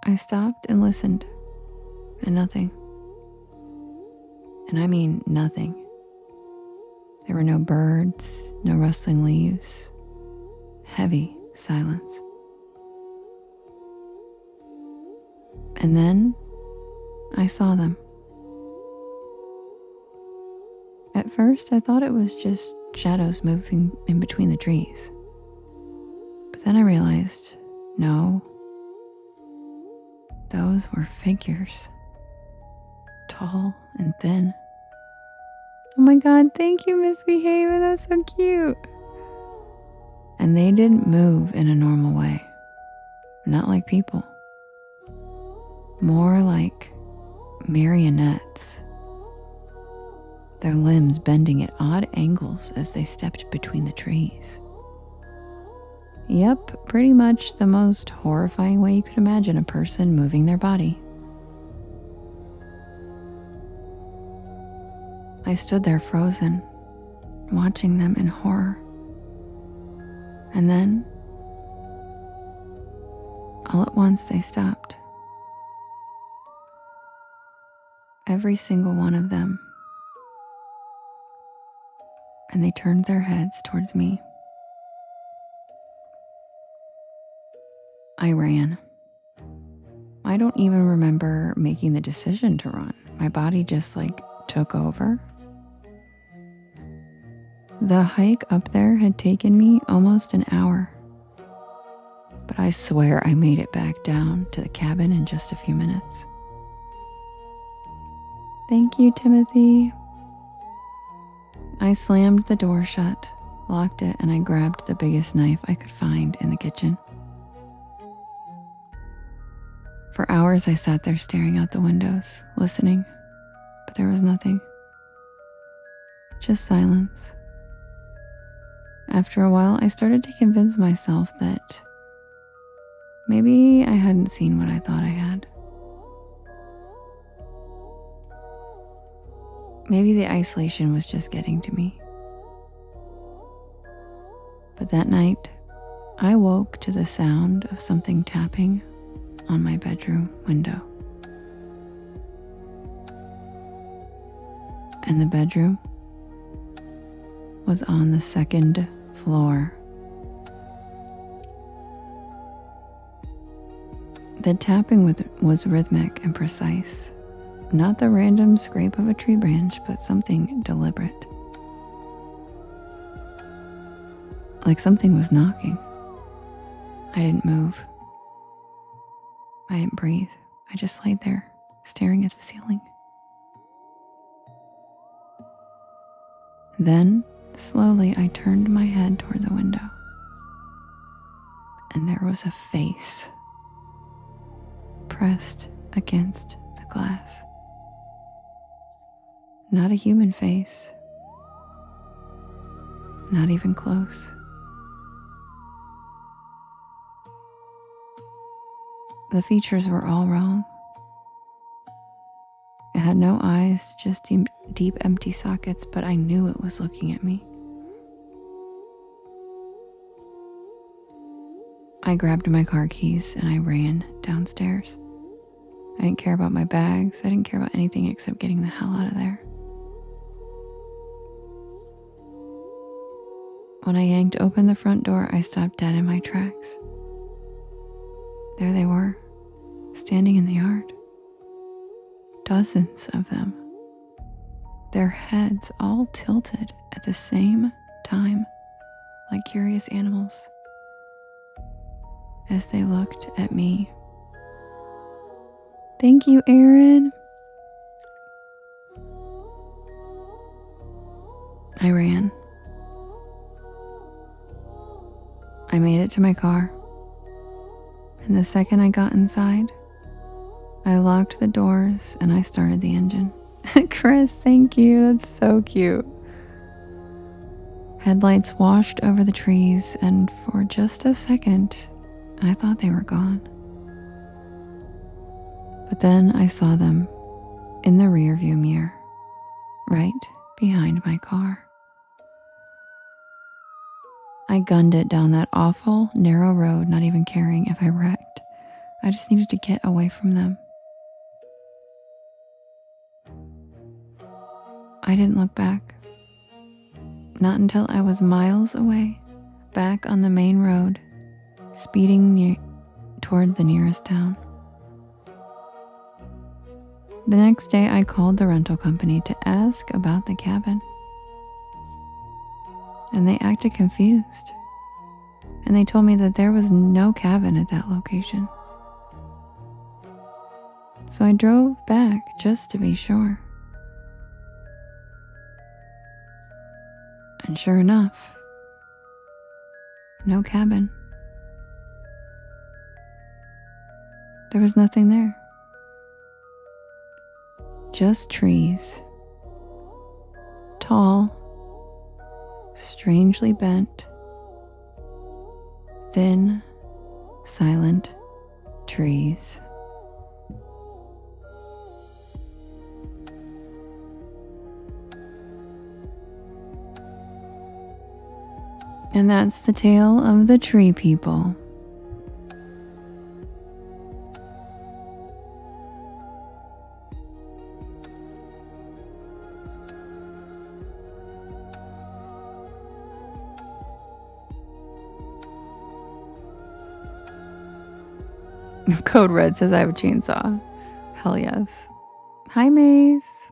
I stopped and listened, and nothing. And I mean nothing. There were no birds, no rustling leaves, heavy silence. And then I saw them. At first, I thought it was just shadows moving in between the trees. But then I realized, no, those were figures. Tall and thin. Oh my God, thank you, Miss Behavior. That's so cute. And they didn't move in a normal way. Not like people. More like marionettes. Their limbs bending at odd angles as they stepped between the trees. Yep, pretty much the most horrifying way you could imagine a person moving their body. I I stood there frozen, watching them in horror. And then, all at once, they stopped. Every single one of them. And they turned their heads towards me. I ran. I don't even remember making the decision to run. My body just took over. The hike up there had taken me almost an hour. But I swear I made it back down to the cabin in just a few minutes. Thank you, Timothy. I slammed the door shut, locked it, and I grabbed the biggest knife I could find in the kitchen. For hours I sat there staring out the windows, listening, but there was nothing. Just silence. After a while, I started to convince myself that maybe I hadn't seen what I thought I had. Maybe the isolation was just getting to me. But that night, I woke to the sound of something tapping on my bedroom window. And the bedroom was on the second floor. The tapping was rhythmic and precise. Not the random scrape of a tree branch, but something deliberate. Like something was knocking. I didn't move. I didn't breathe. I just laid there, staring at the ceiling. Then, slowly, I turned my head toward the window. And there was a face pressed against the glass. Not a human face. Not even close. The features were all wrong. It had no eyes, just deep empty sockets, but I knew it was looking at me. I grabbed my car keys and I ran downstairs. I didn't care about my bags. I didn't care about anything except getting the hell out of there. When I yanked open the front door, I stopped dead in my tracks. There they were, standing in the yard. Dozens of them. Their heads all tilted at the same time, like curious animals, as they looked at me. Thank you, Aaron. I ran. I made it to my car, and the second I got inside, I locked the doors and I started the engine. Chris, thank you. That's so cute. Headlights washed over the trees, and for just a second, I thought they were gone. But then I saw them in the rearview mirror, right behind my car. I gunned it down that awful, narrow road, not even caring if I wrecked. I just needed to get away from them. I didn't look back. Not until I was miles away, back on the main road, speeding toward the nearest town. The next day, I called the rental company to ask about the cabin. And they acted confused. And they told me that there was no cabin at that location. So I drove back just to be sure. And sure enough, no cabin. There was nothing there. Just trees. Tall, strangely bent, thin, silent trees. And that's the tale of the tree people. Code Red says I have a chainsaw. Hell yes. Hi, Maze.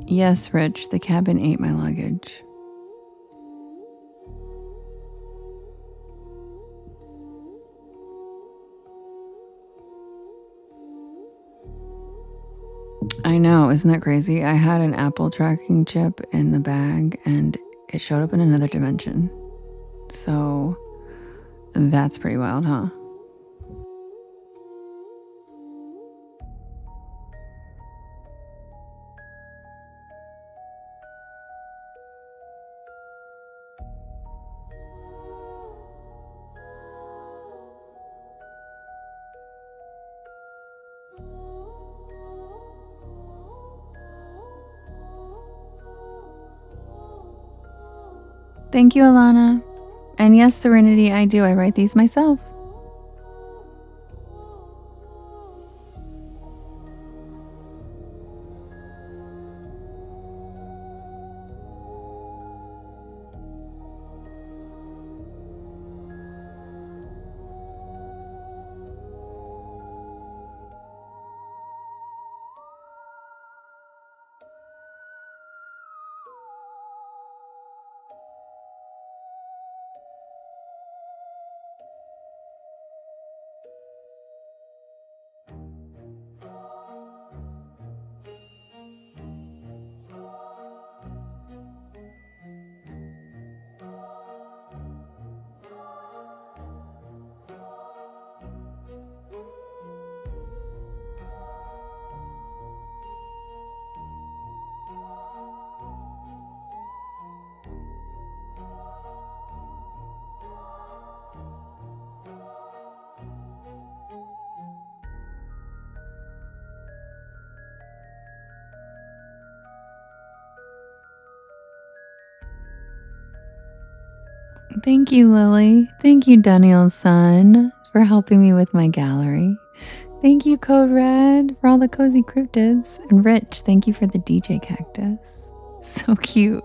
Yes, Rich, the cabin ate my luggage. I know, isn't that crazy? I had an Apple tracking chip in the bag and it showed up in another dimension. So that's pretty wild, huh? Thank you, Alana. And yes, Serenity, I do. I write these myself. Thank you, Lily. Thank you, Daniel's son, for helping me with my gallery. Thank you, Code Red, for all the cozy cryptids. And Rich, thank you for the DJ cactus. So cute.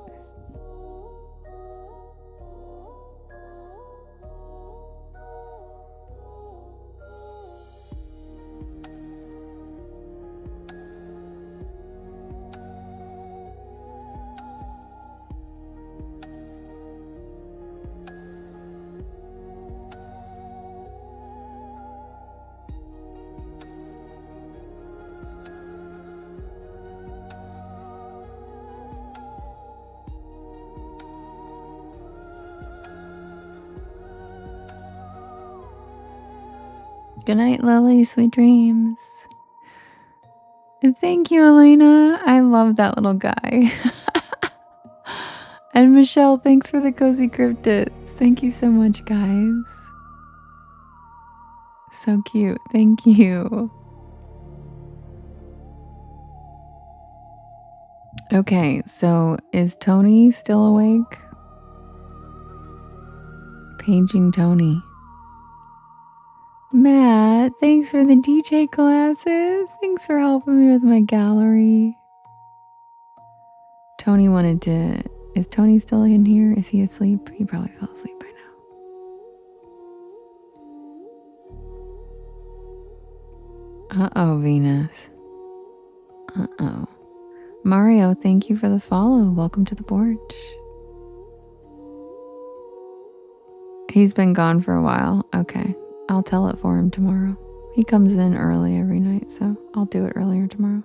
Good night, Lily. Sweet dreams. And thank you, Elena. I love that little guy. And Michelle, thanks for the cozy cryptids. Thank you so much, guys. So cute. Thank you. Okay, so is Tony still awake? Paging Tony. Matt, thanks for the DJ classes. Thanks for helping me with my gallery. Tony wanted to... Is Tony still in here? Is he asleep? He probably fell asleep by now. Uh-oh, Venus. Uh-oh. Mario, thank you for the follow. Welcome to the porch. He's been gone for a while. Okay. I'll tell it for him tomorrow. He comes in early every night, so I'll do it earlier tomorrow.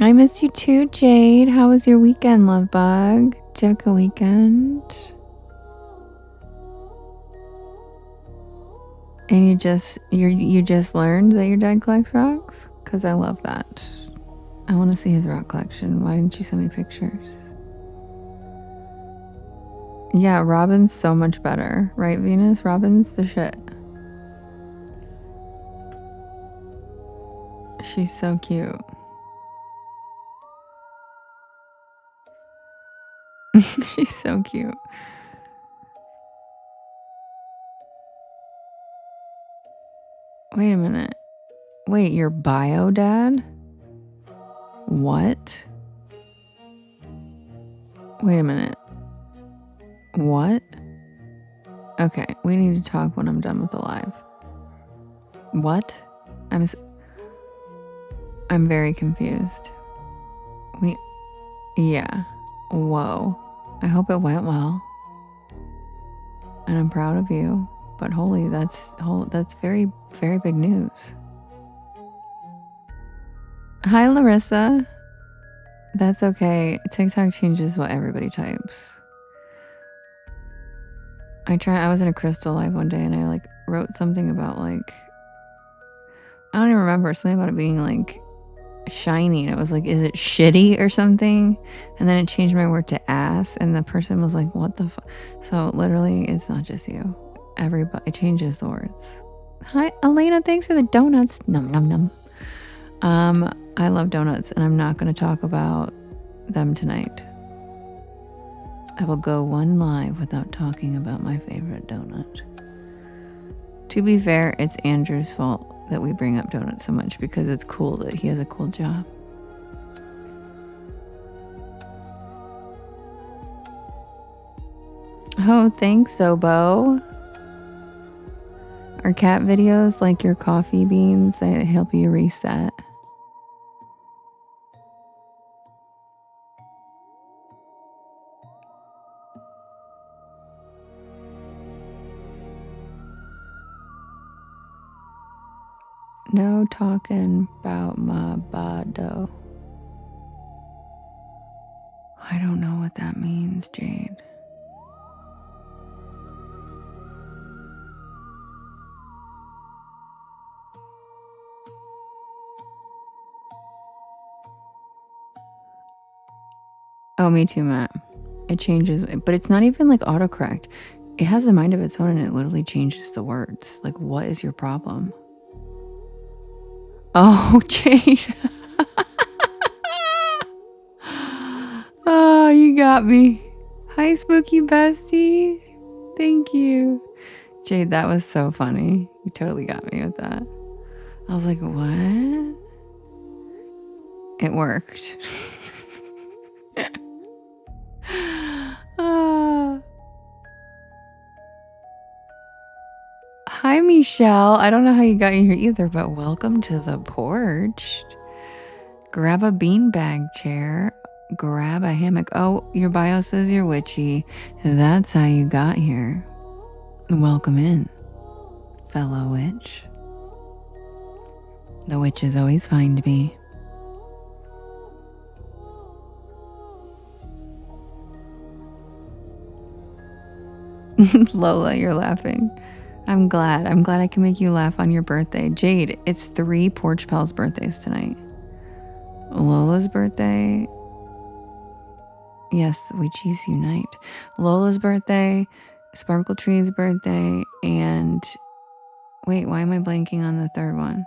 I miss you too, Jade. How was your weekend, love bug? Did you have a good weekend? And you just learned that your dad collects rocks? Because I love that. I want to see his rock collection. Why didn't you send me pictures? Yeah, Robin's so much better. Right, Venus? Robin's the shit. She's so cute. She's so cute. Wait a minute. Wait, your bio dad? What? Wait a minute. What? Okay, we need to talk when I'm done with the live. What? I'm very confused. Yeah. Whoa. I hope it went well. And I'm proud of you. But holy, that's very, very big news. Hi, Larissa. That's okay. TikTok changes what everybody types. I was in a crystal live one day and I wrote something about I don't even remember, something about it being shiny, and it was is it shitty or something? And then it changed my word to ass, and the person was like, what the fuck? So literally, it's not just you. Everybody, it changes the words. Hi, Elena, thanks for the donuts. Num num num. I love donuts, and I'm not going to talk about them tonight. I will go one live without talking about my favorite donut. To be fair, it's Andrew's fault that we bring up donuts so much because it's cool that he has a cool job. Oh, thanks, Zobo. Are cat videos like your coffee beans that help you reset? No talking about my bado. I don't know what that means, Jade. Oh, me too, Matt. It changes, but it's not even autocorrect. It has a mind of its own and it literally changes the words. What is your problem? Oh, Jade. Oh, you got me. Hi, Spooky Bestie. Thank you. Jade, that was so funny. You totally got me with that. I was like, what? It worked. Hi, Michelle. I don't know how you got in here either, but welcome to the porch. Grab a beanbag chair. Grab a hammock. Oh, your bio says you're witchy. That's how you got here. Welcome in, fellow witch. The witch is always fine to be. Lola, you're laughing. I'm glad I can make you laugh on your birthday. Jade, it's 3 Porch Pals birthdays tonight. Lola's birthday. Yes, witchies unite. Lola's birthday, Sparkle Tree's birthday, and wait, why am I blanking on the third one?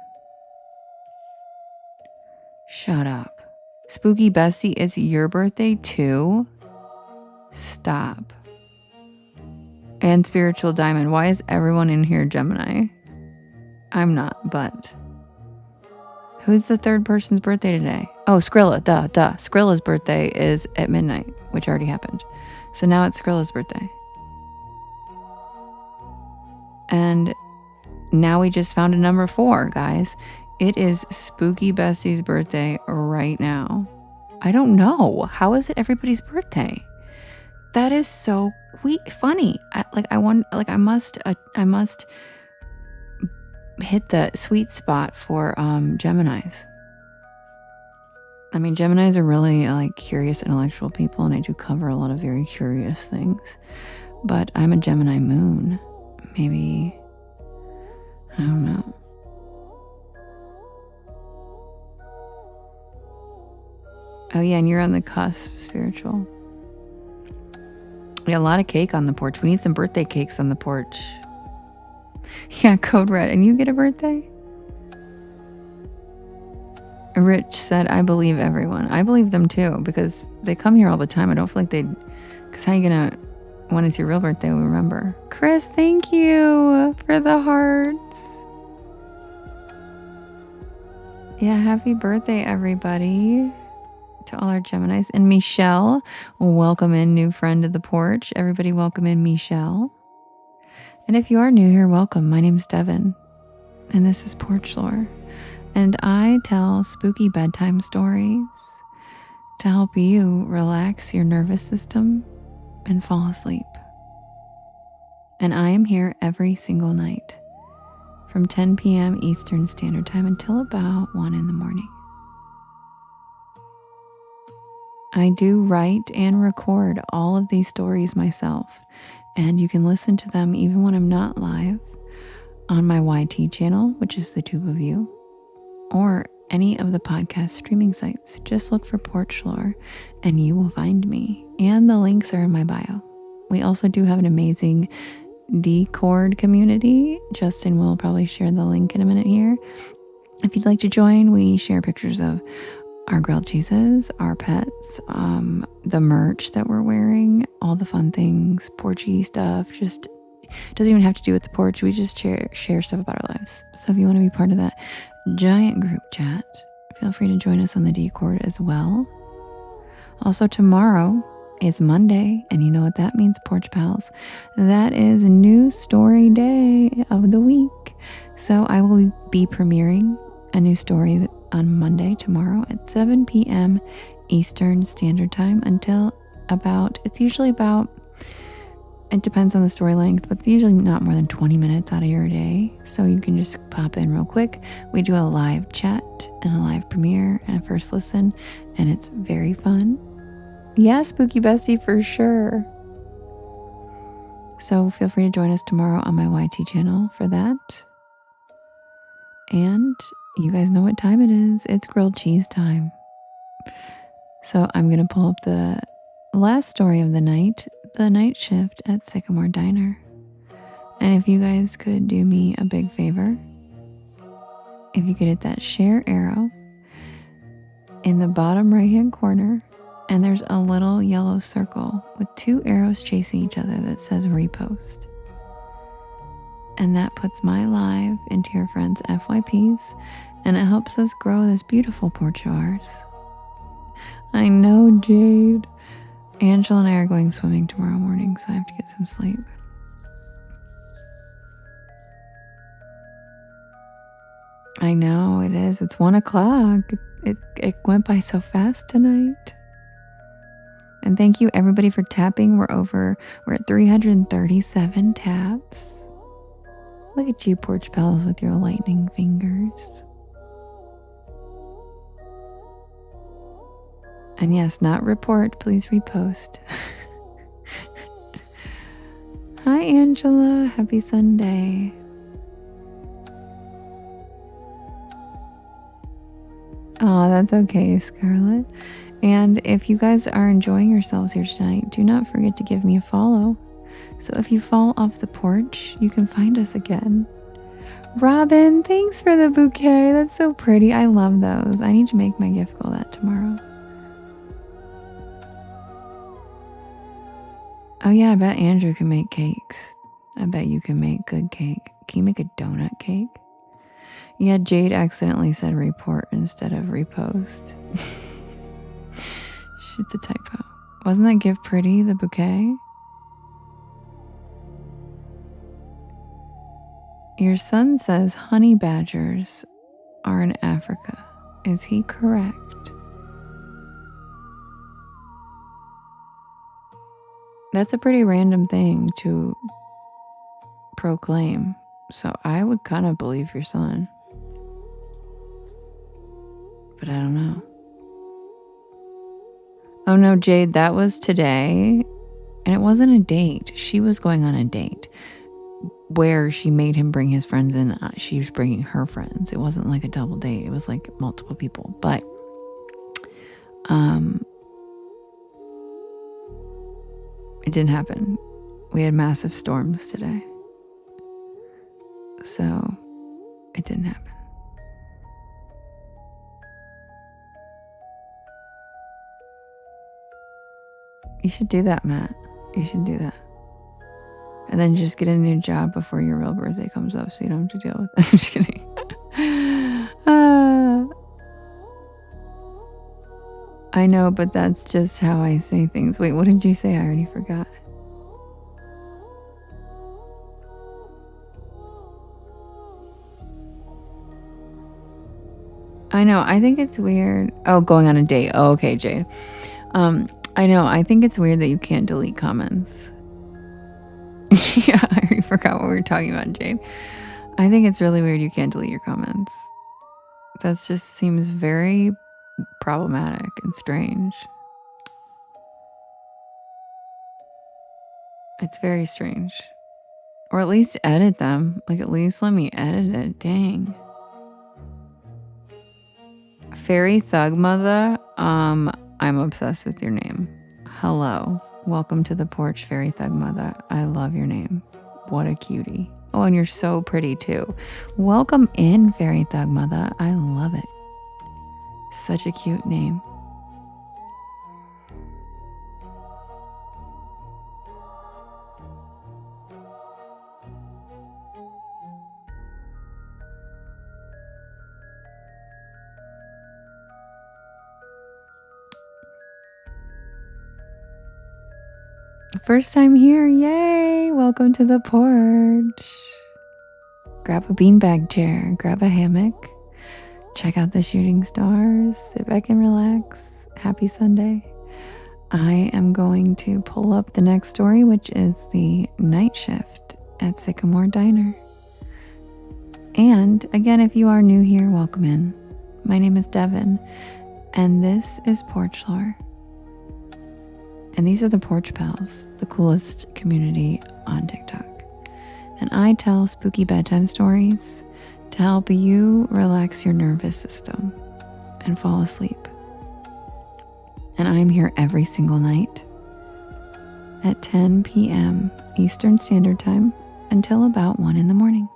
Shut up. Spooky Bestie, it's your birthday too? Stop. And Spiritual Diamond. Why is everyone in here Gemini? I'm not, but who's the third person's birthday today? Oh, Skrilla, duh. Skrilla's birthday is at midnight, which already happened. So now it's Skrilla's birthday. And now we just found a number 4, guys. It is Spooky Bestie's birthday right now. I don't know. How is it everybody's birthday? That is so funny. I must hit the sweet spot for Geminis. I mean, Geminis are really like curious, intellectual people, and I do cover a lot of very curious things. But I'm a Gemini moon. Maybe, I don't know. Oh yeah, and you're on the cusp, spiritual. Yeah, a lot of cake on the porch. We need some birthday cakes on the porch. Yeah, code red. And you get a birthday? Rich said, I believe everyone. I believe them too, because they come here all the time. I don't feel like they'd, because how are you going to, when it's your real birthday, we remember. Chris, thank you for the hearts. Yeah, happy birthday, everybody. To all our Geminis. And Michelle, welcome in, new friend of the porch. Everybody welcome in Michelle. And if you are new here, welcome. My name's Devin, and this is Porch Lore. And I tell spooky bedtime stories to help you relax your nervous system and fall asleep. And I am here every single night from 10 p.m. Eastern Standard Time until about 1 in the morning. I do write and record all of these stories myself, and you can listen to them even when I'm not live on my YT channel, which is the tube of you, or any of the podcast streaming sites. Just look for Porch Lore and you will find me. And the links are in my bio. We also do have an amazing Discord community. Justin will probably share the link in a minute here. If you'd like to join, we share pictures of our grilled cheeses, our pets, the merch that we're wearing, all the fun things, porchy stuff. Just doesn't even have to do with the porch. We just share stuff about our lives. So if you want to be part of that giant group chat, feel free to join us on the Discord as well. Also, tomorrow is Monday, and you know what that means, Porch Pals. That is news story day of the week. So I will be premiering a new story on Monday, tomorrow at 7 p.m. Eastern Standard Time until it depends on the story length, but usually not more than 20 minutes out of your day. So you can just pop in real quick. We do a live chat and a live premiere and a first listen, and it's very fun. Yeah, Spooky Bestie for sure. So feel free to join us tomorrow on my YT channel for that. And you guys know what time it is. It's grilled cheese time. So I'm going to pull up the last story of the night shift at Sycamore Diner. And if you guys could do me a big favor, if you could hit that share arrow in the bottom right hand corner, and there's a little yellow circle with 2 arrows chasing each other that says repost. And that puts my live into your friends' FYPs, and it helps us grow this beautiful porch of ours. I know, Jade. Angela and I are going swimming tomorrow morning, so I have to get some sleep. I know, it is. It's 1 o'clock. It went by so fast tonight. And thank you everybody for tapping. We're at 337 taps. Look at you, Porch Pals, with your lightning fingers. And yes, not report, please repost. Hi, Angela. Happy Sunday. Oh, that's okay, Scarlett. And if you guys are enjoying yourselves here tonight, do not forget to give me a follow. So if you fall off the porch, you can find us again. Robin, thanks for the bouquet. That's so pretty. I love those. I need to make my gift goal that tomorrow. Oh yeah, I bet Andrew can make cakes. I bet you can make good cake. Can you make a donut cake? Yeah, Jade accidentally said report instead of repost. It's a typo. Wasn't that gift pretty, the bouquet? Your son says honey badgers are in Africa. Is he correct? That's a pretty random thing to proclaim. So I would kind of believe your son. But I don't know. Oh no, Jade, that was today. And it wasn't a date. She was going on a date where she made him bring his friends in. She was bringing her friends. It wasn't like a double date. It was like multiple people. But it didn't happen. We had massive storms today. So it didn't happen. You should do that, Matt. You should do that. And then just get a new job before your real birthday comes up so you don't have to deal with it. I'm just kidding. I know, but that's just how I say things. Wait, what did you say? I already forgot. I know. I think it's weird. Oh, going on a date. Oh, okay, Jade. I know. I think it's weird that you can't delete comments. Yeah, I already forgot what we were talking about, Jade. I think it's really weird you can't delete your comments. That just seems very problematic and strange. It's very strange. Or at least edit them. Like, at least let me edit it. Dang. Fairy Thug Mother, I'm obsessed with your name. Hello. Welcome to the porch, Fairy Thug Mother. I love your name. What a cutie. Oh, and you're so pretty too. Welcome in, Fairy Thug Mother. I love it. Such a cute name. First time here. Yay. Welcome to the porch. Grab a beanbag chair. Grab a hammock. Check out the shooting stars. Sit back and relax. Happy Sunday. I am going to pull up the next story, which is the night shift at Sycamore Diner. And again, if you are new here, welcome in. My name is Devin, and this is Porch Lore. And these are the Porch Pals, the coolest community on TikTok. And I tell spooky bedtime stories to help you relax your nervous system and fall asleep. And I'm here every single night at 10 p.m. Eastern Standard Time until about 1 in the morning.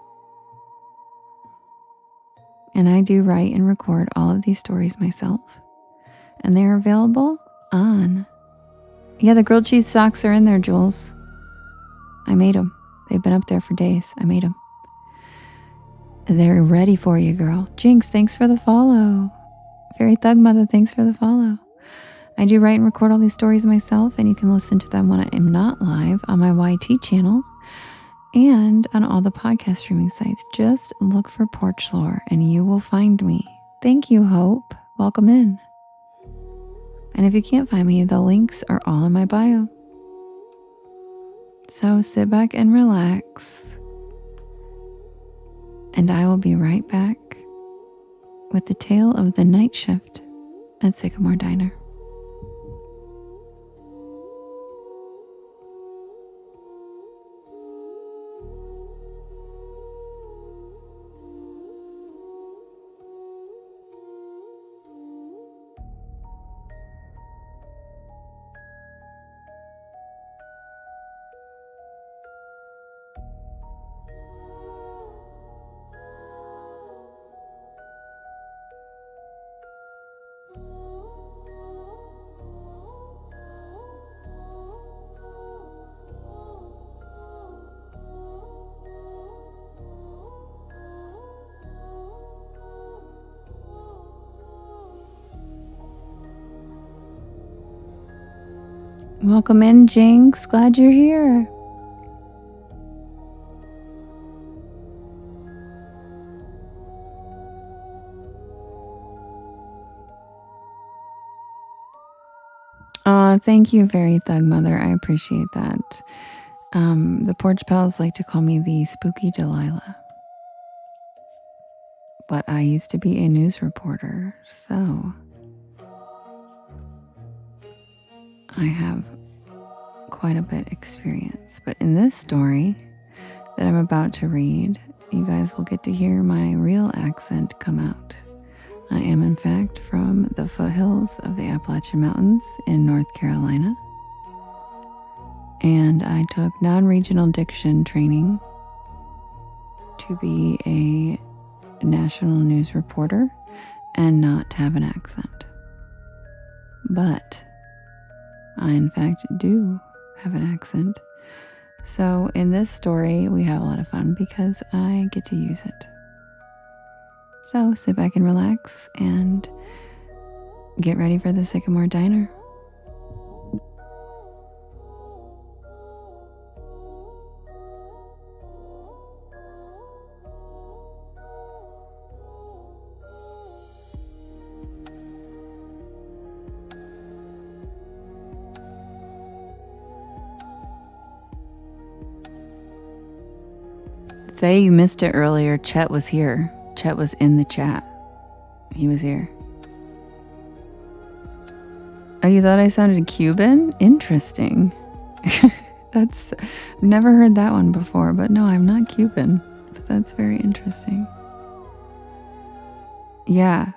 And I do write and record all of these stories myself. And they are available on... Yeah, the grilled cheese socks are in there, Jules. I made them. They've been up there for days. I made them. They're ready for you, girl. Jinx, thanks for the follow. Fairy Thug Mother, thanks for the follow. I do write and record all these stories myself, and you can listen to them when I am not live on my YT channel and on all the podcast streaming sites. Just look for Porch Lore and you will find me. Thank you, Hope. Welcome in. And if you can't find me, the links are all in my bio. So sit back and relax. And I will be right back with the tale of the night shift at Sycamore Diner. Welcome in, Jinx. Glad you're here. Thank you, Fairy Thug Mother. I appreciate that. The Porch Pals like to call me the Spooky Delilah. But I used to be a news reporter, so... I have quite a bit experience. But in this story that I'm about to read, you guys will get to hear my real accent come out. I am, in fact, from the foothills of the Appalachian Mountains in North Carolina. And I took non-regional diction training to be a national news reporter and not have an accent. But I, in fact, do have an accent. So in this story, we have a lot of fun because I get to use it. So sit back and relax and get ready for the Sycamore Diner. Faye, you missed it earlier. Chet was here. Chet was in the chat. He was here. Oh, you thought I sounded Cuban? Interesting. I've never heard that one before, but no, I'm not Cuban. But that's very interesting. Yeah,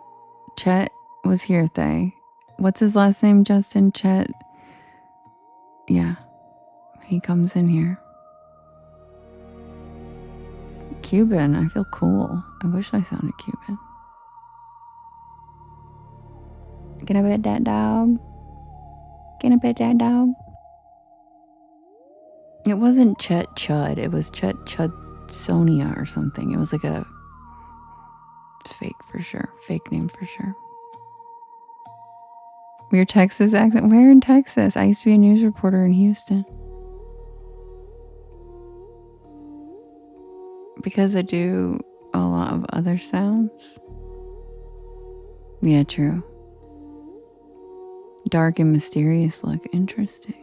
Chet was here, Faye. What's his last name, Justin? Chet? Yeah, he comes in here. Cuban, I feel cool. I wish I sounded Cuban. Can I pet that dog? Can I pet that dog? It wasn't Chet Chud. It was Chet Chud Sonia or something. It was like a fake for sure. Fake name for sure. Your Texas accent? Where in Texas? I used to be a news reporter in Houston. Because I do a lot of other sounds. Yeah, true. Dark and mysterious look. Interesting.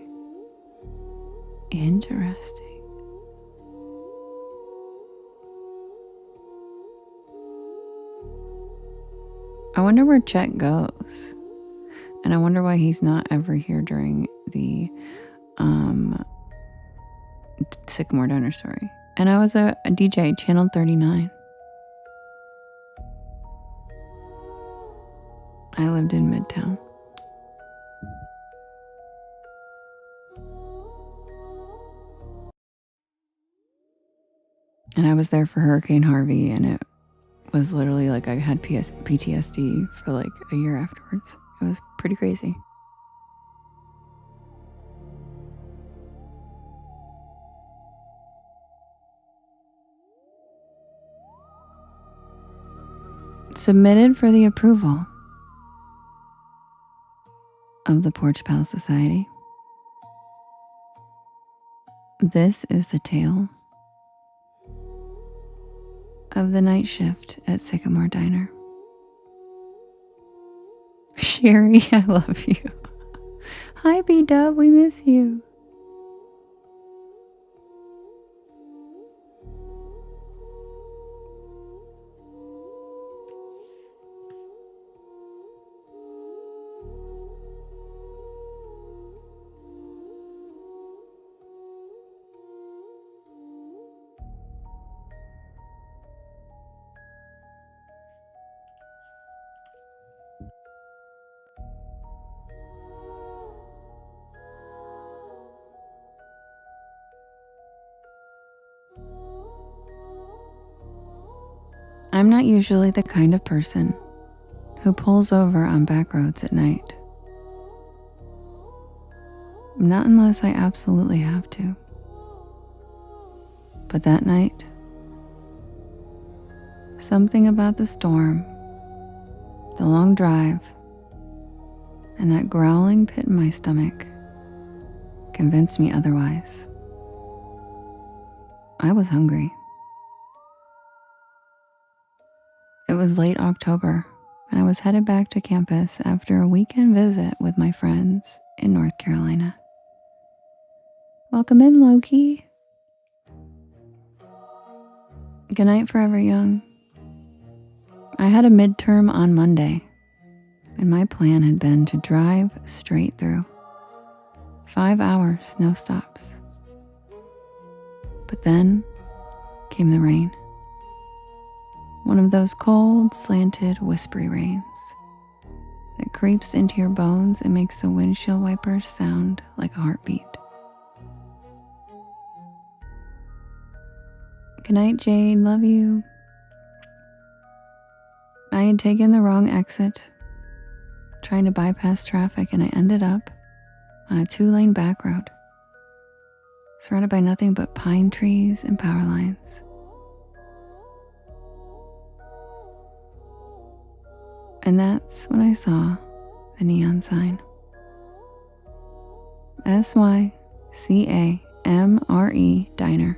Interesting. I wonder where Chet goes. And I wonder why he's not ever here during the Sycamore Diner story. And I was a DJ, Channel 39. I lived in Midtown. And I was there for Hurricane Harvey, and it was literally like I had PTSD for like a year afterwards. It was pretty crazy. Submitted for the approval of the Porch Pal Society. This is the tale of the night shift at Sycamore Diner. Sherry, I love you. Hi, B-Dub, we miss you. I'm not usually the kind of person who pulls over on back roads at night. Not unless I absolutely have to. But that night, something about the storm, the long drive, and that growling pit in my stomach convinced me otherwise. I was hungry. It was late October, and I was headed back to campus after a weekend visit with my friends in North Carolina. Welcome in, Loki. Good night, Forever Young. I had a midterm on Monday, and my plan had been to drive straight through. 5 hours, no stops. But then came the rain. One of those cold, slanted, whispery rains that creeps into your bones and makes the windshield wipers sound like a heartbeat. Good night, Jade. Love you. I had taken the wrong exit, trying to bypass traffic, and I ended up on a 2-lane back road, surrounded by nothing but pine trees and power lines. And that's when I saw the neon sign. SYCAMRE Diner.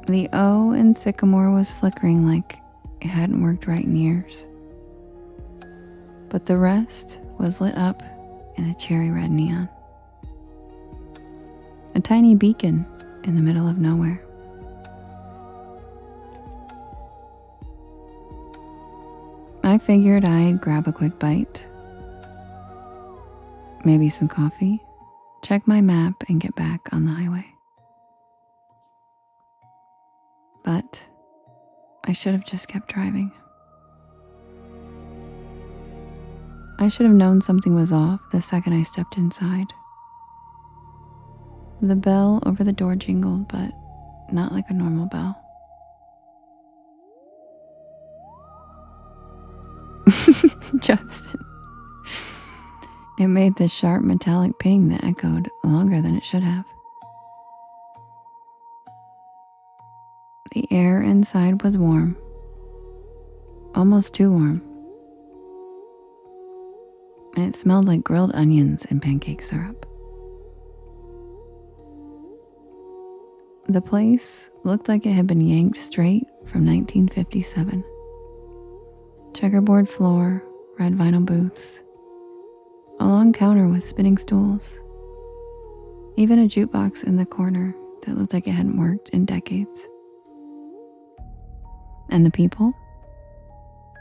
The O in Sycamore was flickering like it hadn't worked right in years. But the rest was lit up in a cherry red neon. A tiny beacon in the middle of nowhere. I figured I'd grab a quick bite, maybe some coffee, check my map, and get back on the highway. But I should have just kept driving. I should have known something was off the second I stepped inside. The bell over the door jingled, but not like a normal bell. Justin. It made this sharp metallic ping that echoed longer than it should have. The air inside was warm, almost too warm, and it smelled like grilled onions and pancake syrup. The place looked like it had been yanked straight from 1957. Checkerboard floor, red vinyl booths, a long counter with spinning stools, even a jukebox in the corner that looked like it hadn't worked in decades. And the people?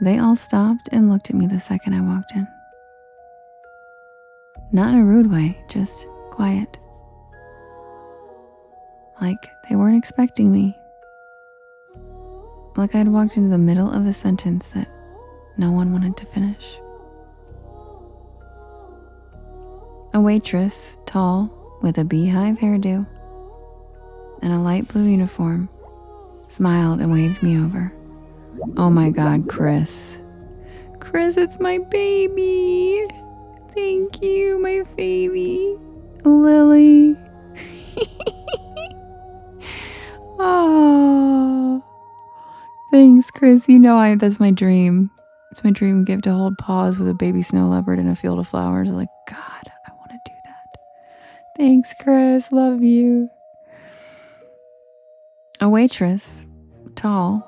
They all stopped and looked at me the second I walked in. Not in a rude way, just quiet. Like they weren't expecting me. Like I'd walked into the middle of a sentence that no one wanted to finish. A waitress, tall, with a beehive hairdo and a light blue uniform, smiled and waved me over. Oh my God, Chris. Chris, it's my baby. Thank you, my baby. Lily. Oh, thanks, Chris. You know that's my dream. It's my dream gift to hold paws with a baby snow leopard in a field of flowers. Like, God, I want to do that. Thanks, Chris. Love you. A waitress, tall,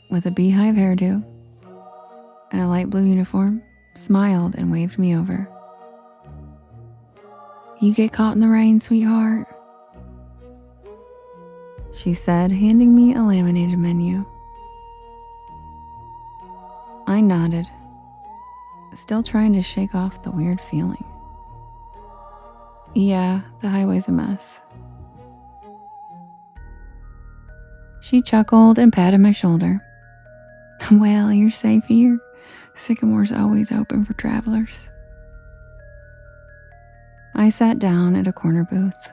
with a beehive hairdo and a light blue uniform, smiled and waved me over. You get caught in the rain, sweetheart, she said, handing me a laminated menu. I nodded, still trying to shake off the weird feeling. Yeah, the highway's a mess. She chuckled and patted my shoulder. Well, you're safe here. Sycamore's always open for travelers. I sat down at a corner booth,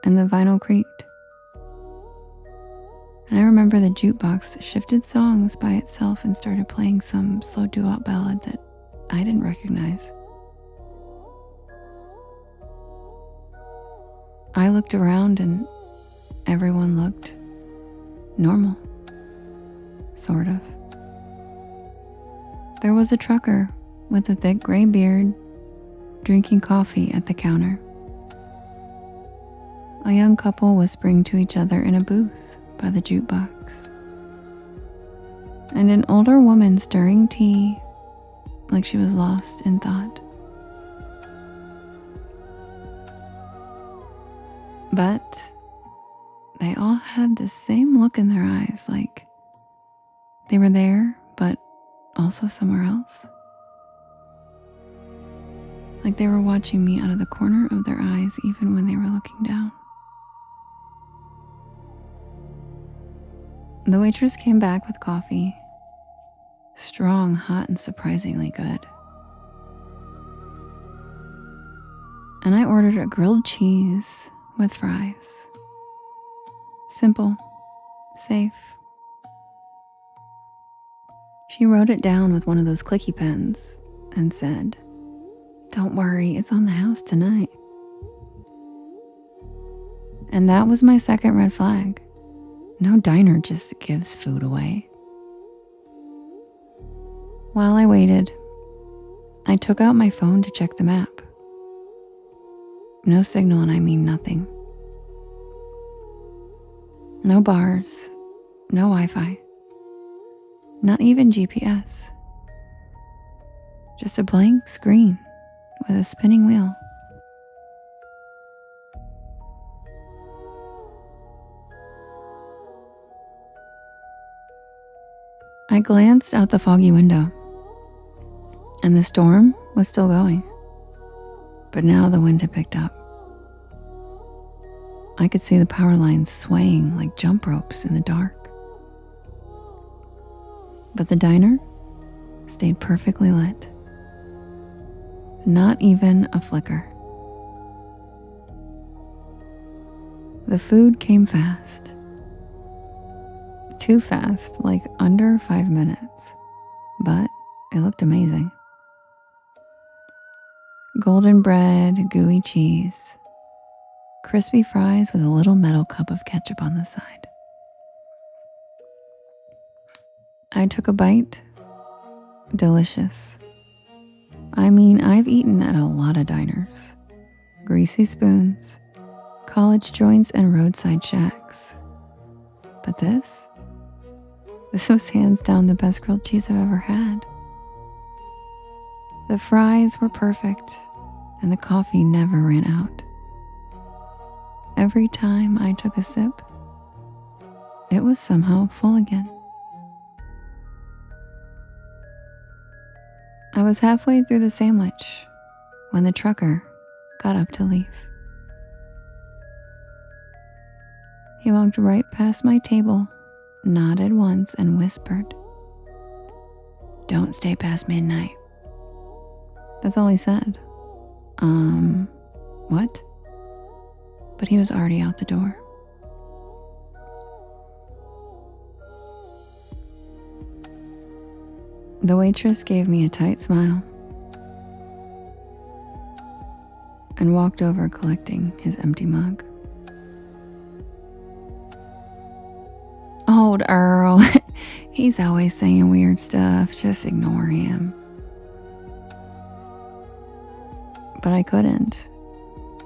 and the vinyl creaked. And I remember the jukebox shifted songs by itself and started playing some slow doo-wop ballad that I didn't recognize. I looked around and everyone looked normal, sort of. There was a trucker with a thick gray beard drinking coffee at the counter. A young couple whispering to each other in a booth by the jukebox. And an older woman stirring tea like she was lost in thought. But they all had the same look in their eyes, like they were there, but also somewhere else. like they were watching me out of the corner of their eyes even when they were looking down. The waitress came back with coffee. Strong, hot, and surprisingly good. And I ordered a grilled cheese with fries. Simple, safe. She wrote it down with one of those clicky pens and said, "Don't worry, it's on the house tonight." And that was my second red flag. No diner just gives food away. While I waited, I took out my phone to check the map. No signal, and I mean nothing. No bars, no Wi-Fi, not even GPS. Just a blank screen with a spinning wheel. I glanced out the foggy window, and the storm was still going. But now the wind had picked up. I could see the power lines swaying like jump ropes in the dark. But the diner stayed perfectly lit. Not even a flicker. The food came fast. Too fast, like under 5 minutes. But it looked amazing. Golden bread, gooey cheese, crispy fries with a little metal cup of ketchup on the side. I took a bite. Delicious. I mean, I've eaten at a lot of diners. Greasy spoons, college joints, and roadside shacks. But this was hands down the best grilled cheese I've ever had. The fries were perfect, and the coffee never ran out. Every time I took a sip, it was somehow full again. I was halfway through the sandwich when the trucker got up to leave. He walked right past my table, nodded once, and whispered, "Don't stay past midnight." That's all he said. What? But he was already out the door. The waitress gave me a tight smile and walked over collecting his empty mug. Old Earl, he's always saying weird stuff, just ignore him. But I couldn't.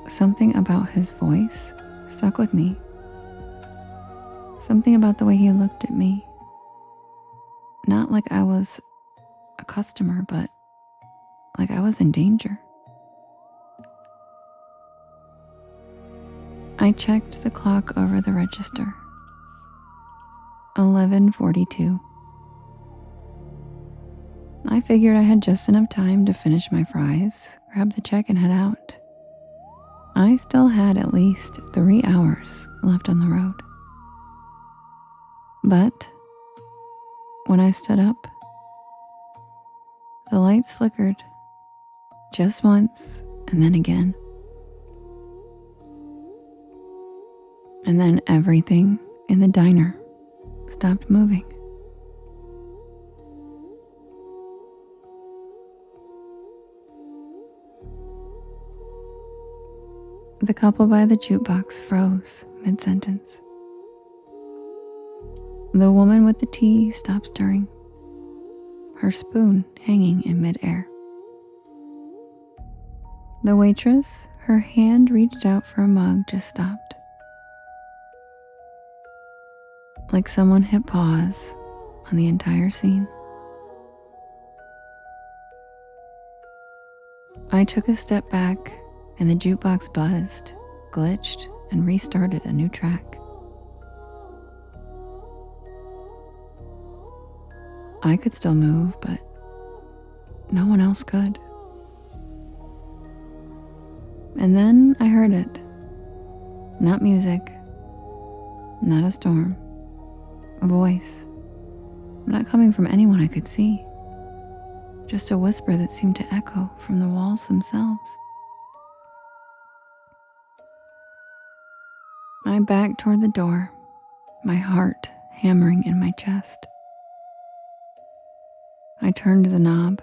Something about his voice stuck with me. Something about the way he looked at me. Not like I was a customer, but like I was in danger. I checked the clock over the register. 11:42. I figured I had just enough time to finish my fries, grab the check, and head out. I still had at least 3 hours left on the road. But when I stood up, the lights flickered just once and then again. And then everything in the diner stopped moving. The couple by the jukebox froze mid-sentence. The woman with the tea stopped stirring, her spoon hanging in midair. The waitress, her hand reached out for a mug, just stopped. Like someone hit pause on the entire scene. I took a step back, and the jukebox buzzed, glitched, and restarted a new track. I could still move, but no one else could. And then I heard it. Not music, not a storm, a voice, not coming from anyone I could see. Just a whisper that seemed to echo from the walls themselves. I backed toward the door, my heart hammering in my chest. I turned the knob.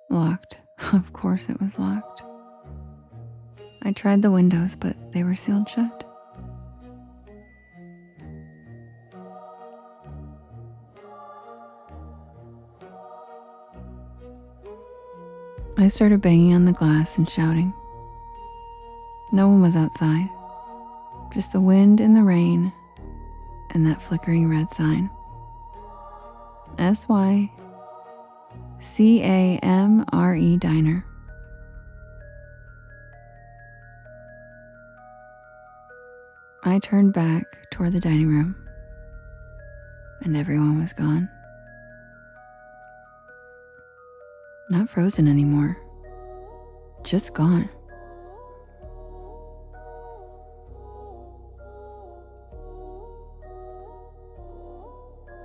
Locked. Of course it was locked. I tried the windows, but they were sealed shut. I started banging on the glass and shouting. No one was outside, just the wind and the rain and that flickering red sign. SYCAMRE Diner. I turned back toward the dining room, and everyone was gone. Not frozen anymore, just gone.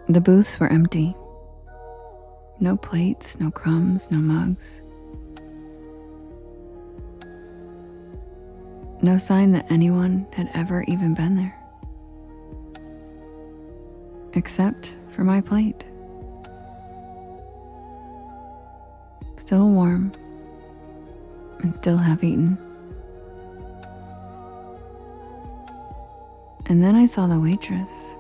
The booths were empty. No plates, no crumbs, no mugs. No sign that anyone had ever even been there. Except for my plate. Still warm and still half-eaten. And then I saw the waitress.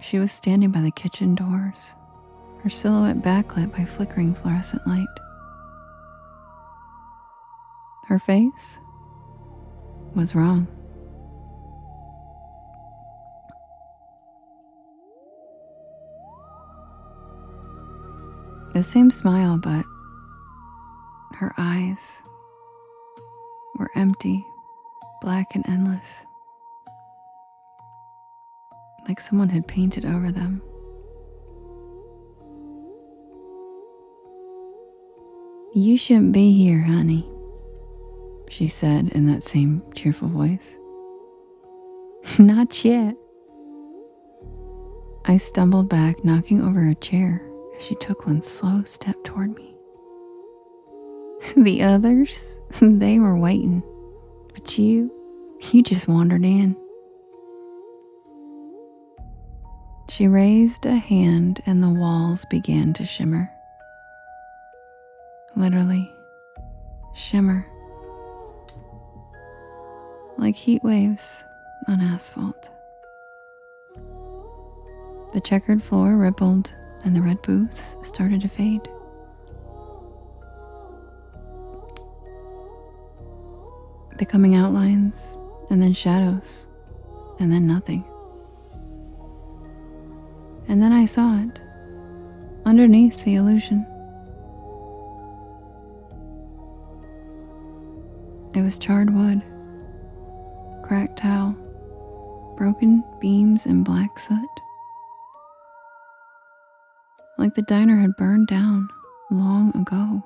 She was standing by the kitchen doors, her silhouette backlit by flickering fluorescent light. Her face was wrong. The same smile, but her eyes were empty, black and endless, like someone had painted over them. "You shouldn't be here, honey," she said in that same cheerful voice. "Not yet." I stumbled back, knocking over a chair as she took one slow step toward me. The others, they were waiting, but you just wandered in. She raised a hand and the walls began to shimmer. Literally, shimmer. Like heat waves on asphalt. The checkered floor rippled and the red booths started to fade. Becoming outlines, and then shadows, and then nothing. And then I saw it, underneath the illusion. It was charred wood, cracked tile, broken beams and black soot. Like the diner had burned down long ago.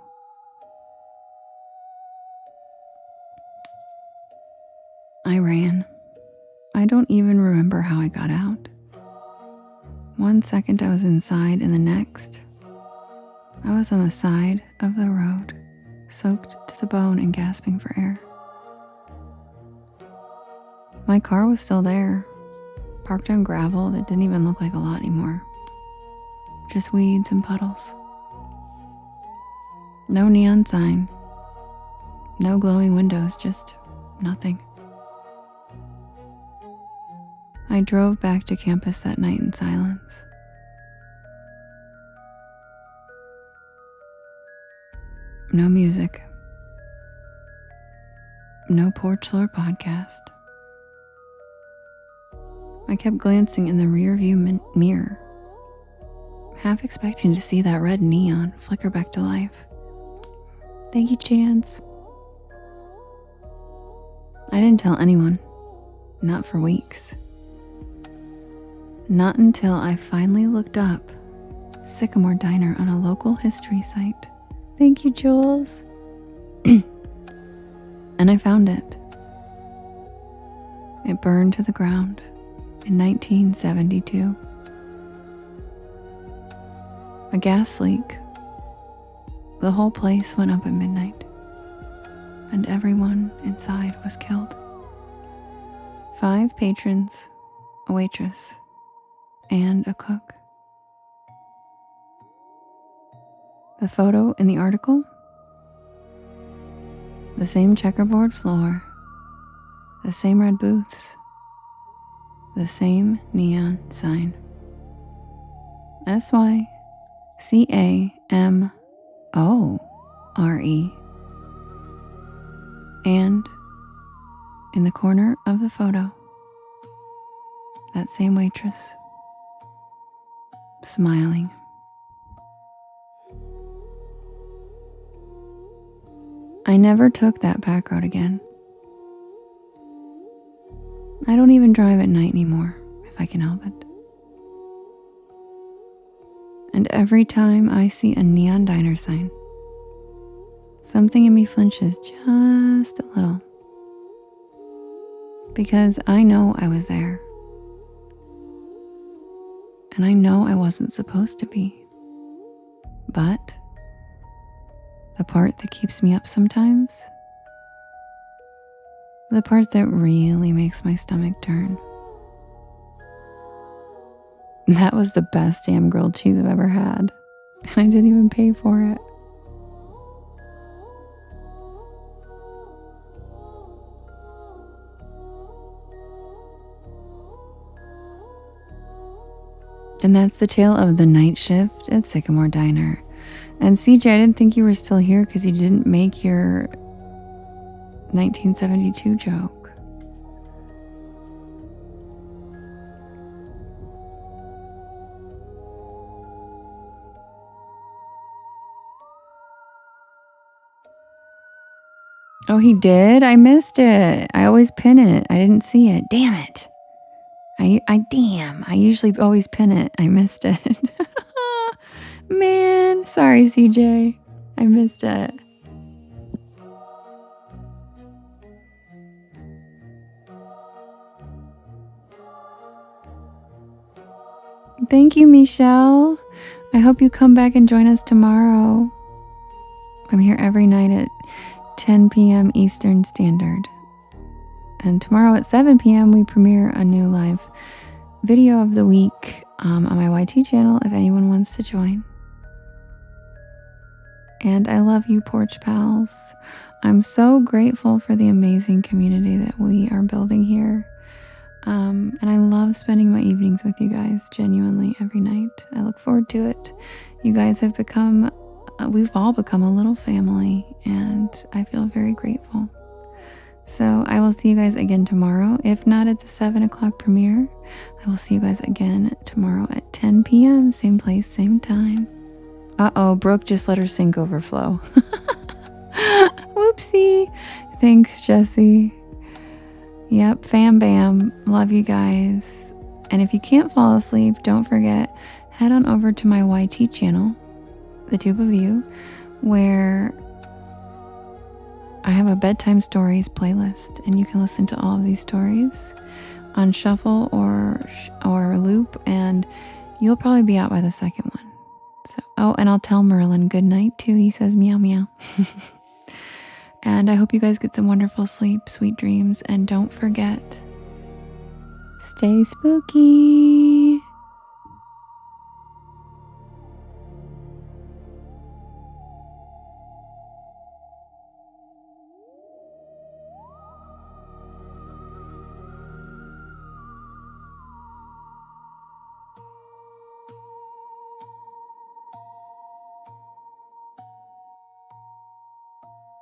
I ran. I don't even remember how I got out. One second I was inside, and the next, I was on the side of the road, soaked to the bone and gasping for air. My car was still there, parked on gravel that didn't even look like a lot anymore. Just weeds and puddles. No neon sign. No glowing windows, just nothing. I drove back to campus that night in silence. No music. No Porch Lore podcast. I kept glancing in the rearview mirror, half expecting to see that red neon flicker back to life. Thank you, Chance. I didn't tell anyone, not for weeks. Not until I finally looked up Sycamore Diner on a local history site. Thank you, Jules. And I found it. It burned to the ground in 1972. A gas leak. The whole place went up at midnight, and everyone inside was killed. 5 patrons, a waitress, and a cook. The photo in the article? The same checkerboard floor, the same red booths, the same neon sign. SYCAMORE. And in the corner of the photo, that same waitress, smiling. I never took that back road again. I don't even drive at night anymore, if I can help it. And every time I see a neon diner sign, something in me flinches just a little. Because I know I was there. And I know I wasn't supposed to be. But the part that keeps me up sometimes, the part that really makes my stomach turn, that was the best damn grilled cheese I've ever had. And I didn't even pay for it. And that's the tale of the night shift at Sycamore Diner. And CJ, I didn't think you were still here because you didn't make your 1972 joke. Oh, he did? I missed it. I always pin it. I didn't see it. Damn it. I usually always pin it. I missed it. Man, sorry, CJ. I missed it. Thank you, Michelle. I hope you come back and join us tomorrow. I'm here every night at 10 p.m. Eastern Standard. And tomorrow at 7 p.m. we premiere a new live video of the week on my YT channel if anyone wants to join. And I love you, Porch Pals. I'm so grateful for the amazing community that we are building here. And I love spending my evenings with you guys, genuinely, every night. I look forward to it. You guys have become, we've all become a little family, and I feel very grateful. So I will see you guys again tomorrow. If not at the 7 o'clock premiere, I will see you guys again tomorrow at 10 p.m. Same place, same time. Uh-oh, Brooke just let her sink overflow. Whoopsie. Thanks, Jessie. Yep, fam bam. Love you guys. And if you can't fall asleep, don't forget, head on over to my YT channel, The Tube of You, where I have a bedtime stories playlist, and you can listen to all of these stories on shuffle or loop, and you'll probably be out by the second one. So, oh, and I'll tell Merlin good night too. He says meow meow. And I hope you guys get some wonderful sleep, sweet dreams, and don't forget, stay spooky.